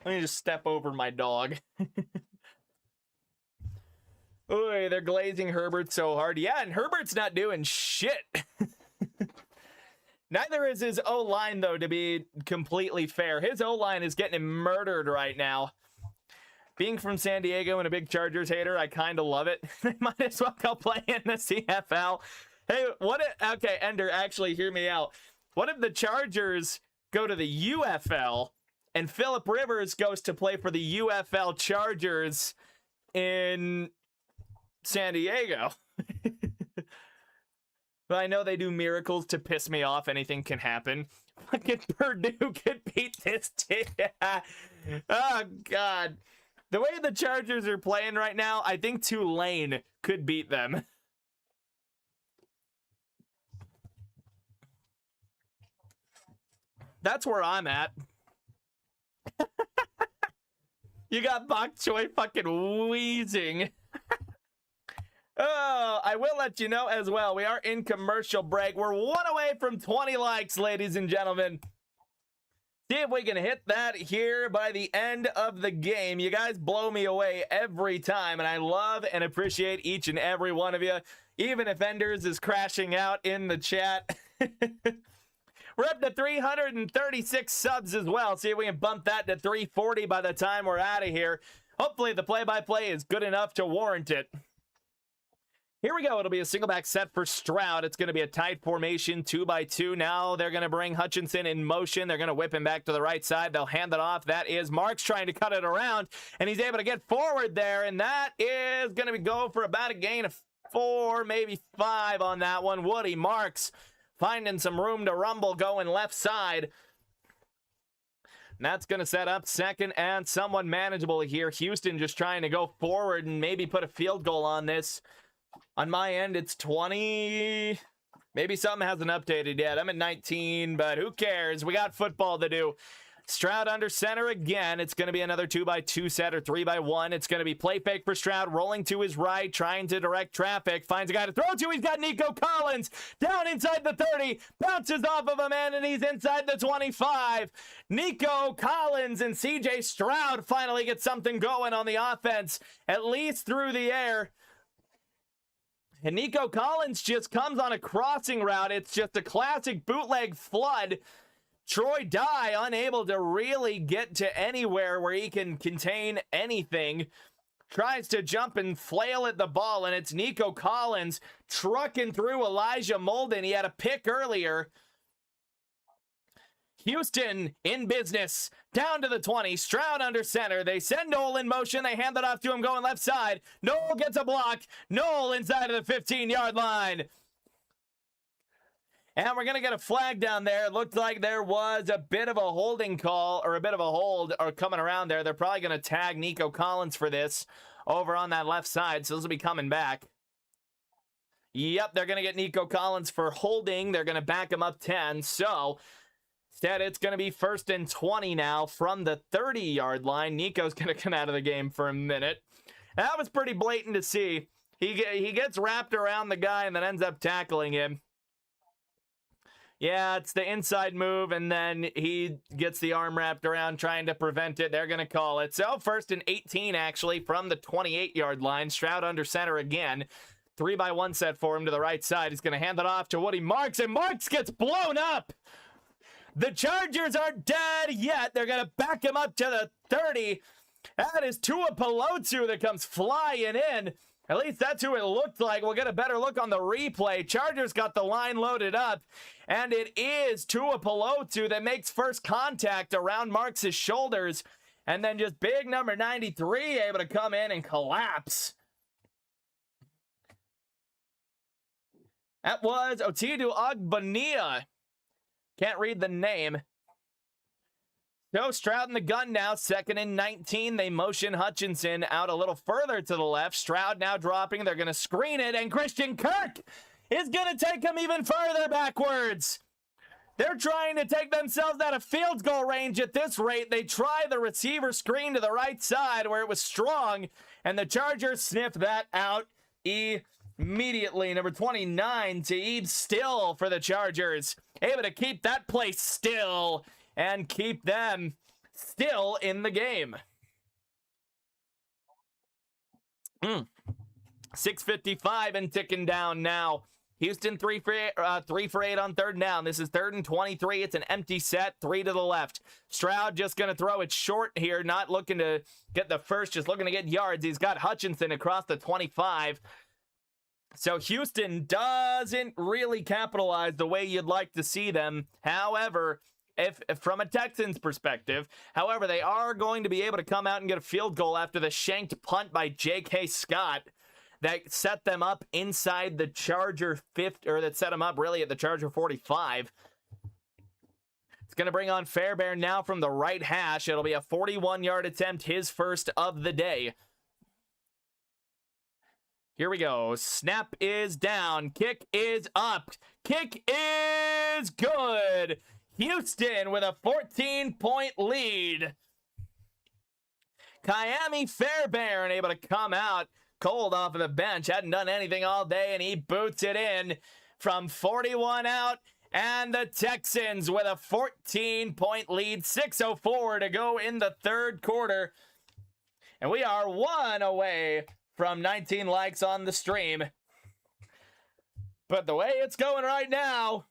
Let me just step over my dog. Oy, they're glazing Herbert so hard. Yeah, and Herbert's not doing shit. Neither is his O-line, though, to be completely fair. His O-line is getting him murdered right now. Being from San Diego and a big Chargers hater, I kind of love it. They might as well go play in the CFL. Hey, what if, okay, Ender, actually, hear me out. What if the Chargers go to the UFL and Phillip Rivers goes to play for the UFL Chargers in San Diego? But I know they do miracles to piss me off. Anything can happen. Fucking Purdue could beat this team. Oh, God. The way the Chargers are playing right now, I think Tulane could beat them. That's where I'm at. You got Bok Choy fucking wheezing. Oh, I will let you know as well. We are in commercial break. We're 1 away from 20 likes, ladies and gentlemen. See if we can hit that here by the end of the game. You guys blow me away every time, and I love and appreciate each and every one of you, even if Enders is crashing out in the chat. We're up to 336 subs as well. See if we can bump that to 340 by the time we're out of here. Hopefully the play-by-play is good enough to warrant it. Here we go. It'll be a single back set for Stroud. It's going to be a tight formation, 2-by-2. Now they're going to bring Hutchinson in motion. They're going to whip him back to the right side. They'll hand it off. That is Marks trying to cut it around, and he's able to get forward there, and that is going to go for about a gain of 4, maybe 5 on that one. Woody Marks finding some room to rumble going left side. And that's going to set up 2nd and somewhat manageable here. Houston just trying to go forward and maybe put a field goal on this. On my end, it's 20. Maybe something hasn't updated yet. I'm at 19, but who cares? We got football to do. Stroud under center again. It's going to be another 2-by-2 set or 3-by-1. It's going to be play fake for Stroud, rolling to his right, trying to direct traffic. Finds a guy to throw to. He's got Nico Collins down inside the 30. Bounces off of a man, and he's inside the 25. Nico Collins and CJ Stroud finally get something going on the offense, at least through the air. And Nico Collins just comes on a crossing route. It's just a classic bootleg flood. Troy Dye unable to really get to anywhere where he can contain anything. tries to jump and flail at the ball, and it's Nico Collins trucking through Elijah Molden. He had a pick earlier. Houston in business, down to the 20, Stroud under center. They send Noel in motion. They hand it off to him going left side. Noel gets a block. Noel inside of the 15-yard line. And we're going to get a flag down there. It looked like there was a bit of a holding call or a bit of a hold or coming around there. They're probably going to tag Nico Collins for this over on that left side. So this will be coming back. Yep, they're going to get Nico Collins for holding. They're going to back him up 10. So instead, it's going to be 1st and 20 now from the 30-yard line. Nico's going to come out of the game for a minute. That was pretty blatant to see. He gets wrapped around the guy and then ends up tackling him. Yeah, it's the inside move, and then he gets the arm wrapped around trying to prevent it. They're going to call it. So 1st and 18, actually, from the 28-yard line. Stroud under center again. 3-by-1 set for him to the right side. He's going to hand it off to Woody Marks, and Marks gets blown up. The Chargers aren't dead yet. They're going to back him up to the 30. That is Tua Pelotu that comes flying in. At least that's who it looked like. We'll get a better look on the replay. Chargers got the line loaded up, and it is Tua Pelotu that makes first contact around Marks' shoulders, and then just big number 93 able to come in and collapse. That was Otidu Ogbania. Can't read the name. So Stroud in the gun now, 2nd and 19. They motion Hutchinson out a little further to the left. Stroud now dropping. They're going to screen it, and Christian Kirk is going to take him even further backwards. They're trying to take themselves out of field goal range at this rate. They try the receiver screen to the right side where it was strong, and the Chargers sniff that out immediately. Number 29, Taib Still for the Chargers. Able to keep that place still and keep them still in the game. 6:55 and ticking down now. Houston 3 for 8 on 3rd down. This is 3rd and 23. It's an empty set, 3 to the left. Stroud just going to throw it short here, not looking to get the first, just looking to get yards. He's got Hutchinson across the 25. So Houston doesn't really capitalize the way you'd like to see them. However, if from a Texans perspective, however, they are going to be able to come out and get a field goal after the shanked punt by J.K. Scott that set them up inside the Charger 50, or that set them up really at the Charger 45. It's going to bring on Fairbairn now from the right hash. It'll be a 41-yard attempt, his first of the day. Here we go. Snap is down. Kick is up. Kick is good. Houston with a 14-point lead. Kyami Fairbairn able to come out cold off of the bench. Hadn't done anything all day, and he boots it in from 41 out. And the Texans with a 14-point lead. 6:04 to go in the 3rd quarter. And we are 1 away from 19 likes on the stream. But the way it's going right now,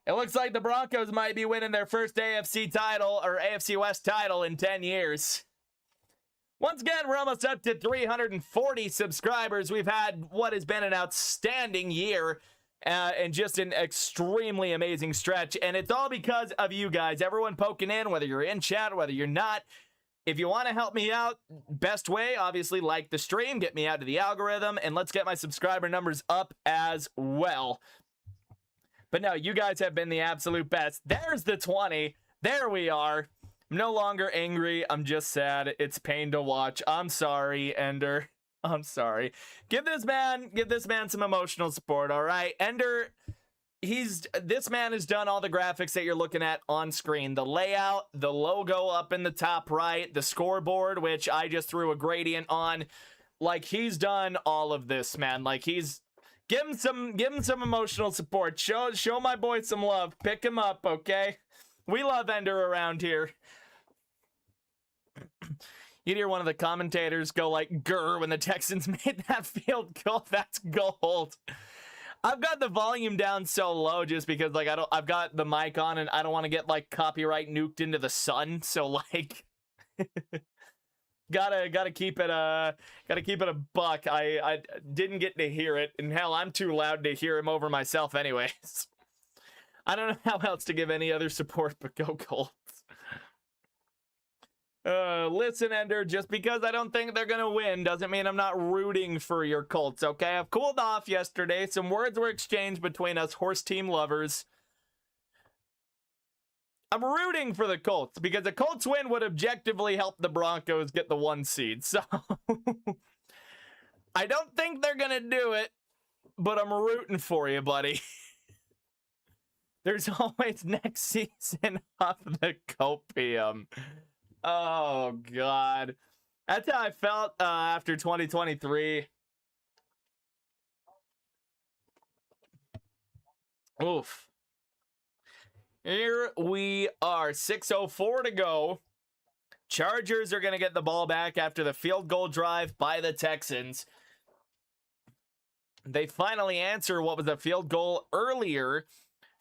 it looks like the Broncos might be winning their first AFC title or AFC West title in 10 years. Once again, we're almost up to 340 subscribers. We've had what has been an outstanding year and just an extremely amazing stretch. And it's all because of you guys, everyone poking in, whether you're in chat, whether you're not. If you want to help me out, best way, obviously, like the stream, get me out to the algorithm, and let's get my subscriber numbers up as well. But no, you guys have been the absolute best. There's the 20. There we are. I'm no longer angry. I'm just sad. It's pain to watch. I'm sorry, Ender. I'm sorry. Give this man some emotional support, all right? Ender, this man has done all the graphics that you're looking at on screen. The layout, the logo up in the top right, the scoreboard, which I just threw a gradient on. Like, he's done all of this, man. Like, give him some emotional support. Show my boy some love. Pick him up, okay? We love Ender around here. You'd hear one of the commentators go like, "Grr," when the Texans made that field goal. That's gold. I've got the volume down so low just because like I've got the mic on and I don't want to get like copyright nuked into the sun. So like Gotta keep it a buck. I didn't get to hear it, and hell, I'm too loud to hear him over myself anyways. I don't know how else to give any other support, but go Colts. Listen, Ender, just because I don't think they're gonna win doesn't mean I'm not rooting for your Colts, okay? I've cooled off yesterday. Some words were exchanged between us horse team lovers. I'm rooting for the Colts because a Colts win would objectively help the Broncos get the 1 seed. So I don't think they're gonna do it, but I'm rooting for you, buddy. There's always next season off the copium. Oh, God. That's how I felt after 2023. Oof. Here we are. 6:04 to go. Chargers are going to get the ball back after the field goal drive by the Texans. They finally answer what was a field goal earlier.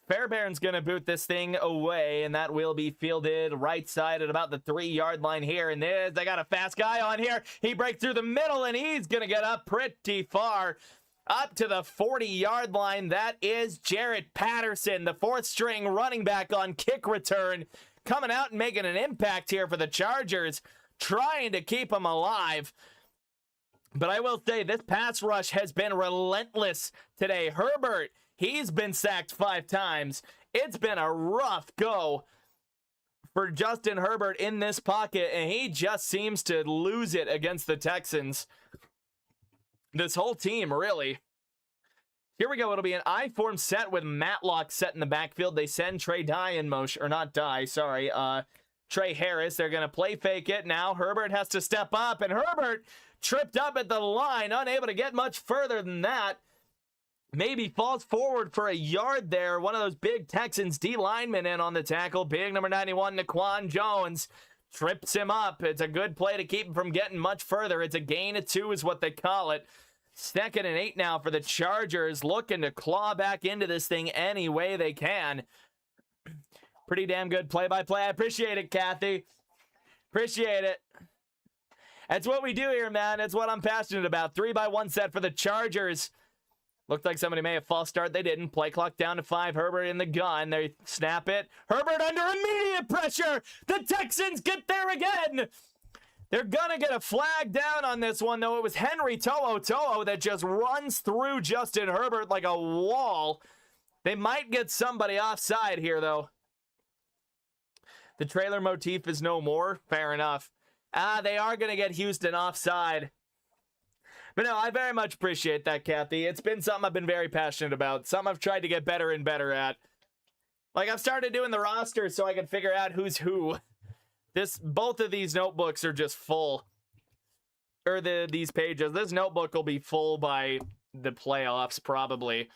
Fairbairn's going to boot this thing away, and that will be fielded right side at about the 3-yard line here. And they got a fast guy on here. He breaks through the middle, and he's going to get up pretty far, up to the 40-yard line. That is Jarrett Patterson, the 4th-string running back on kick return, coming out and making an impact here for the Chargers, trying to keep them alive. But I will say, this pass rush has been relentless today. Herbert, he's been sacked 5 times. It's been a rough go for Justin Herbert in this pocket, and he just seems to lose it against the Texans. This whole team, really. Here we go. It'll be an I-form set with Matlock set in the backfield. They send Trey Dye in motion, or not Dye, sorry. Trey Harris. They're going to play fake it now. Herbert has to step up, and Herbert tripped up at the line, unable to get much further than that. Maybe falls forward for a yard there. One of those big Texans D linemen in on the tackle. Big number 91, Naquan Jones, trips him up. It's a good play to keep him from getting much further. It's a gain of 2 is what they call it. 2nd and 8 now for the Chargers, looking to claw back into this thing any way they can. Pretty damn good play-by-play. I appreciate it, Kathy. Appreciate it. That's what we do here, man. That's what I'm passionate about. 3-by-1 set for the Chargers. Looked like somebody may have false start. They didn't. Play clock down to 5. Herbert in the gun. They snap it. Herbert under immediate pressure. The Texans get there again. They're going to get a flag down on this one, though. It was Henry To'o that just runs through Justin Herbert like a wall. They might get somebody offside here, though. The trailer motif is no more. Fair enough. They are going to get Houston offside. But no, I very much appreciate that, Kathy. It's been something I've been very passionate about. Something I've tried to get better and better at. Like, I've started doing the roster so I can figure out who's who. Both of these notebooks are just full. Or these pages. This notebook will be full by the playoffs, probably.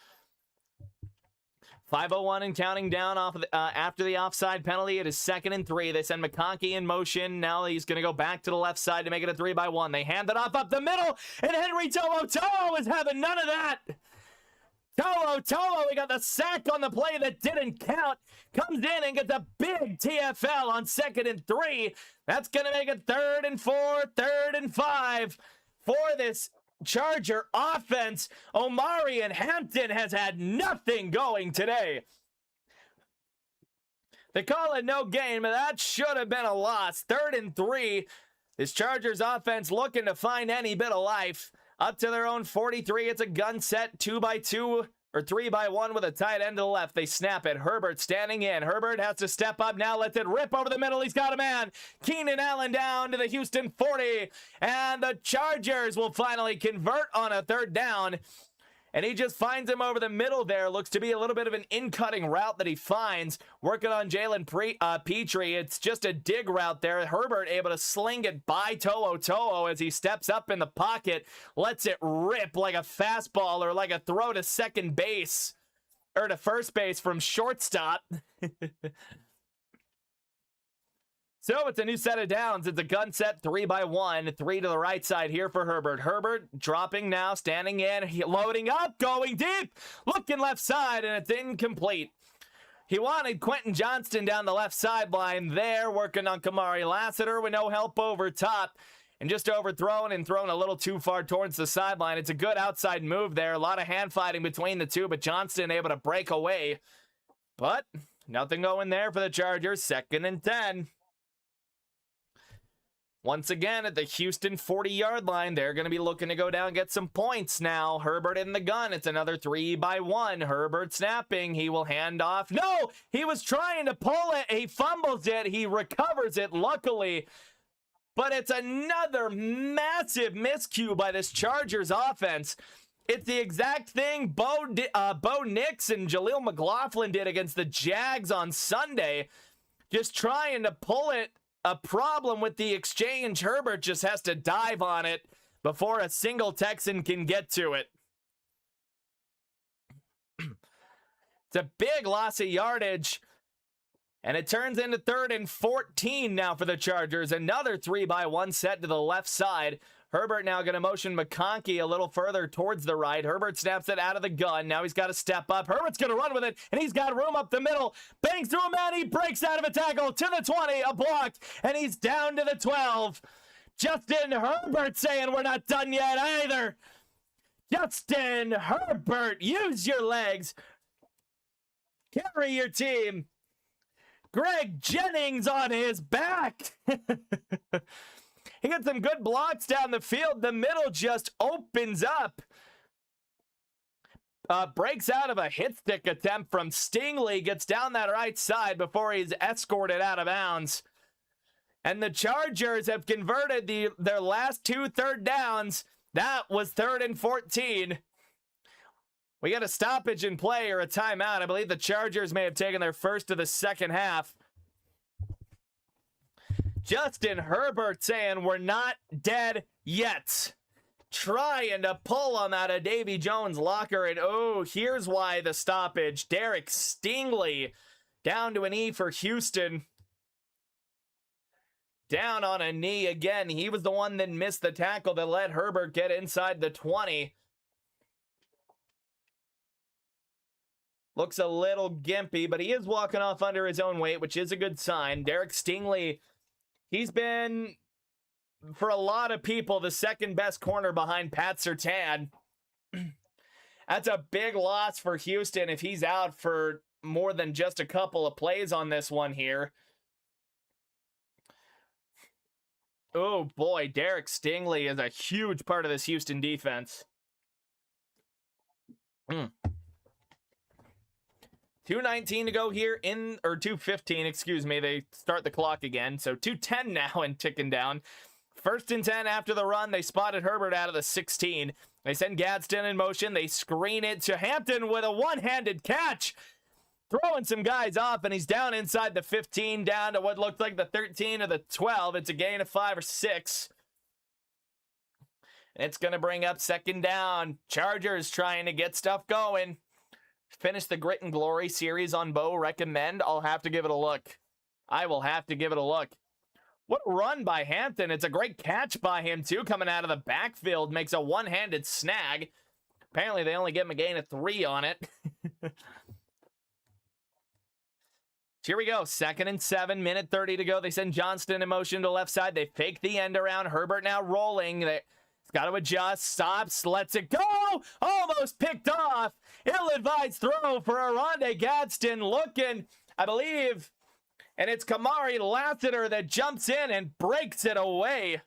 5:01 and counting down off of after the offside penalty. It is 2nd and 3. They send McConkey in motion. Now he's going to go back to the left side to make it a 3-by-1. They hand it off up the middle, and Henry To'o is having none of that. To'o, we got the sack on the play that didn't count. Comes in and gets a big TFL on 2nd and 3. That's going to make it 3rd and 4, 3rd and 5 for this Charger offense. Omari and Hampton has had nothing going today. They call it no gain, but that should have been a loss. 3rd and 3. This Chargers offense looking to find any bit of life. Up to their own 43. It's a gun set 2-by-2 or 3-by-1 with a tight end to the left. They snap it. Herbert standing in. Herbert has to step up now. Lets it rip over the middle. He's got a man. Keenan Allen down to the Houston 40. And the Chargers will finally convert on a 3rd down. And he just finds him over the middle there. Looks to be a little bit of an in-cutting route that he finds. Working on Jalen Petrie. It's just a dig route there. Herbert able to sling it by To'o as he steps up in the pocket. Lets it rip like a fastball or like a throw to second base. Or to first base from shortstop. So it's a new set of downs. It's a gun set 3-by-1. 3 to the right side here for Herbert. Herbert dropping now, standing in, loading up, going deep, looking left side, and it's incomplete. He wanted Quentin Johnston down the left sideline there, working on Kamari Lassiter with no help over top. and just overthrown and thrown a little too far towards the sideline. It's a good outside move there. A lot of hand fighting between the two, but Johnston able to break away. But nothing going there for the Chargers. 2nd and 10. Once again, at the Houston 40-yard line, they're going to be looking to go down and get some points now. Herbert in the gun. It's another 3-by-1. Herbert snapping. He will hand off. No! He was trying to pull it. He fumbles it. He recovers it, luckily. But it's another massive miscue by this Chargers offense. It's the exact thing Bo Nix and Jaleel McLaughlin did against the Jags on Sunday. Just trying to pull it. A problem with the exchange. Herbert just has to dive on it before a single Texan can get to it. It's a big loss of yardage. And it turns into 3rd and 14 now for the Chargers. Another 3-by-1 set to the left side. Herbert now going to motion McConkey a little further towards the right. Herbert snaps it out of the gun. Now he's got to step up. Herbert's going to run with it, and he's got room up the middle. Bangs through a man. He breaks out of a tackle to the 20, a block, and he's down to the 12. Justin Herbert saying we're not done yet either. Justin Herbert, use your legs. Carry your team. Greg Jennings on his back. He got some good blocks down the field. The middle just opens up. Breaks out of a hit stick attempt from Stingley. Gets down that right side before he's escorted out of bounds. And the Chargers have converted their last 2 third downs. That was 3rd and 14. We got a stoppage in play or a timeout. I believe the Chargers may have taken their first of the second half. Justin Herbert saying we're not dead yet. Trying to pull on that of Davy Jones' locker. And oh, here's why the stoppage. Derek Stingley down to an E for Houston. Down on a knee again. He was the one that missed the tackle that let Herbert get inside the 20. Looks a little gimpy, but he is walking off under his own weight, which is a good sign. Derek Stingley, he's been, for a lot of people, the 2nd best corner behind Pat Surtain. That's a big loss for Houston if he's out for more than just a couple of plays on this one here. Oh boy, Derek Stingley is a huge part of this Houston defense. 2:19 to go here or 2:15, excuse me. They start the clock again. So 2:10 now and ticking down. 1st and 10 after the run. They spotted Herbert out of the 16. They send Gadsden in motion. They screen it to Hampton with a one-handed catch. Throwing some guys off, and he's down inside the 15, down to what looked like the 13 or the 12. It's a gain of 5 or 6. It's going to bring up 2nd down. Chargers trying to get stuff going. Finish the Grit and Glory series on Bo. Recommend. I'll have to give it a look. I will have to give it a look. What a run by Hampton. It's a great catch by him, too, coming out of the backfield. Makes a one-handed snag. Apparently, they only give him a gain of 3 on it. Here we go. 2nd and 7, minute 30 to go. They send Johnston in motion to left side. They fake the end around. Herbert now rolling. He's got to adjust. Stops. Lets it go. Almost picked off. Ill-advised throw for Aronde Gadsden. Looking, I believe, and it's Kamari Lassiter that jumps in and breaks it away.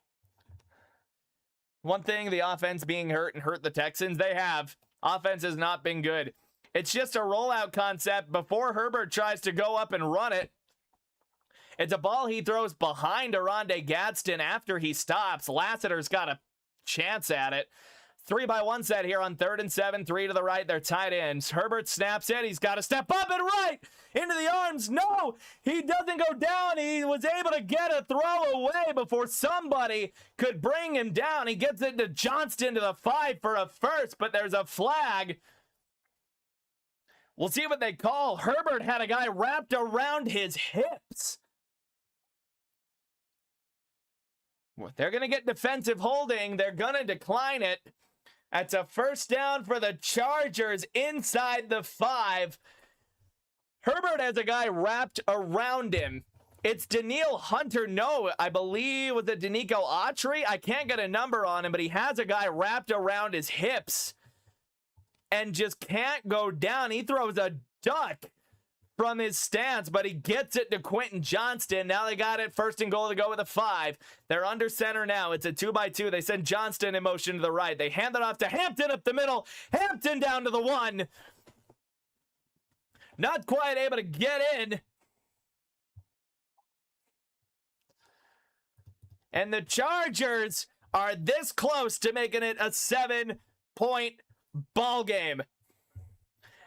One thing, the offense being hurt and hurt the Texans. They have. Offense has not been good. It's just a rollout concept before Herbert tries to go up and run it. It's a ball he throws behind Aronde Gadsden after he stops. Lassiter's got a chance at it. 3-by-1 set here on 3rd and 7. 3 to the right. They're tight ends. Herbert snaps it. He's got to step up and right into the arms. No, he doesn't go down. He was able to get a throw away before somebody could bring him down. He gets it to Johnston to the 5 for a first, but there's a flag. We'll see what they call. Herbert had a guy wrapped around his hips. Well, they're going to get defensive holding. They're going to decline it. That's a 1st down for the Chargers inside the 5. Herbert has a guy wrapped around him. It's Daniil Hunter. No, I believe was it Danico Autry. I can't get a number on him, but he has a guy wrapped around his hips and just can't go down. He throws a duck from his stance, but he gets it to Quentin Johnston. Now they got it 1st and goal to go with a 5. They're under center now. It's a 2-by-2. They send Johnston in motion to the right. They hand it off to Hampton up the middle. Hampton down to the 1. Not quite able to get in. And the Chargers are this close to making it a 7-point ball game.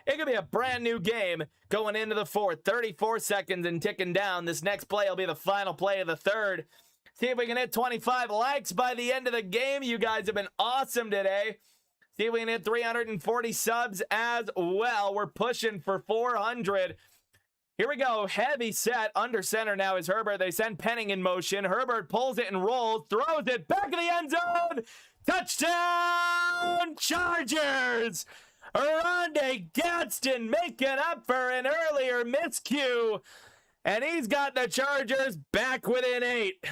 It could be a brand new game going into the 4th. 34 seconds and ticking down. This next play will be the final play of the 3rd. See if we can hit 25 likes by the end of the game. You guys have been awesome today. See if we can hit 340 subs as well. We're pushing for 400. Here we go. Heavy set. Under center now is Herbert. They send Penning in motion. Herbert pulls it and rolls. Throws it back of the end zone. Touchdown Chargers! Rondé Gadsden making up for an earlier miscue. And he's got the Chargers back within 8.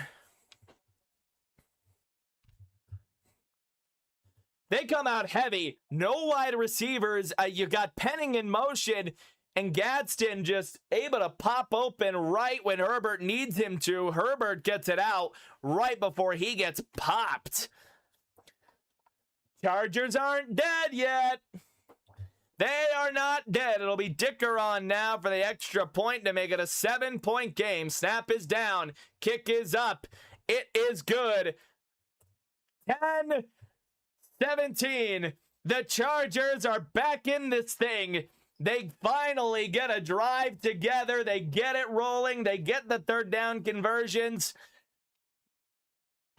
They come out heavy. No wide receivers. You got Penning in motion. And Gadsden just able to pop open right when Herbert needs him to. Herbert gets it out right before he gets popped. Chargers aren't dead yet. They are not dead. It'll be Dicker on now for the extra point to make it a 7-point game. Snap is down. Kick is up. It is good. 10-17. The Chargers are back in this thing. They finally get a drive together. They get it rolling. They get the 3rd down conversions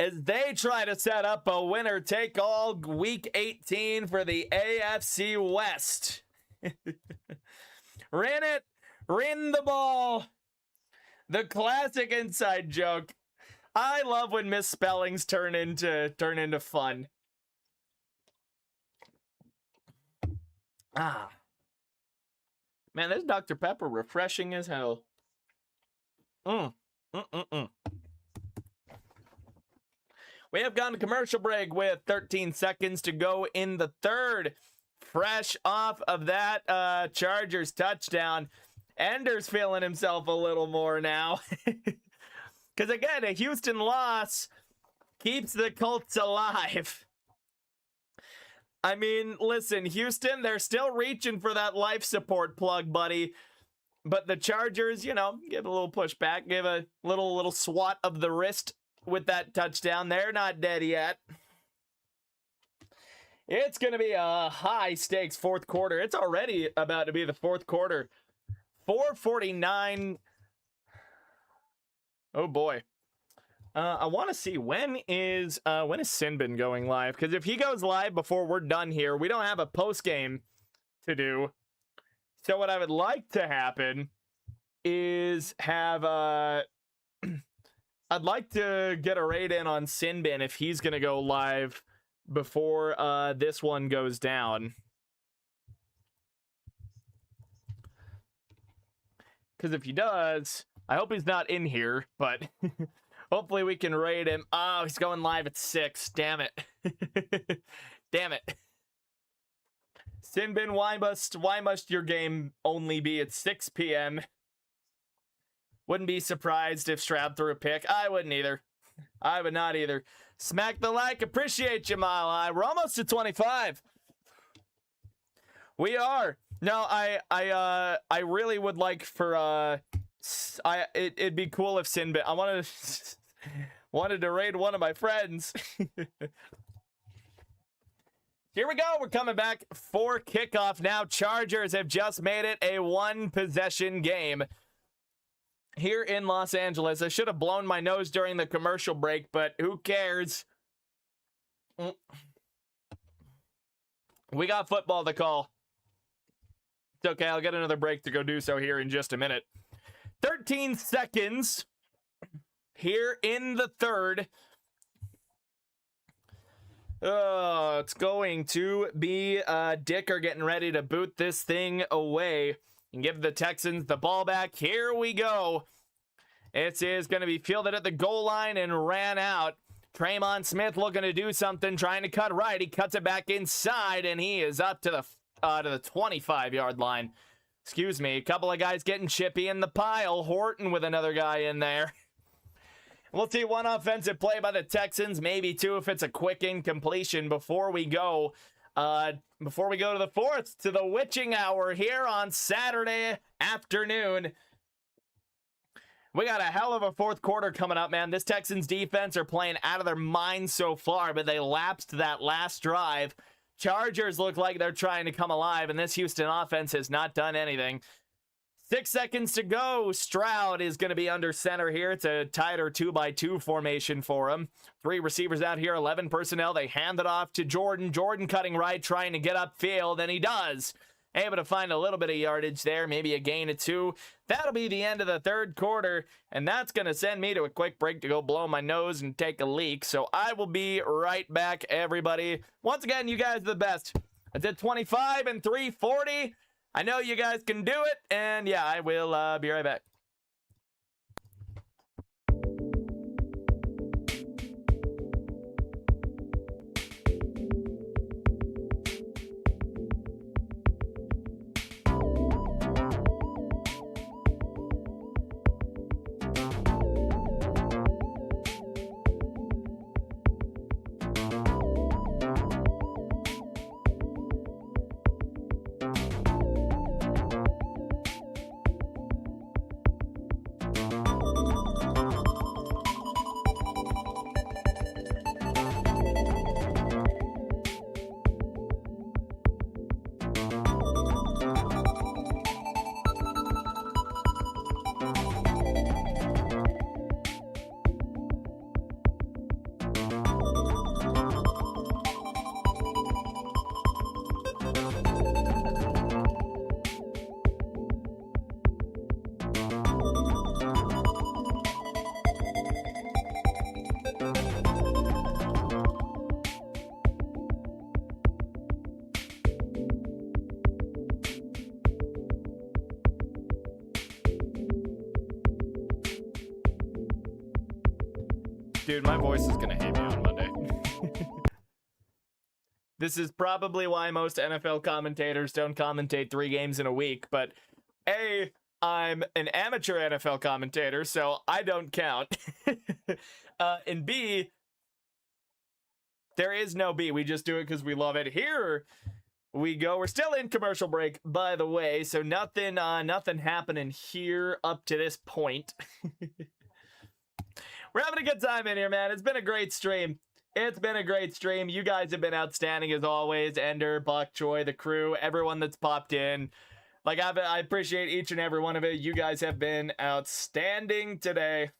as they try to set up a winner-take-all week 18 for the AFC West. Ran the ball. The classic inside joke. I love when misspellings turn into fun. Man, this Dr. Pepper refreshing as hell. We have gone to commercial break with 13 seconds to go in the 3rd. Fresh off of that Chargers touchdown. Ender's feeling himself a little more now. Because again, a Houston loss keeps the Colts alive. I mean, listen, Houston, they're still reaching for that life support plug, buddy. But the Chargers, you know, give a little pushback, give a little swat of the wrist with that touchdown. They're not dead yet. It's going to be a high-stakes 4th quarter. It's already about to be the 4th quarter. 4:49. Oh, boy. I want to see when is Sinbin going live? Because if he goes live before we're done here, we don't have a post game to do. So what I would like to happen is have I'd like to get a raid in on Sinbin if he's gonna go live before this one goes down. Because if he does, I hope he's not in here, but hopefully we can raid him. Oh, he's going live at 6. Damn it. Damn it. Sinbin, why must your game only be at 6 p.m.? Wouldn't be surprised if Stroud threw a pick. I wouldn't either. I would not either. Smack the like. Appreciate you, Mile High. We're almost to 25. We are. No, I really would like for it'd be cool if Sinbin. I wanted to raid one of my friends. Here we go. We're coming back for kickoff now. Chargers have just made it a 1-possession game here in Los Angeles. I should have blown my nose during the commercial break, but who cares? We got football to call. It's okay. I'll get another break to go do so here in just a minute. 13 seconds here in the 3rd. It's going to be Dicker getting ready to boot this thing away and give the Texans the ball back. Here we go. It is going to be fielded at the goal line and ran out. Tremont Smith looking to do something, trying to cut right. He cuts it back inside, and he is up to the 25-yard line. Excuse me. A couple of guys getting chippy in the pile. Horton with another guy in there. We'll see one offensive play by the Texans, maybe two if it's a quick incompletion before we go to the fourth, to the witching hour here on Saturday afternoon. We got a hell of a fourth quarter coming up, man. This Texans defense are playing out of their minds so far, but they lapsed that last drive. Chargers look like they're trying to come alive, and this Houston offense has not done anything. 6 seconds to go. Stroud is going to be under center here. It's a tighter 2-by-2 formation for him. 3 receivers out here, 11 personnel. They hand it off to Jordan. Jordan cutting right, trying to get upfield, and he does. Able to find a little bit of yardage there, maybe a gain of 2. That'll be the end of the third quarter, and that's going to send me to a quick break to go blow my nose and take a leak. So I will be right back, everybody. Once again, you guys are the best. I did 25 and 340. I know you guys can do it, and yeah, I will be right back. Dude, my voice is going to hate me on Monday. This is probably why most NFL commentators don't commentate 3 games in a week, but A, I'm an amateur NFL commentator, so I don't count. And B, there is no B. We just do it because we love it. Here we go. We're still in commercial break, by the way, so nothing happening here up to this point. We're having a good time in here, man. It's been a great stream. It's been a great stream. You guys have been outstanding as always. Ender, Buck, Troy, the crew, everyone that's popped in. Like, I appreciate each and every one of it. You guys have been outstanding today.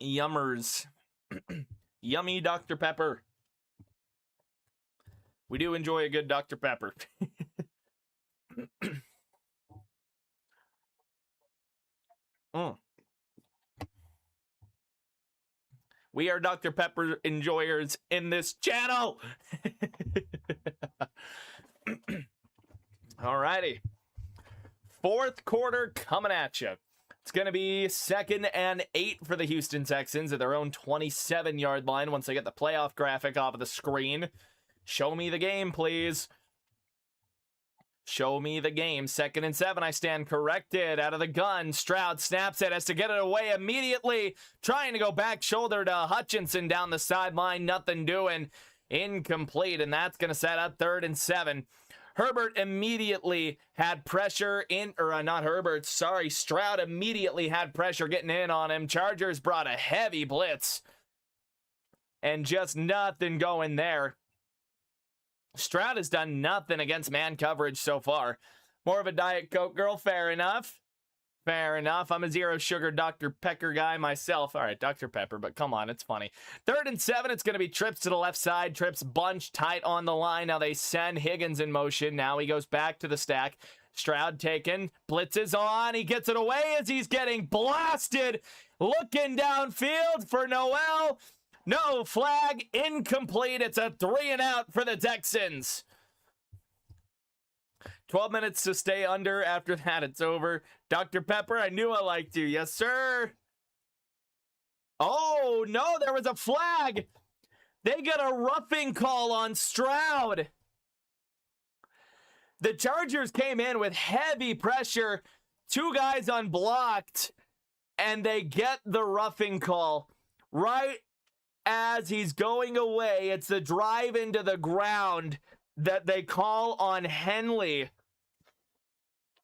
Yummers. Yummy Dr. Pepper. We do enjoy a good Dr. Pepper. We are Dr. Pepper enjoyers in this channel. Alrighty. Fourth quarter coming at you. It's going to be 2nd and 8 for the Houston Texans at their own 27-yard line once they get the playoff graphic off of the screen. Show me the game, please. Show me the game. 2nd and 7. I stand corrected. Out of the gun. Stroud snaps it. Has to get it away immediately. Trying to go back shoulder to Hutchinson down the sideline. Nothing doing. Incomplete. And that's going to set up 3rd and 7. Herbert immediately had pressure in, or not Herbert, sorry. Stroud immediately had pressure getting in on him. Chargers brought a heavy blitz. And just nothing going there. Stroud has done nothing against man coverage so far. More of a Diet Coke girl, fair enough. Fair enough. I'm a zero sugar Dr. Pepper guy myself. All right, Dr. Pepper, but come on, it's funny. 3rd and 7, it's going to be trips to the left side. Trips bunch tight on the line. Now they send Higgins in motion. Now he goes back to the stack. Stroud taken. Blitzes on. He gets it away as he's getting blasted. Looking downfield for Noel. No flag, incomplete. It's a 3 and out for the Texans. 12 minutes to stay under. After that, it's over. Dr. Pepper, I knew I liked you. Yes, sir. Oh, no, there was a flag. They got a roughing call on Stroud. The Chargers came in with heavy pressure. 2 guys unblocked. And they get the roughing call right as he's going away. It's the drive into the ground that they call on Henley.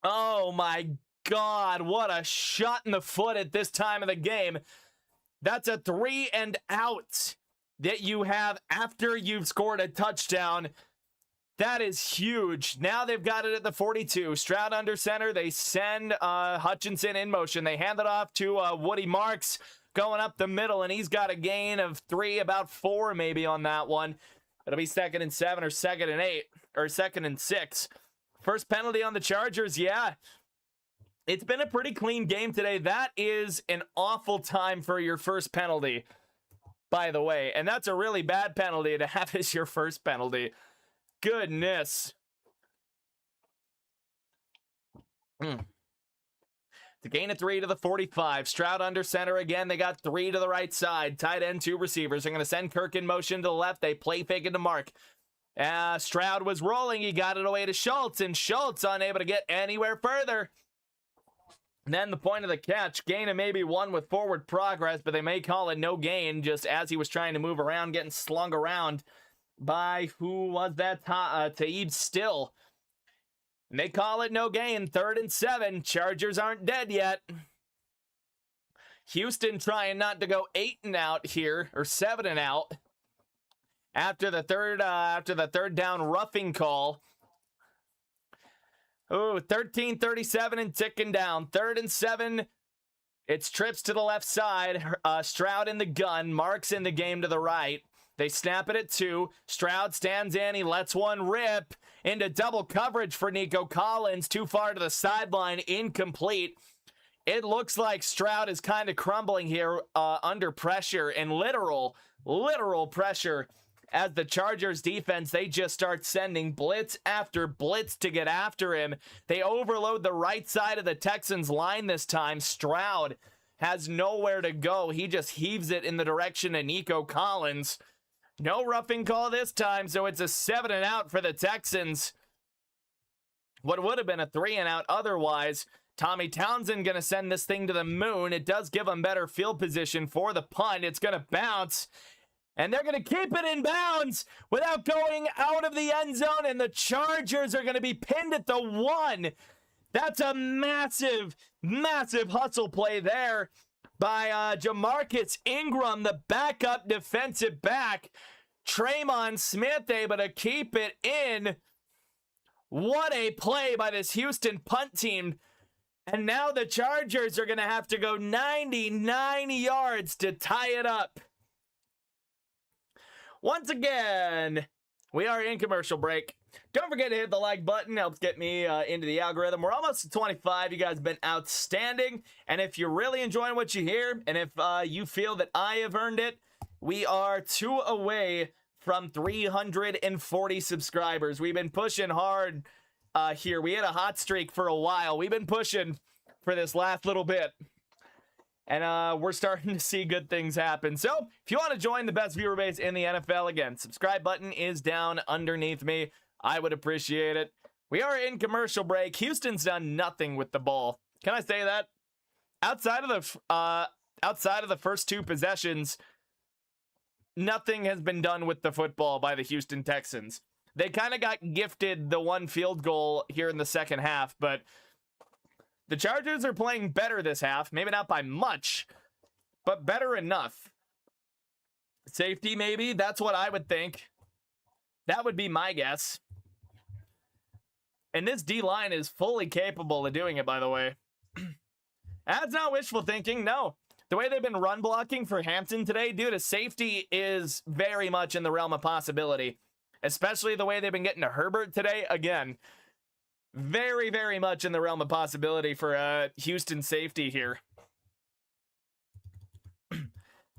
Oh my God, what a shot in the foot at this time of the game. That's a 3 and out that you have after you've scored a touchdown. That is huge. Now they've got it at the 42. Stroud under center. They send Hutchinson in motion. They hand it off to Woody Marks going up the middle, and he's got a gain of 3, about 4 maybe on that one. It'll be 2nd and 7 or 2nd and 8 or 2nd and 6. First penalty on the Chargers, yeah. It's been a pretty clean game today. That is an awful time for your first penalty, by the way. And that's a really bad penalty to have as your first penalty. Goodness. The gain of 3 to the 45. Stroud under center again. They got 3 to the right side. Tight end, 2 receivers. They're going to send Kirk in motion to the left. They play fake it to Mark. Stroud was rolling. He got it away to Schultz, and Schultz unable to get anywhere further. And then the point of the catch. Gain of maybe 1 with forward progress, but they may call it no gain just as he was trying to move around, getting slung around by, who was that? Taib Still. And they call it no gain. 3rd and 7. Chargers aren't dead yet. Houston trying not to go 8 and out here, or 7 and out. After the third down roughing call. Oh, 13:37 and ticking down. 3rd and 7. It's trips to the left side. Stroud in the gun. Marks in the game to the right. They snap it at 2. Stroud stands in. He lets one rip into double coverage for Nico Collins. Too far to the sideline. Incomplete. It looks like Stroud is kind of crumbling here under pressure, and literal pressure as the Chargers defense, they just start sending blitz after blitz to get after him. They overload the right side of the Texans line this time. Stroud has nowhere to go. He just heaves it in the direction of Nico Collins. No roughing call this time, so it's a 7 and out for the Texans. What would have been a 3 and out otherwise. Tommy Townsend going to send this thing to the moon. It does give them better field position for the punt. It's going to bounce, and they're going to keep it in bounds without going out of the end zone, and the Chargers are going to be pinned at the 1. That's a massive, massive hustle play there by Jamarcus Ingram, the backup defensive back. Tremon Smith able to keep it in. What a play by this Houston punt team. And now the Chargers are going to have to go 99 yards to tie it up. Once again, we are in commercial break. Don't forget to hit the like button. Helps get me into the algorithm. We're almost at 25. You guys have been outstanding. And if you're really enjoying what you hear, and if you feel that I have earned it, we are 2 away from 340 subscribers. We've been pushing hard here. We had a hot streak for a while. We've been pushing for this last little bit. And we're starting to see good things happen. So if you want to join the best viewer base in the NFL, again, subscribe button is down underneath me. I would appreciate it. We are in commercial break. Houston's done nothing with the ball. Can I say that? Outside of the first 2 possessions, nothing has been done with the football by the Houston Texans. They kind of got gifted the 1 field goal here in the second half, but the Chargers are playing better this half. Maybe not by much, but better enough. Safety, maybe? That's what I would think. That would be my guess. And this D-line is fully capable of doing it, by the way. That's not wishful thinking, no. The way they've been run blocking for Hampton today, dude, a safety is very much in the realm of possibility. Especially the way they've been getting to Herbert today. Again, very, very much in the realm of possibility for a Houston safety here.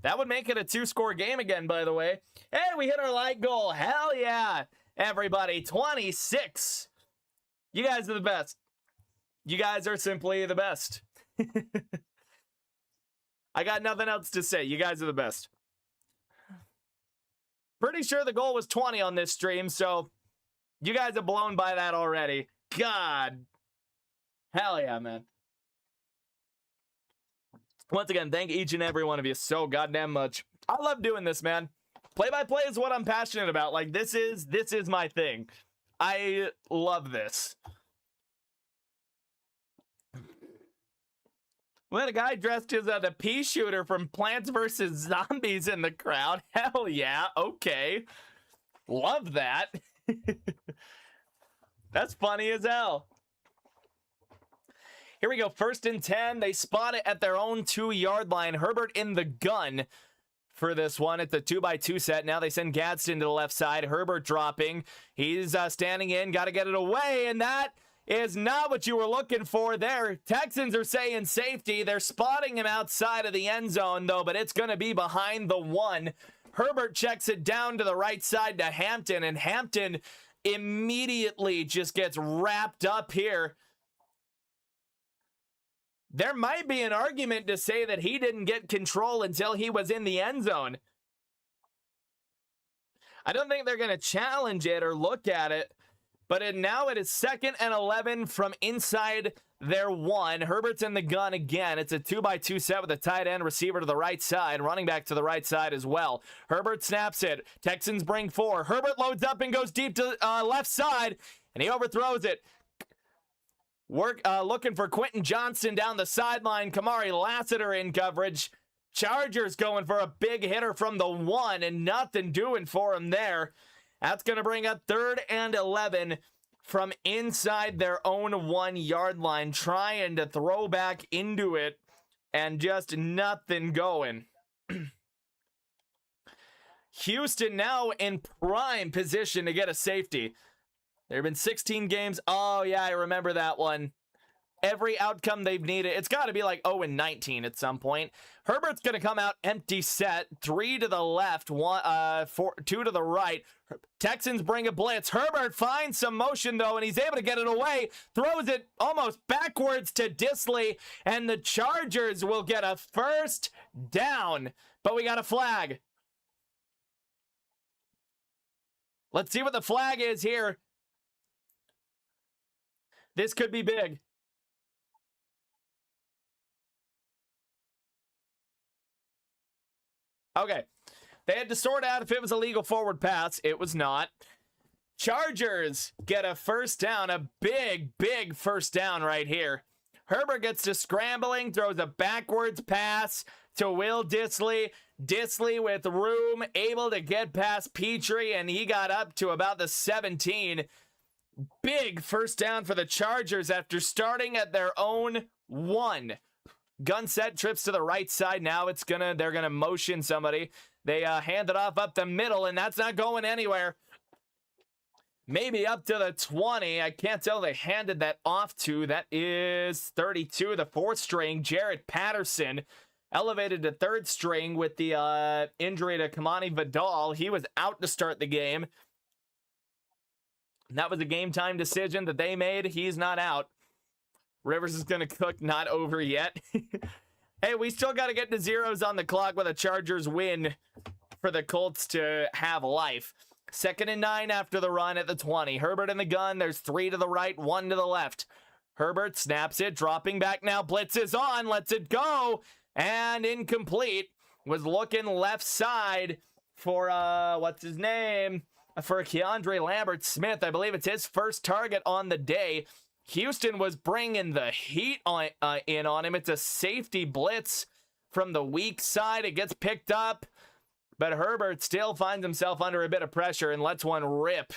That would make it a 2-score game again, by the way. Hey, we hit our like goal. Hell yeah, everybody. 26. You guys are the best. You guys are simply the best. I got nothing else to say. You guys are the best. Pretty sure the goal was 20 on this stream, so you guys have blown by that already. God. Hell yeah, man. Once again, thank each and every one of you so goddamn much. I love doing this, man. Play-by-play is what I'm passionate about. Like, this is my thing. I love this. We had a guy dressed as the pea shooter from Plants vs. Zombies in the crowd. Hell yeah, okay. Love that. That's funny as hell. Here we go, 1st and 10. They spot it at their own 2-yard line. Herbert in the gun for this one. It's a 2x2 set. Now they send Gadsden to the left side. Herbert dropping. He's standing in. Got to get it away, and that is not what you were looking for there. Texans are saying safety. They're spotting him outside of the end zone, though, but it's going to be behind the 1. Herbert checks it down to the right side to Hampton, and Hampton immediately just gets wrapped up here. There might be an argument to say that he didn't get control until he was in the end zone. I don't think they're going to challenge it or look at it, but now it is 2nd and 11 from inside their 1. Herbert's in the gun again. It's a 2x2 set with a tight end receiver to the right side, running back to the right side as well. Herbert snaps it. Texans bring 4. Herbert loads up and goes deep to left side, and he overthrows it. Looking for Quentin Johnston down the sideline. Kamari Lassiter in coverage. Chargers going for a big hitter from the 1, and nothing doing for him there. That's going to bring up 3rd and 11 from inside their own 1-yard line, trying to throw back into it, and just nothing going. Houston now in prime position to get a safety. There have been 16 games. Oh, yeah, I remember that one. Every outcome they've needed. It's got to be like 0-19 at some point. Herbert's going to come out empty set. 3 to the left, 2 to the right. Texans bring a blitz. Herbert finds some motion, though, and he's able to get it away. Throws it almost backwards to Disley, and the Chargers will get a 1st down. But we got a flag. Let's see what the flag is here. This could be big. Okay. They had to sort out if it was a legal forward pass. It was not. Chargers get a 1st down. A big, big 1st down right here. Herbert gets to scrambling, throws a backwards pass to Will Disley. Disley with room, able to get past Petrie, and he got up to about the 17. Big 1st down for the Chargers after starting at their own 1. Gun set, trips to the right side. Now they're gonna motion somebody. They hand it off up the middle, and that's not going anywhere. Maybe up to the 20. I can't tell they handed that off to. That is 32, the 4th string, Jared Patterson. Elevated to 3rd string with the injury to Kamani Vidal. He was out to start the game. That was a game time decision that they made. He's not out. Rivers is going to cook, not over yet. Hey, we still got to get to zeros on the clock with a Chargers win for the Colts to have life. 2nd and 9 after the run at the 20. Herbert in the gun. There's 3 to the right, 1 to the left. Herbert snaps it, dropping back now. Blitz is on, lets it go, and incomplete. Was looking left side for, what's his name? For Keandre Lambert-Smith. I believe it's his 1st target on the day. Houston was bringing the heat in on him. It's a safety blitz from the weak side. It gets picked up, but Herbert still finds himself under a bit of pressure and lets one rip.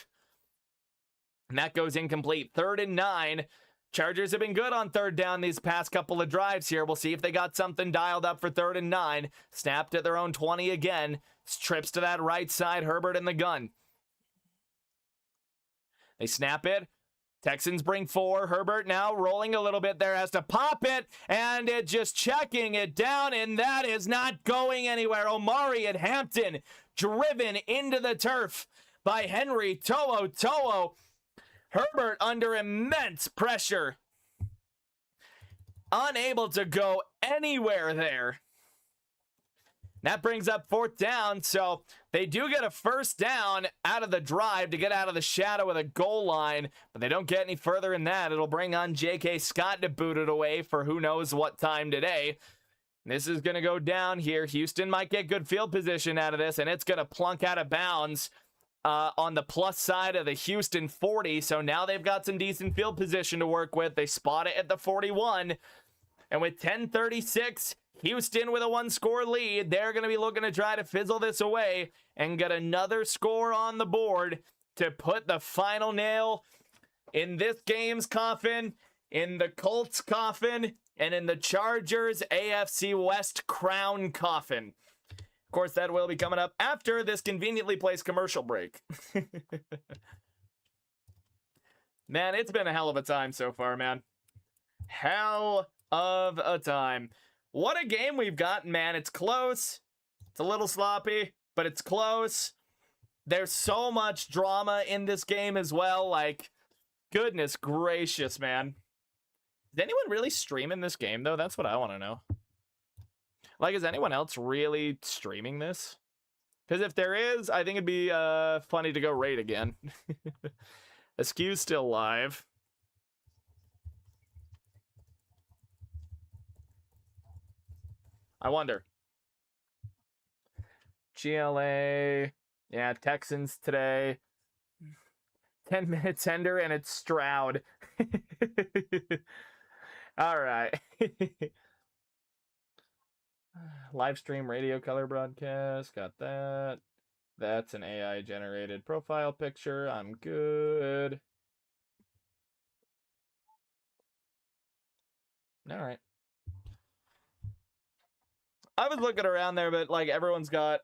And that goes incomplete. 3rd and 9. Chargers have been good on 3rd down these past couple of drives here. We'll see if they got something dialed up for 3rd and 9. Snapped at their own 20 again. Trips to that right side. Herbert in the gun. They snap it. Texans bring 4. Herbert now rolling a little bit there, has to pop it, and it just checking it down, and that is not going anywhere. Omari at Hampton driven into the turf by Henry To'o. Herbert under immense pressure. Unable to go anywhere there. That brings up 4th down, so they do get a 1st down out of the drive to get out of the shadow of the goal line, but they don't get any further than that. It'll bring on J.K. Scott to boot it away for who knows what time today. This is going to go down here. Houston might get good field position out of this, and it's going to plunk out of bounds on the plus side of the Houston 40, so now they've got some decent field position to work with. They spot it at the 41, and with 10:36, Houston with a 1-score lead. They're going to be looking to try to fizzle this away and get another score on the board to put the final nail in this game's coffin, in the Colts coffin, and in the Chargers AFC West crown coffin. Of course, that will be coming up after this conveniently placed commercial break. Man, it's been a hell of a time so far, man. Hell of a time. What a game we've gotten, man. It's close. It's a little sloppy, but it's close. There's so much drama in this game as well. Like, goodness gracious, man. Is anyone really streaming this game, though? That's what I want to know. Like, is anyone else really streaming this? Because if there is, I think it'd be funny to go raid again. Askew's still live. I wonder. GLA. Yeah, Texans today. 10 minutes ender, and it's Stroud. All right. Live stream radio color broadcast. Got that. That's an AI generated profile picture. I'm good. All right. I was looking around there, but like everyone's got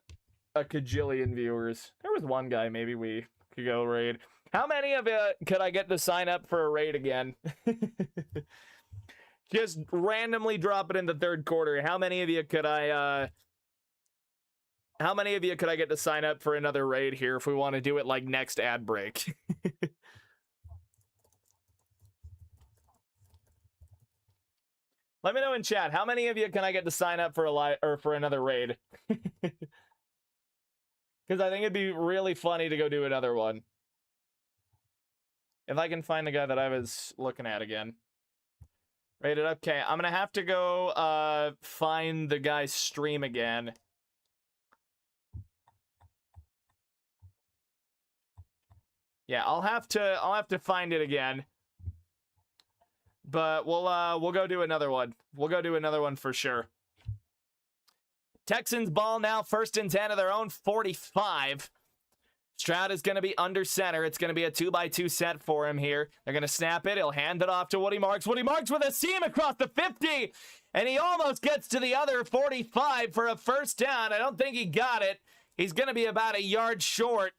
a cajillion viewers. There was one guy maybe we could go raid. How many of you could I get to sign up for a raid again? Just randomly drop it in the 3rd quarter. How many of you could I get to sign up for another raid here if we want to do it like next ad break? Let me know in chat. How many of you can I get to sign up for a live or for another raid? Because I think it'd be really funny to go do another one. If I can find the guy that I was looking at again. Rated. Okay, I'm gonna have to go find the guy's stream again. Yeah, I'll have to find it again. But we'll go do another one. We'll go do another one for sure. Texans ball now, 1st and 10 of their own 45. Stroud is going to be under center. It's going to be a 2x2 set for him here. They're going to snap it. He'll hand it off to Woody Marks. Woody Marks with a seam across the 50. And he almost gets to the other 45 for a 1st down. I don't think he got it. He's going to be about a yard short.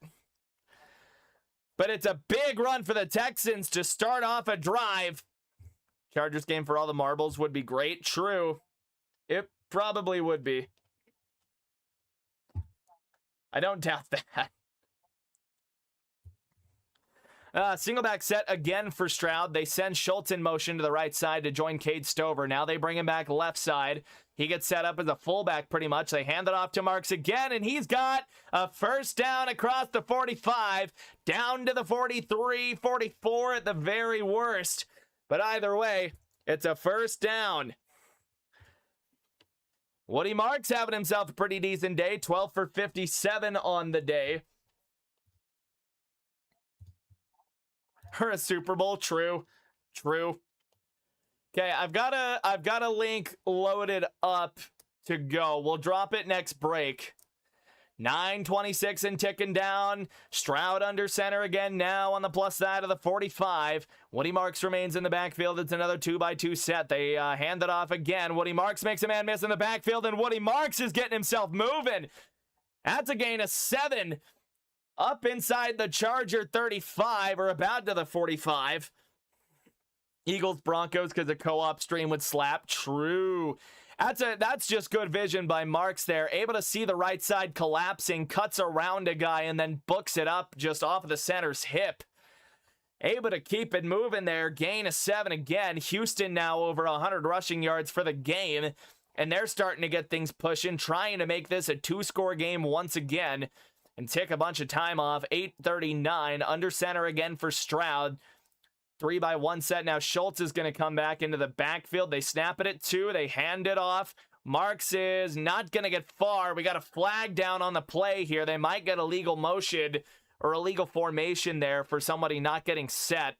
But it's a big run for the Texans to start off a drive. Chargers game for all the marbles would be great. True. It probably would be. I don't doubt that. Single back set again for Stroud. They send Schultz in motion to the right side to join Cade Stover. Now they bring him back left side. He gets set up as a fullback pretty much. They hand it off to Marks again, and he's got a 1st down across the 45, down to the 43, 44 at the very worst. But either way, it's a 1st down. Woody Marks having himself a pretty decent day, 12 for 57 on the day. For a Super Bowl, true. Okay, I've got a link loaded up to go. We'll drop it next break. 9:26 and ticking down. Stroud under center again now on the plus side of the 45. Woody Marks remains in the backfield. It's another 2x2 set. They hand it off again. Woody Marks makes a man miss in the backfield, and Woody Marks is getting himself moving. That's a gain of 7. Up inside the Charger 35, or about to the 45. Eagles, Broncos, because the co-op stream would slap. True. That's just good vision by Marks there. Able to see the right side collapsing, cuts around a guy, and then books it up just off of the center's hip. able to keep it moving there. Gain of 7 again. Houston now over 100 rushing yards for the game. And they're starting to get things pushing, trying to make this a 2-score game once again and take a bunch of time off. 8:39 under center again for Stroud. 3-by-1 set. Now Schultz is going to come back into the backfield. They snap it at 2. They hand it off. Marks is not going to get far. We got a flag down on the play here. They might get a legal motion or a legal formation there for somebody not getting set.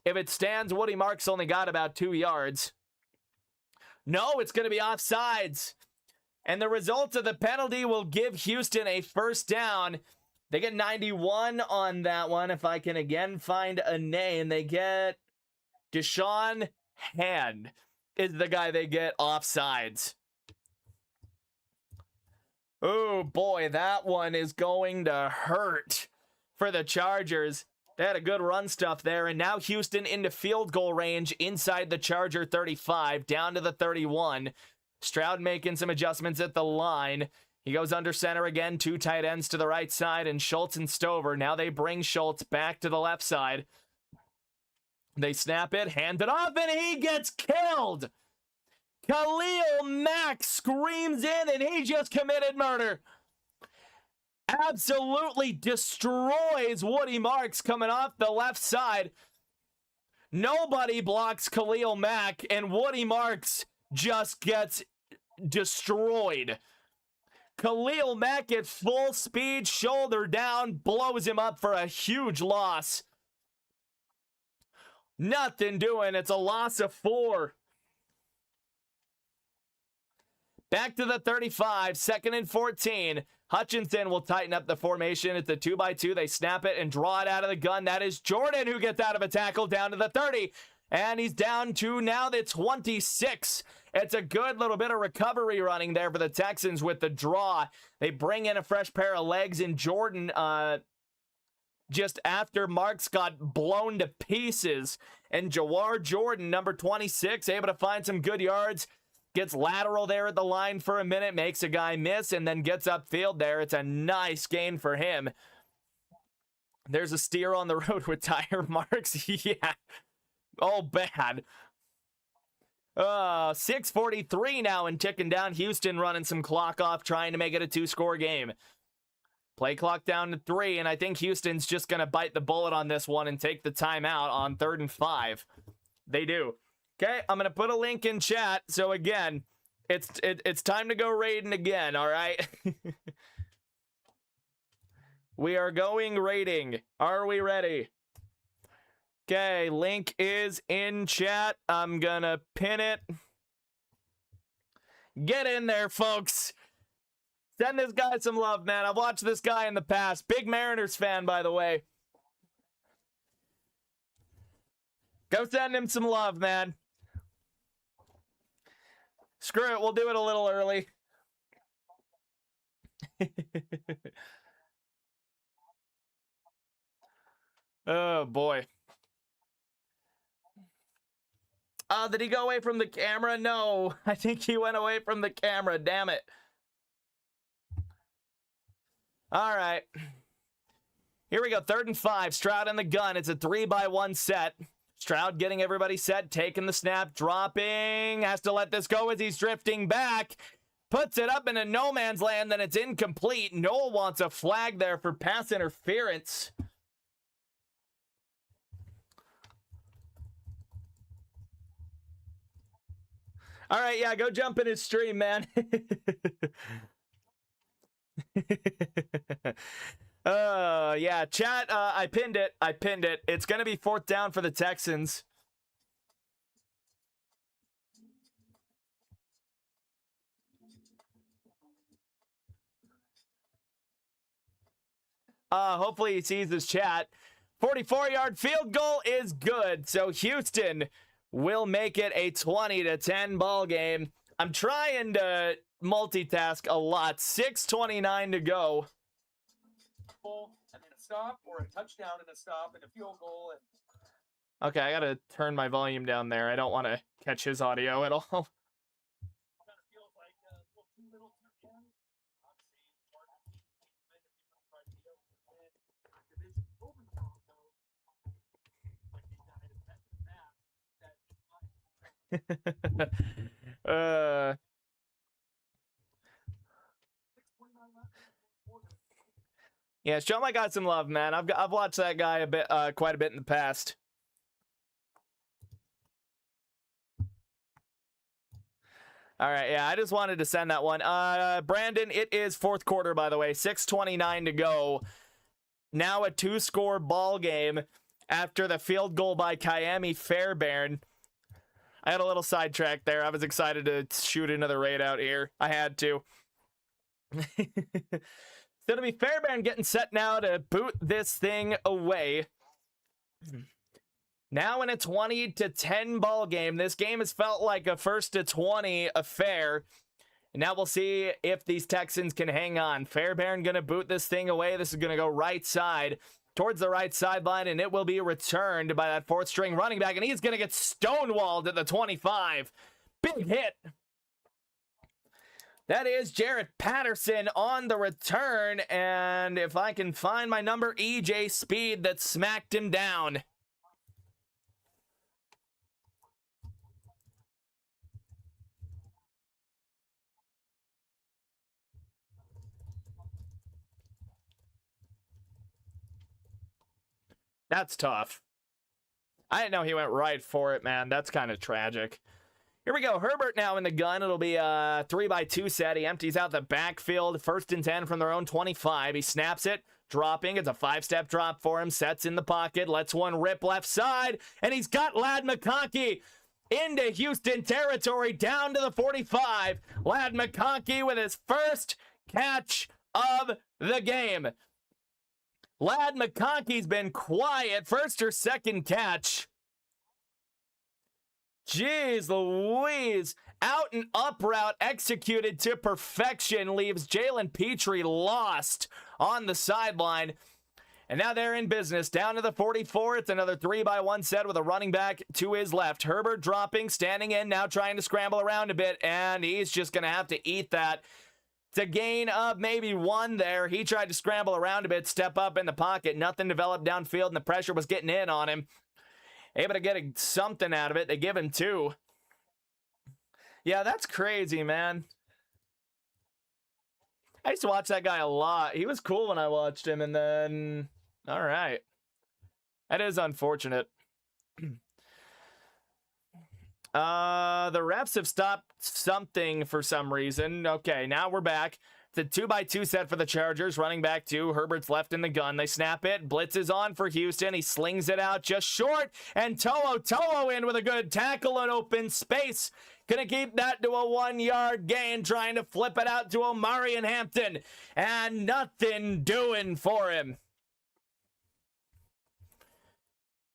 If it stands, Woody Marks only got about 2 yards. No, it's going to be offsides. And the result of the penalty will give Houston a first down. They get 91 on that one. If I can again find a name, they get Deshaun Hand is the guy they get offsides. Oh boy, that one is going to hurt for the Chargers. They had a good run stuff there, and now Houston into field goal range inside the Charger 35, down to the 31. Stroud making some adjustments at the line. He goes under center again, 2 tight ends to the right side, and Schultz and Stover. Now they bring Schultz back to the left side. They snap it, hand it off, and he gets killed! Khalil Mack screams in, and he just committed murder. Absolutely destroys Woody Marks coming off the left side. Nobody blocks Khalil Mack, and Woody Marks just gets destroyed. Khalil Mack at full speed, shoulder down, blows him up for a huge loss. Nothing doing. It's a loss of 4. Back to the 35, 2nd and 14. Hutchinson will tighten up the formation. It's a 2-by-2. They snap it and draw it out of the gun. That is Jordan who gets out of a tackle down to the 30. And he's down to now the 26. It's a good little bit of recovery running there for the Texans with the draw. They bring in a fresh pair of legs in Jordan just after Marks got blown to pieces. And Jawar Jordan, number 26, able to find some good yards. Gets lateral there at the line for a minute, makes a guy miss, and then gets upfield there. It's a nice gain for him. There's a steer on the road with Tyre Marks. Yeah. Oh, bad. 6:43 now and ticking down. Houston running some clock off, trying to make it a 2-score game. Play clock down to 3, and I think Houston's just going to bite the bullet on this one and take the timeout on 3rd and 5. They do. Okay, I'm going to put a link in chat. So again, it's time to go raiding again, all right? We are going raiding. Are we ready? Okay, link is in chat. I'm going to pin it. Get in there, folks. Send this guy some love, man. I've watched this guy in the past. Big Mariners fan, by the way. Go send him some love, man. Screw it, we'll do it a little early. Oh, boy. Did he go away from the camera? No, I think he went away from the camera. Damn it. All right. Here we go, 3rd and 5. Stroud in the gun. It's a 3-by-1 set. Stroud getting everybody set, taking the snap, dropping, has to let this go as he's drifting back, puts it up into no man's land, then it's incomplete. Noel wants a flag there for pass interference. All right, yeah, go jump in his stream, man. Yeah, chat, I pinned it. It's going to be 4th down for the Texans. Hopefully he sees this chat. 44-yard field goal is good. So Houston will make it a 20-10 ball game. I'm trying to multitask a lot. 6:29 to go. And then a stop, or a touchdown and a stop and a field goal. Okay, I gotta turn my volume down there. I don't want to catch his audio at all. Kind of feels like a little too little too young. Obviously, Jordan made a different criteria. Division overtime, though. uh, yeah, show my guy some love, man. I've watched that guy a bit, quite a bit in the past. All right, yeah, I just wanted to send that one. Brandon, it is fourth quarter, by the way. 6:29 to go. Now a 2-score ball game after the field goal by Miami Fairbairn. I had a little sidetrack there. I was excited to shoot another raid out here. I had to. So it'll be Fairbairn getting set now to boot this thing away. Now in a 20-10 ball game. This game has felt like a 1st-to-20 affair. And now we'll see if these Texans can hang on. Fairbairn going to boot this thing away. This is going to go right side towards the right sideline, and it will be returned by that 4th-string running back, and he's going to get stonewalled at the 25. Big hit. That is Jarrett Patterson on the return, and if I can find my number, EJ Speed that smacked him down. That's tough. I didn't know he went right for it, man. That's kind of tragic. Here we go. Herbert now in the gun. It'll be a 3-by-2 set. He empties out the backfield. 1st and 10 from their own 25. He snaps it, dropping. It's a 5-step drop for him. Sets in the pocket. Lets one rip left side. And he's got Ladd McConkey into Houston territory down to the 45. Ladd McConkey with his first catch of the game. Ladd McConkey's been quiet. First or second catch. Jeez Louise. Out and up route executed to perfection. Leaves Jalen Petrie lost on the sideline. And now they're in business. Down to the 44. It's another 3-by-1 set with a running back to his left. Herbert dropping, standing in, now trying to scramble around a bit. And he's just going to have to eat that. It's a gain of maybe 1 there. He tried to scramble around a bit, step up in the pocket. Nothing developed downfield, and the pressure was getting in on him. Able to get something out of it. They give him 2. Yeah, that's crazy, man. I used to watch that guy a lot. He was cool when I watched him, and then... All right. That is unfortunate. The refs have stopped something for some reason. Okay, now we're back. It's a 2-by-2 set for the Chargers. Running back 2. Herbert's left in the gun. They snap it. Blitz is on for Houston. He slings it out just short. And To'o in with a good tackle in open space. Gonna keep that to a 1-yard gain. Trying to flip it out to Omari and Hampton. And nothing doing for him.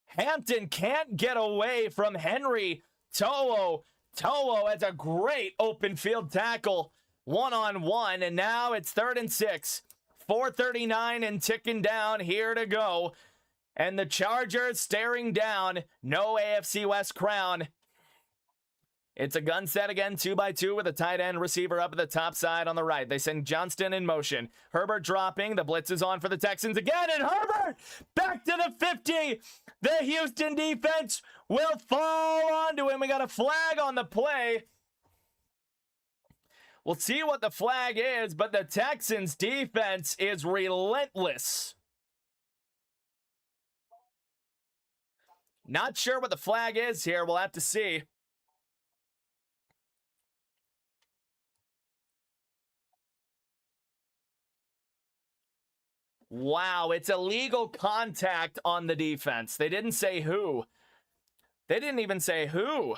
Hampton can't get away from Henry To'o. To'o has a great open field tackle. 1-on-1, and now it's 3rd and 6. 4:39 and ticking down here to go. And the Chargers staring down. No AFC West crown. It's a gun set again, 2-by-2 with a tight end receiver up at the top side on the right. They send Johnston in motion. Herbert dropping. The blitz is on for the Texans again, and Herbert back to the 50. The Houston defense will fall onto him. We got a flag on the play. We'll see what the flag is, but the Texans defense is relentless. Not sure what the flag is here. We'll have to see. Wow, it's illegal contact on the defense. They didn't say who. They didn't even say who.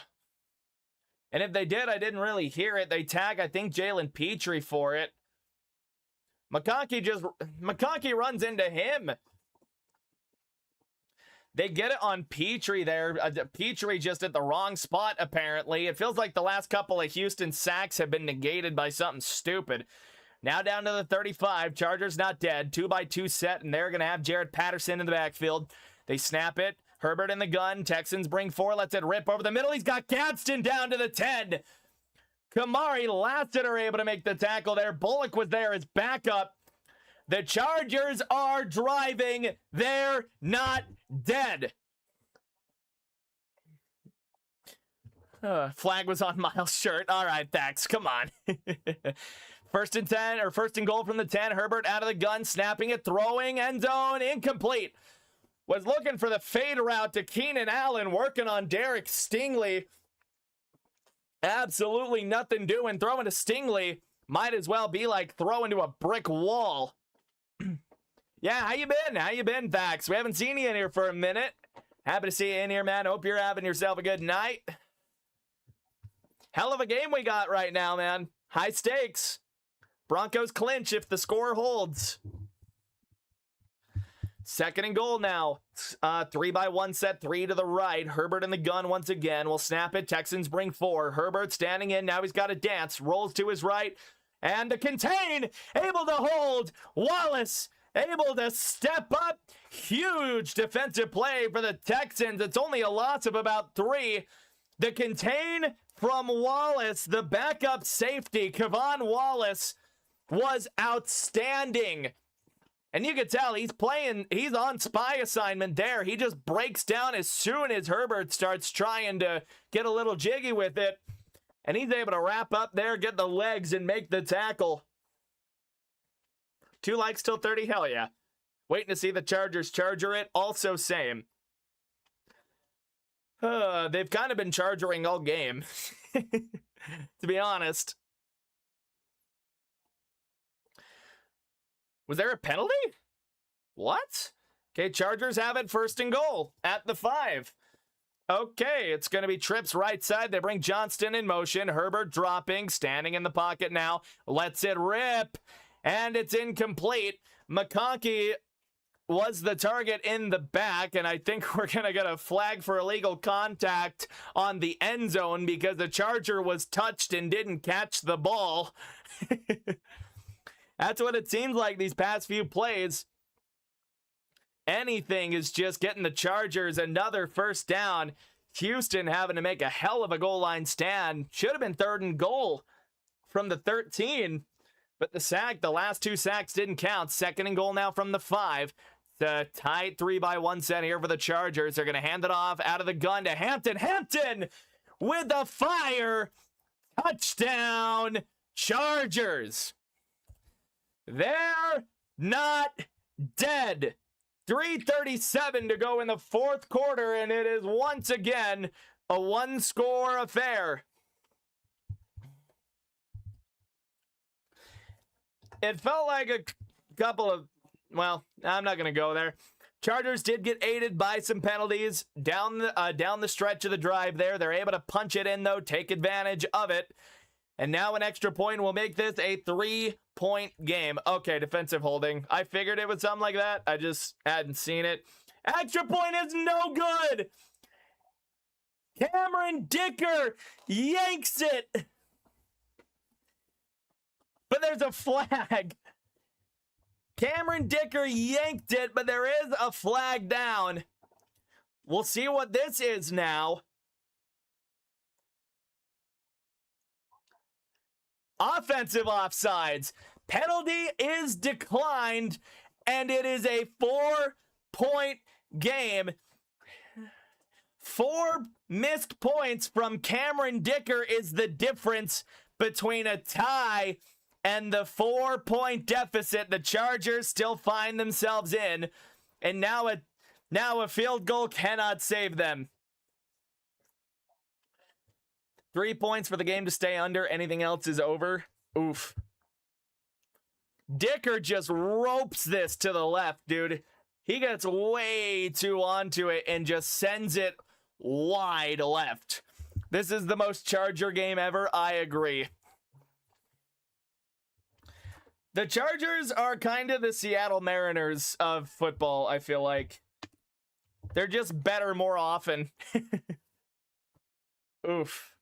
And if they did, I didn't really hear it. They tag, I think, Jalen Petrie for it. McConkey runs into him. They get it on Petrie there. Petrie just at the wrong spot, apparently. It feels like the last couple of Houston sacks have been negated by something stupid. Now down to the 35. Chargers not dead. 2-by-2 set, and they're going to have Jarrett Patterson in the backfield. They snap it. Herbert in the gun. Texans bring 4. Lets it rip over the middle. He's got Gadsden down to the 10. Kamari Lassiter able to make the tackle there. Bullock was there as backup. The Chargers are driving. They're not dead. Flag was on Miles' shirt. All right, thanks. Come on. First and 10, or first and goal from the 10. Herbert out of the gun, snapping it, throwing, end zone, incomplete. Was looking for the fade route to Keenan Allen, working on Derek Stingley. Absolutely nothing doing. Throwing to Stingley might as well be like throwing to a brick wall. Yeah, how you been? How you been, Thax? We haven't seen you in here for a minute. Happy to see you in here, man. Hope you're having yourself a good night. Hell of a game we got right now, man. High stakes. Broncos clinch if the score holds. Second and goal now. 3-by-1 set, 3 to the right. Herbert in the gun once again. Will snap it. Texans bring 4. Herbert standing in. Now he's got to dance. Rolls to his right. And to contain. Able to hold. Wallace able to step up. Huge defensive play for the Texans. It's only a loss of about 3. The contain from Wallace, the backup safety, Kevon Wallace, was outstanding. And you can tell he's on spy assignment there. He just breaks down as soon as Herbert starts trying to get a little jiggy with it. And he's able to wrap up there, get the legs, and make the tackle. 2 likes till 30? Hell yeah. Waiting to see the Chargers charger it. Also same. They've kind of been chargering all game, to be honest. Was there a penalty? What? Okay, Chargers have it first and goal at the 5. Okay, it's going to be Tripp's right side. They bring Johnston in motion. Herbert dropping, standing in the pocket now. Lets it rip, and it's incomplete. McConkey was the target in the back, and I think we're going to get a flag for illegal contact on the end zone because the Charger was touched and didn't catch the ball. That's what it seems like these past few plays. Anything is just getting the Chargers another first down. Houston having to make a hell of a goal line stand. Should have been 3rd and goal from the 13, but the last 2 sacks didn't count. 2nd and goal now from the 5. The tight 3-by-1 set here for the Chargers. They're going to hand it off out of the gun to Hampton. Hampton with a fire. Touchdown, Chargers. They're not dead. 3:37 to go in the 4th quarter, and it is once again a 1-score affair. It felt like a couple of, well, I'm not going to go there. Chargers did get aided by some penalties down the stretch of the drive there. They're able to punch it in, though, take advantage of it. And now an extra point will make this a 3-point game. Okay, defensive holding. I figured it was something like that. I just hadn't seen it. Extra point is no good. Cameron Dicker yanks it. But there's a flag. Cameron Dicker yanked it, but there is a flag down. We'll see what this is now. Offensive offsides. Penalty is declined, and it is a 4-point game. 4 missed points from Cameron Dicker is the difference between a tie and the 4-point deficit the Chargers still find themselves in. And now a field goal cannot save them. 3 points for the game to stay under. Anything else is over. Oof. Dicker just ropes this to the left, dude. He gets way too onto it and just sends it wide left. This is the most Charger game ever. I agree. The Chargers are kind of the Seattle Mariners of football, I feel like. They're just better more often. Oof.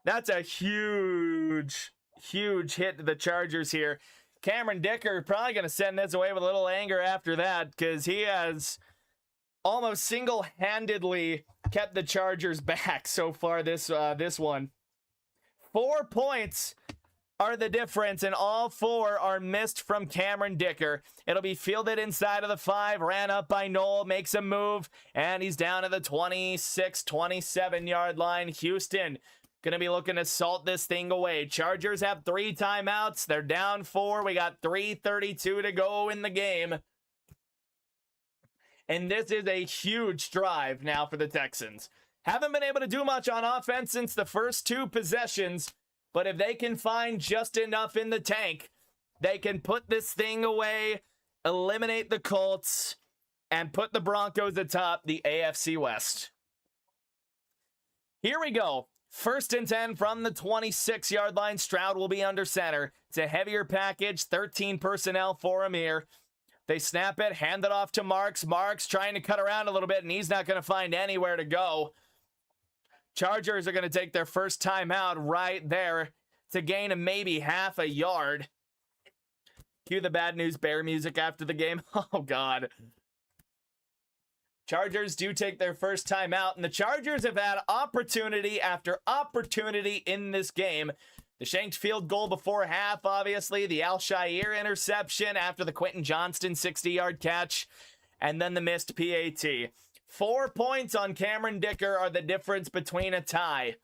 That's a huge hit to the Chargers here. Cameron Dicker probably going to send this away with a little anger after that because he has almost single-handedly kept the Chargers back so far this one. 4 points are the difference, and all 4 are missed from Cameron Dicker. It'll be fielded inside of the 5, ran up by Noel, makes a move, and he's down to the 26, 27-yard line. Houston gonna be looking to salt this thing away. Chargers have 3 timeouts. They're down 4. We got 3:32 to go in the game. And this is a huge drive now for the Texans. Haven't been able to do much on offense since the first 2 possessions, but if they can find just enough in the tank, they can put this thing away, eliminate the Colts, and put the Broncos atop the AFC West. Here we go. 1st and 10 from the 26-yard line. Stroud will be under center. It's a heavier package, 13 personnel for him here. They snap it, hand it off to Marks. Marks trying to cut around a little bit, and he's not going to find anywhere to go. Chargers are going to take their first timeout right there to gain a maybe half a yard. Cue the bad news bear music after the game. Oh, God. Chargers do take their first timeout, and the Chargers have had opportunity after opportunity in this game. The shanked field goal before half, obviously. The Al-Shaair interception after the Quentin Johnston 60-yard catch. And then the missed PAT. 4 points on Cameron Dicker are the difference between a tie.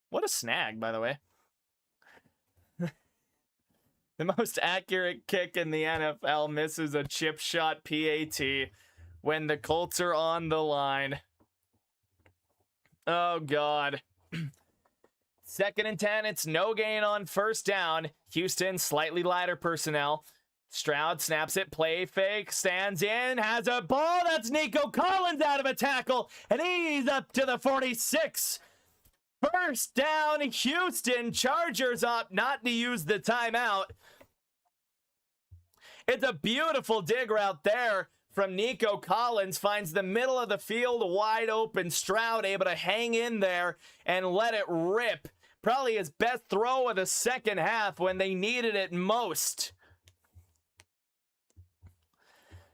What a snag, by the way. The most accurate kick in the NFL misses a chip shot PAT when the Colts are on the line. Oh, God. 2nd and 10, it's no gain on 1st down. Houston, slightly lighter personnel. Stroud snaps it, play fake, stands in, has a ball. That's Nico Collins out of a tackle, and he's up to the 46. 1st down, Houston. Chargers up not to use the timeout. It's a beautiful dig route there from Nico Collins. Finds the middle of the field wide open. Stroud able to hang in there and let it rip. Probably his best throw of the second half when they needed it most.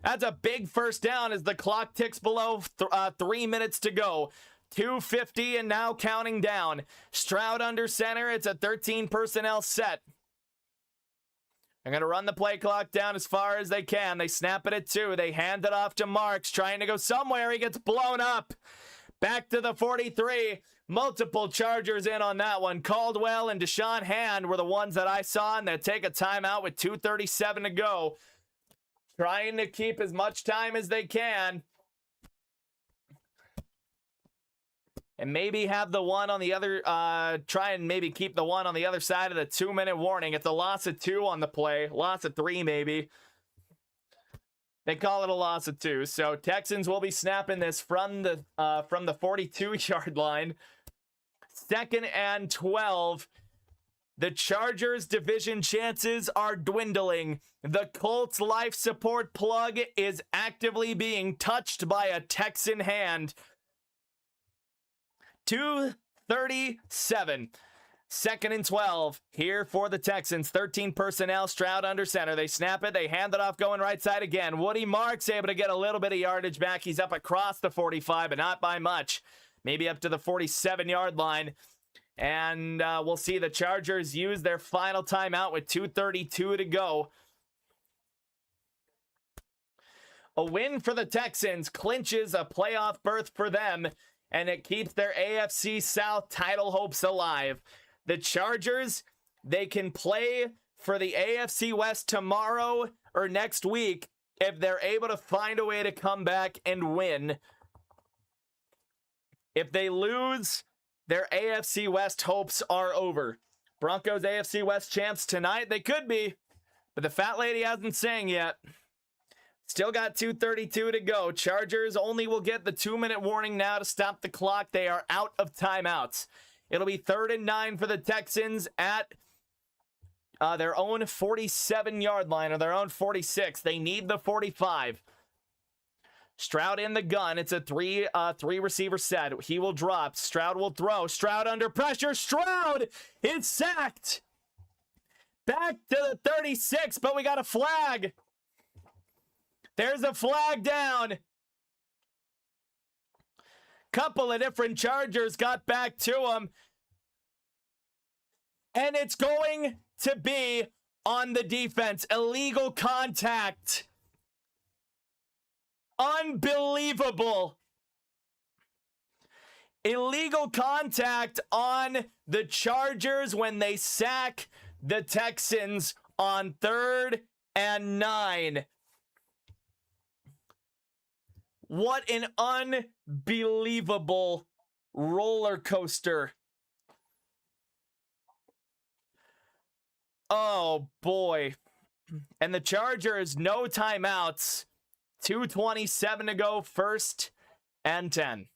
That's a big 1st down as the clock ticks below 3 minutes to go. 2:50 and now counting down. Stroud under center. It's a 13 personnel set. They're going to run the play clock down as far as they can. They snap it at 2. They hand it off to Marks, trying to go somewhere. He gets blown up. Back to the 43. Multiple Chargers in on that one. Caldwell and Deshaun Hand were the ones that I saw, and they take a timeout with 2:37 to go. Trying to keep as much time as they can. And maybe have the one on the other, try and maybe keep the one on the other side of the 2-minute warning. It's a loss of 2 on the play. Loss of 3 maybe. They call it a loss of 2. So Texans will be snapping this from the 42-yard line. 2nd and 12. The Chargers' division chances are dwindling. The Colts' life support plug is actively being touched by a Texan hand. 2:37. 2nd and 12 here for the Texans. 13 personnel. Stroud under center. They snap it. They hand it off going right side again. Woody Marks able to get a little bit of yardage back. He's up across the 45, but not by much. Maybe up to the 47-yard line. And we'll see the Chargers use their final timeout with 2:32 to go. A win for the Texans clinches a playoff berth for them, and it keeps their AFC South title hopes alive. The Chargers, they can play for the AFC West tomorrow or next week if they're able to find a way to come back and win. If they lose, their AFC West hopes are over. Broncos AFC West champs tonight? They could be, but the fat lady hasn't sang yet. Still got 2:32 to go. Chargers only will get the 2-minute warning now to stop the clock. They are out of timeouts. It'll be 3rd and 9 for the Texans at their own 47-yard line, or their own 46. They need the 45. Stroud in the gun. It's a three receiver set. He will drop. Stroud will throw. Stroud under pressure. Stroud is sacked. Back to the 36, but we got a flag. There's a flag down. Couple of different Chargers got back to him. And it's going to be on the defense. Illegal contact. Unbelievable. Illegal contact on the Chargers when they sack the Texans on 3rd and 9. What an unbelievable roller coaster. Oh, boy. And the Chargers, no timeouts. 2:27 to go, 1st and 10.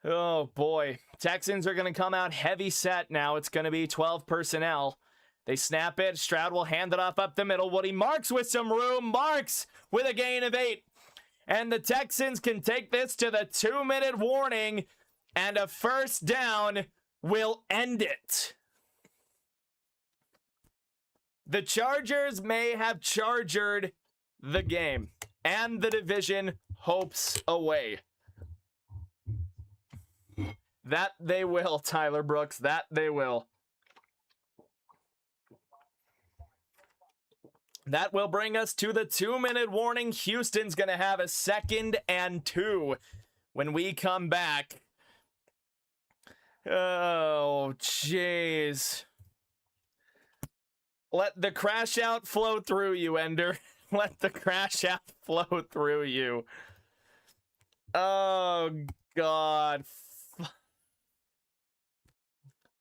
Oh, boy. Texans are going to come out heavy set now. It's going to be 12 personnel. They snap it. Stroud will hand it off up the middle. Woody Marks with some room. Marks with a gain of 8. And the Texans can take this to the 2-minute warning. And a first down will end it. The Chargers may have chargered the game. And the division hopes away. That they will, Tyler Brooks. That they will. That will bring us to the 2-minute warning. Houston's going to have a 2nd and 2 when we come back. Oh, jeez. Let the crash out flow through you, Ender. Let the crash out flow through you. Oh, God.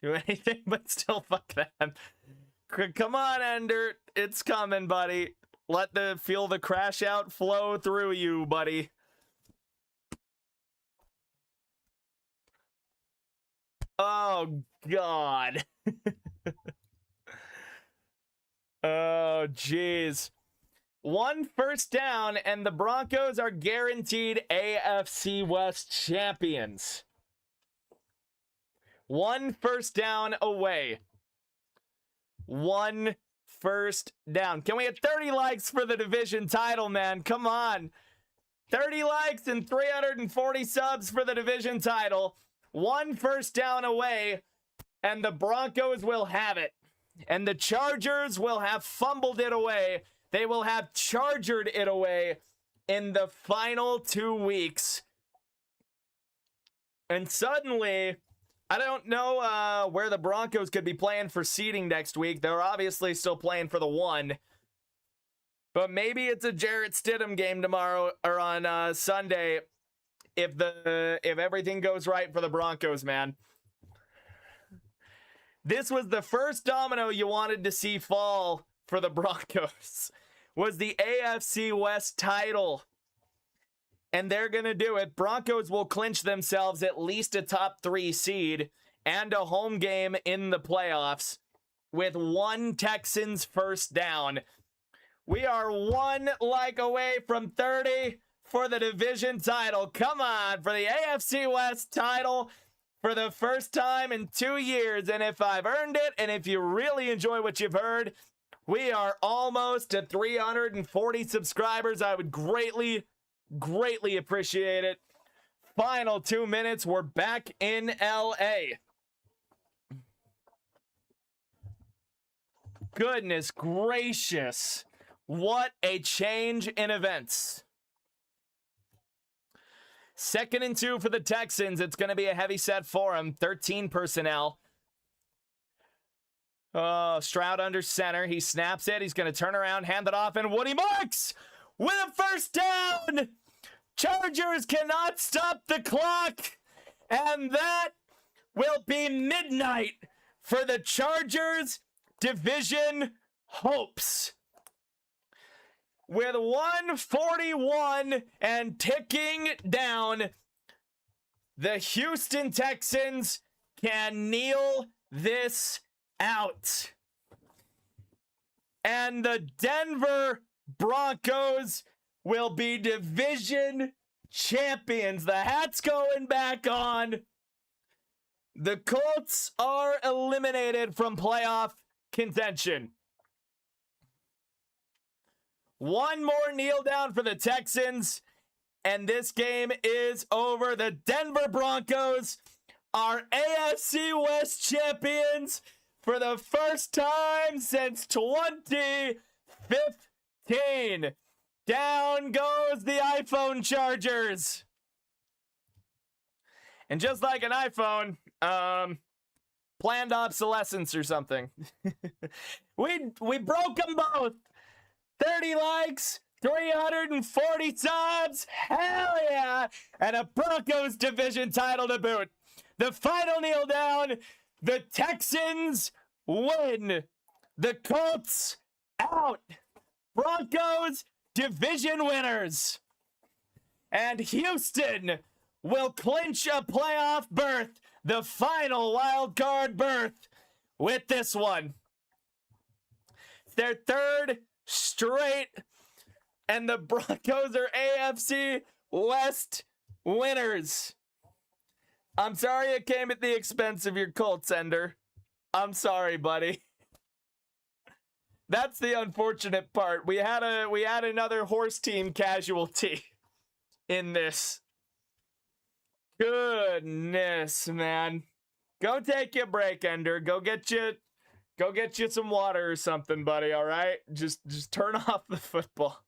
Do anything but still fuck them. Come on, Ender. It's coming, buddy. Feel the crash out flow through you, buddy. Oh, God. Oh, jeez. 1 first down, and the Broncos are guaranteed AFC West champions. 1 first down away. 1 first down. Can we have 30 likes for the division title, man? Come on. 30 likes and 340 subs for the division title. 1 first down away, and the Broncos will have it. And the Chargers will have fumbled it away. They will have chargered it away in the final 2 weeks. And suddenly, I don't know where the Broncos could be playing for seeding next week. They're obviously still playing for the 1. But maybe it's a Jarrett Stidham game tomorrow or on Sunday if everything goes right for the Broncos, man. This was the first domino you wanted to see fall for the Broncos. Was the AFC West title. And they're going to do it. Broncos will clinch themselves at least a top 3 seed and a home game in the playoffs with 1 Texans first down. We are 1 like away from 30 for the division title. Come on, for the AFC West title for the first time in 2 years. And if I've earned it, and if you really enjoy what you've heard, we are almost to 340 subscribers. I would greatly appreciate it. Final 2 minutes. We're back in LA. Goodness gracious. What a change in events. 2nd and 2 for the Texans. It's going to be a heavy set for them. 13 personnel. Oh, Stroud under center. He snaps it. He's going to turn around, hand it off, and Woody Marks with a first down. Chargers cannot stop the clock. And that will be midnight for the Chargers division hopes. With 1:41 and ticking down, the Houston Texans can kneel this out. And the Denver Broncos will be division champions. The hat's going back on. The Colts are eliminated from playoff contention. 1 more kneel down for the Texans, and this game is over. The Denver Broncos are AFC West champions for the first time since 2015. Down goes the iPhone chargers. And just like an iPhone, planned obsolescence or something. we broke them both. 30 likes, 340 subs, hell yeah, and a Broncos division title to boot. The final kneel down, the Texans win. The Colts out. Broncos division winners. And Houston will clinch a playoff berth, the final wild card berth, with this one. Their third straight, and the Broncos are AFC West winners. I'm sorry it came at the expense of your Colts, Ender. I'm sorry, buddy. That's the unfortunate part. We had another horse team casualty in this. Goodness, man. Go take your break, Ender. Go get you some water or something, buddy, all right? Just turn off the football.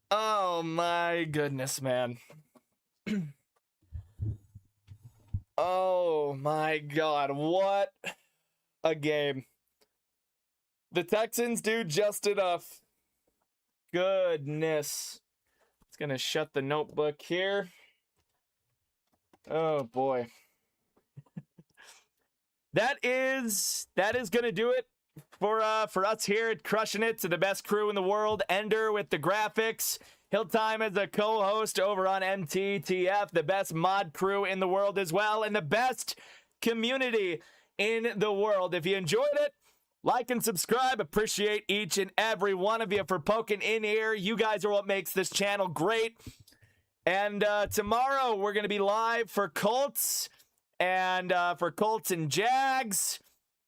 Oh my goodness, man. Oh my god, what a game. The Texans do just enough. Goodness. It's gonna shut the notebook here. Oh boy. That is gonna do it for us here at Crushin' It, to the best crew in the world. Ender with the graphics. Hilltime as a co-host over on MTTF, the best mod crew in the world as well, and the best community in the world. If you enjoyed it, like and subscribe. Appreciate each and every one of you for poking in here. You guys are what makes this channel great. And tomorrow we're going to be live for Colts and Jags.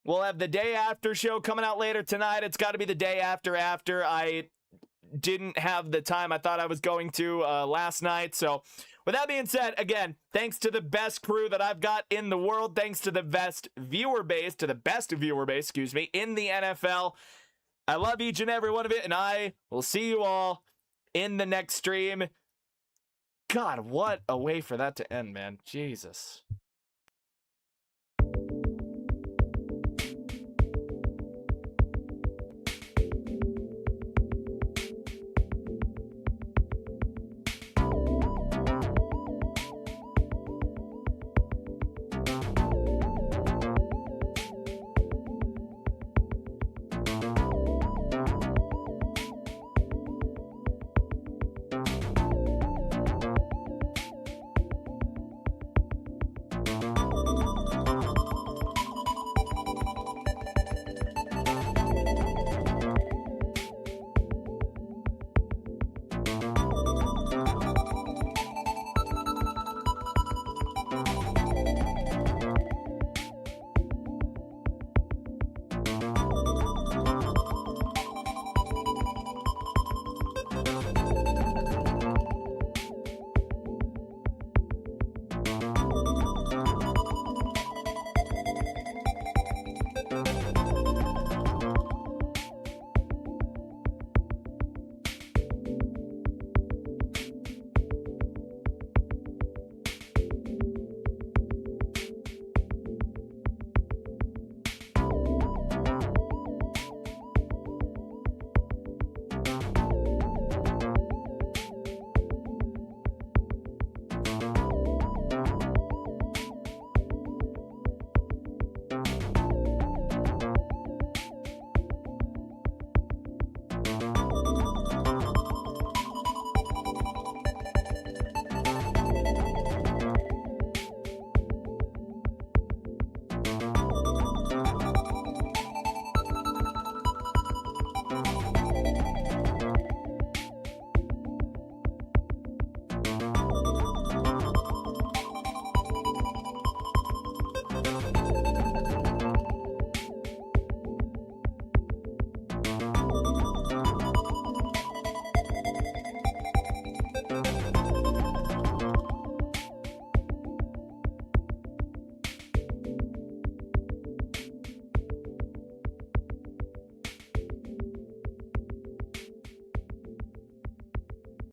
We'll have the day after show coming out later tonight. It's got to be the day after. I didn't have the time I thought I was going to last night. So with that being said, again, thanks to the best crew that I've got in the world. Thanks to the best viewer base, in the NFL. I love each and every one of it, and I will see you all in the next stream. God, what a way for that to end, man. Jesus.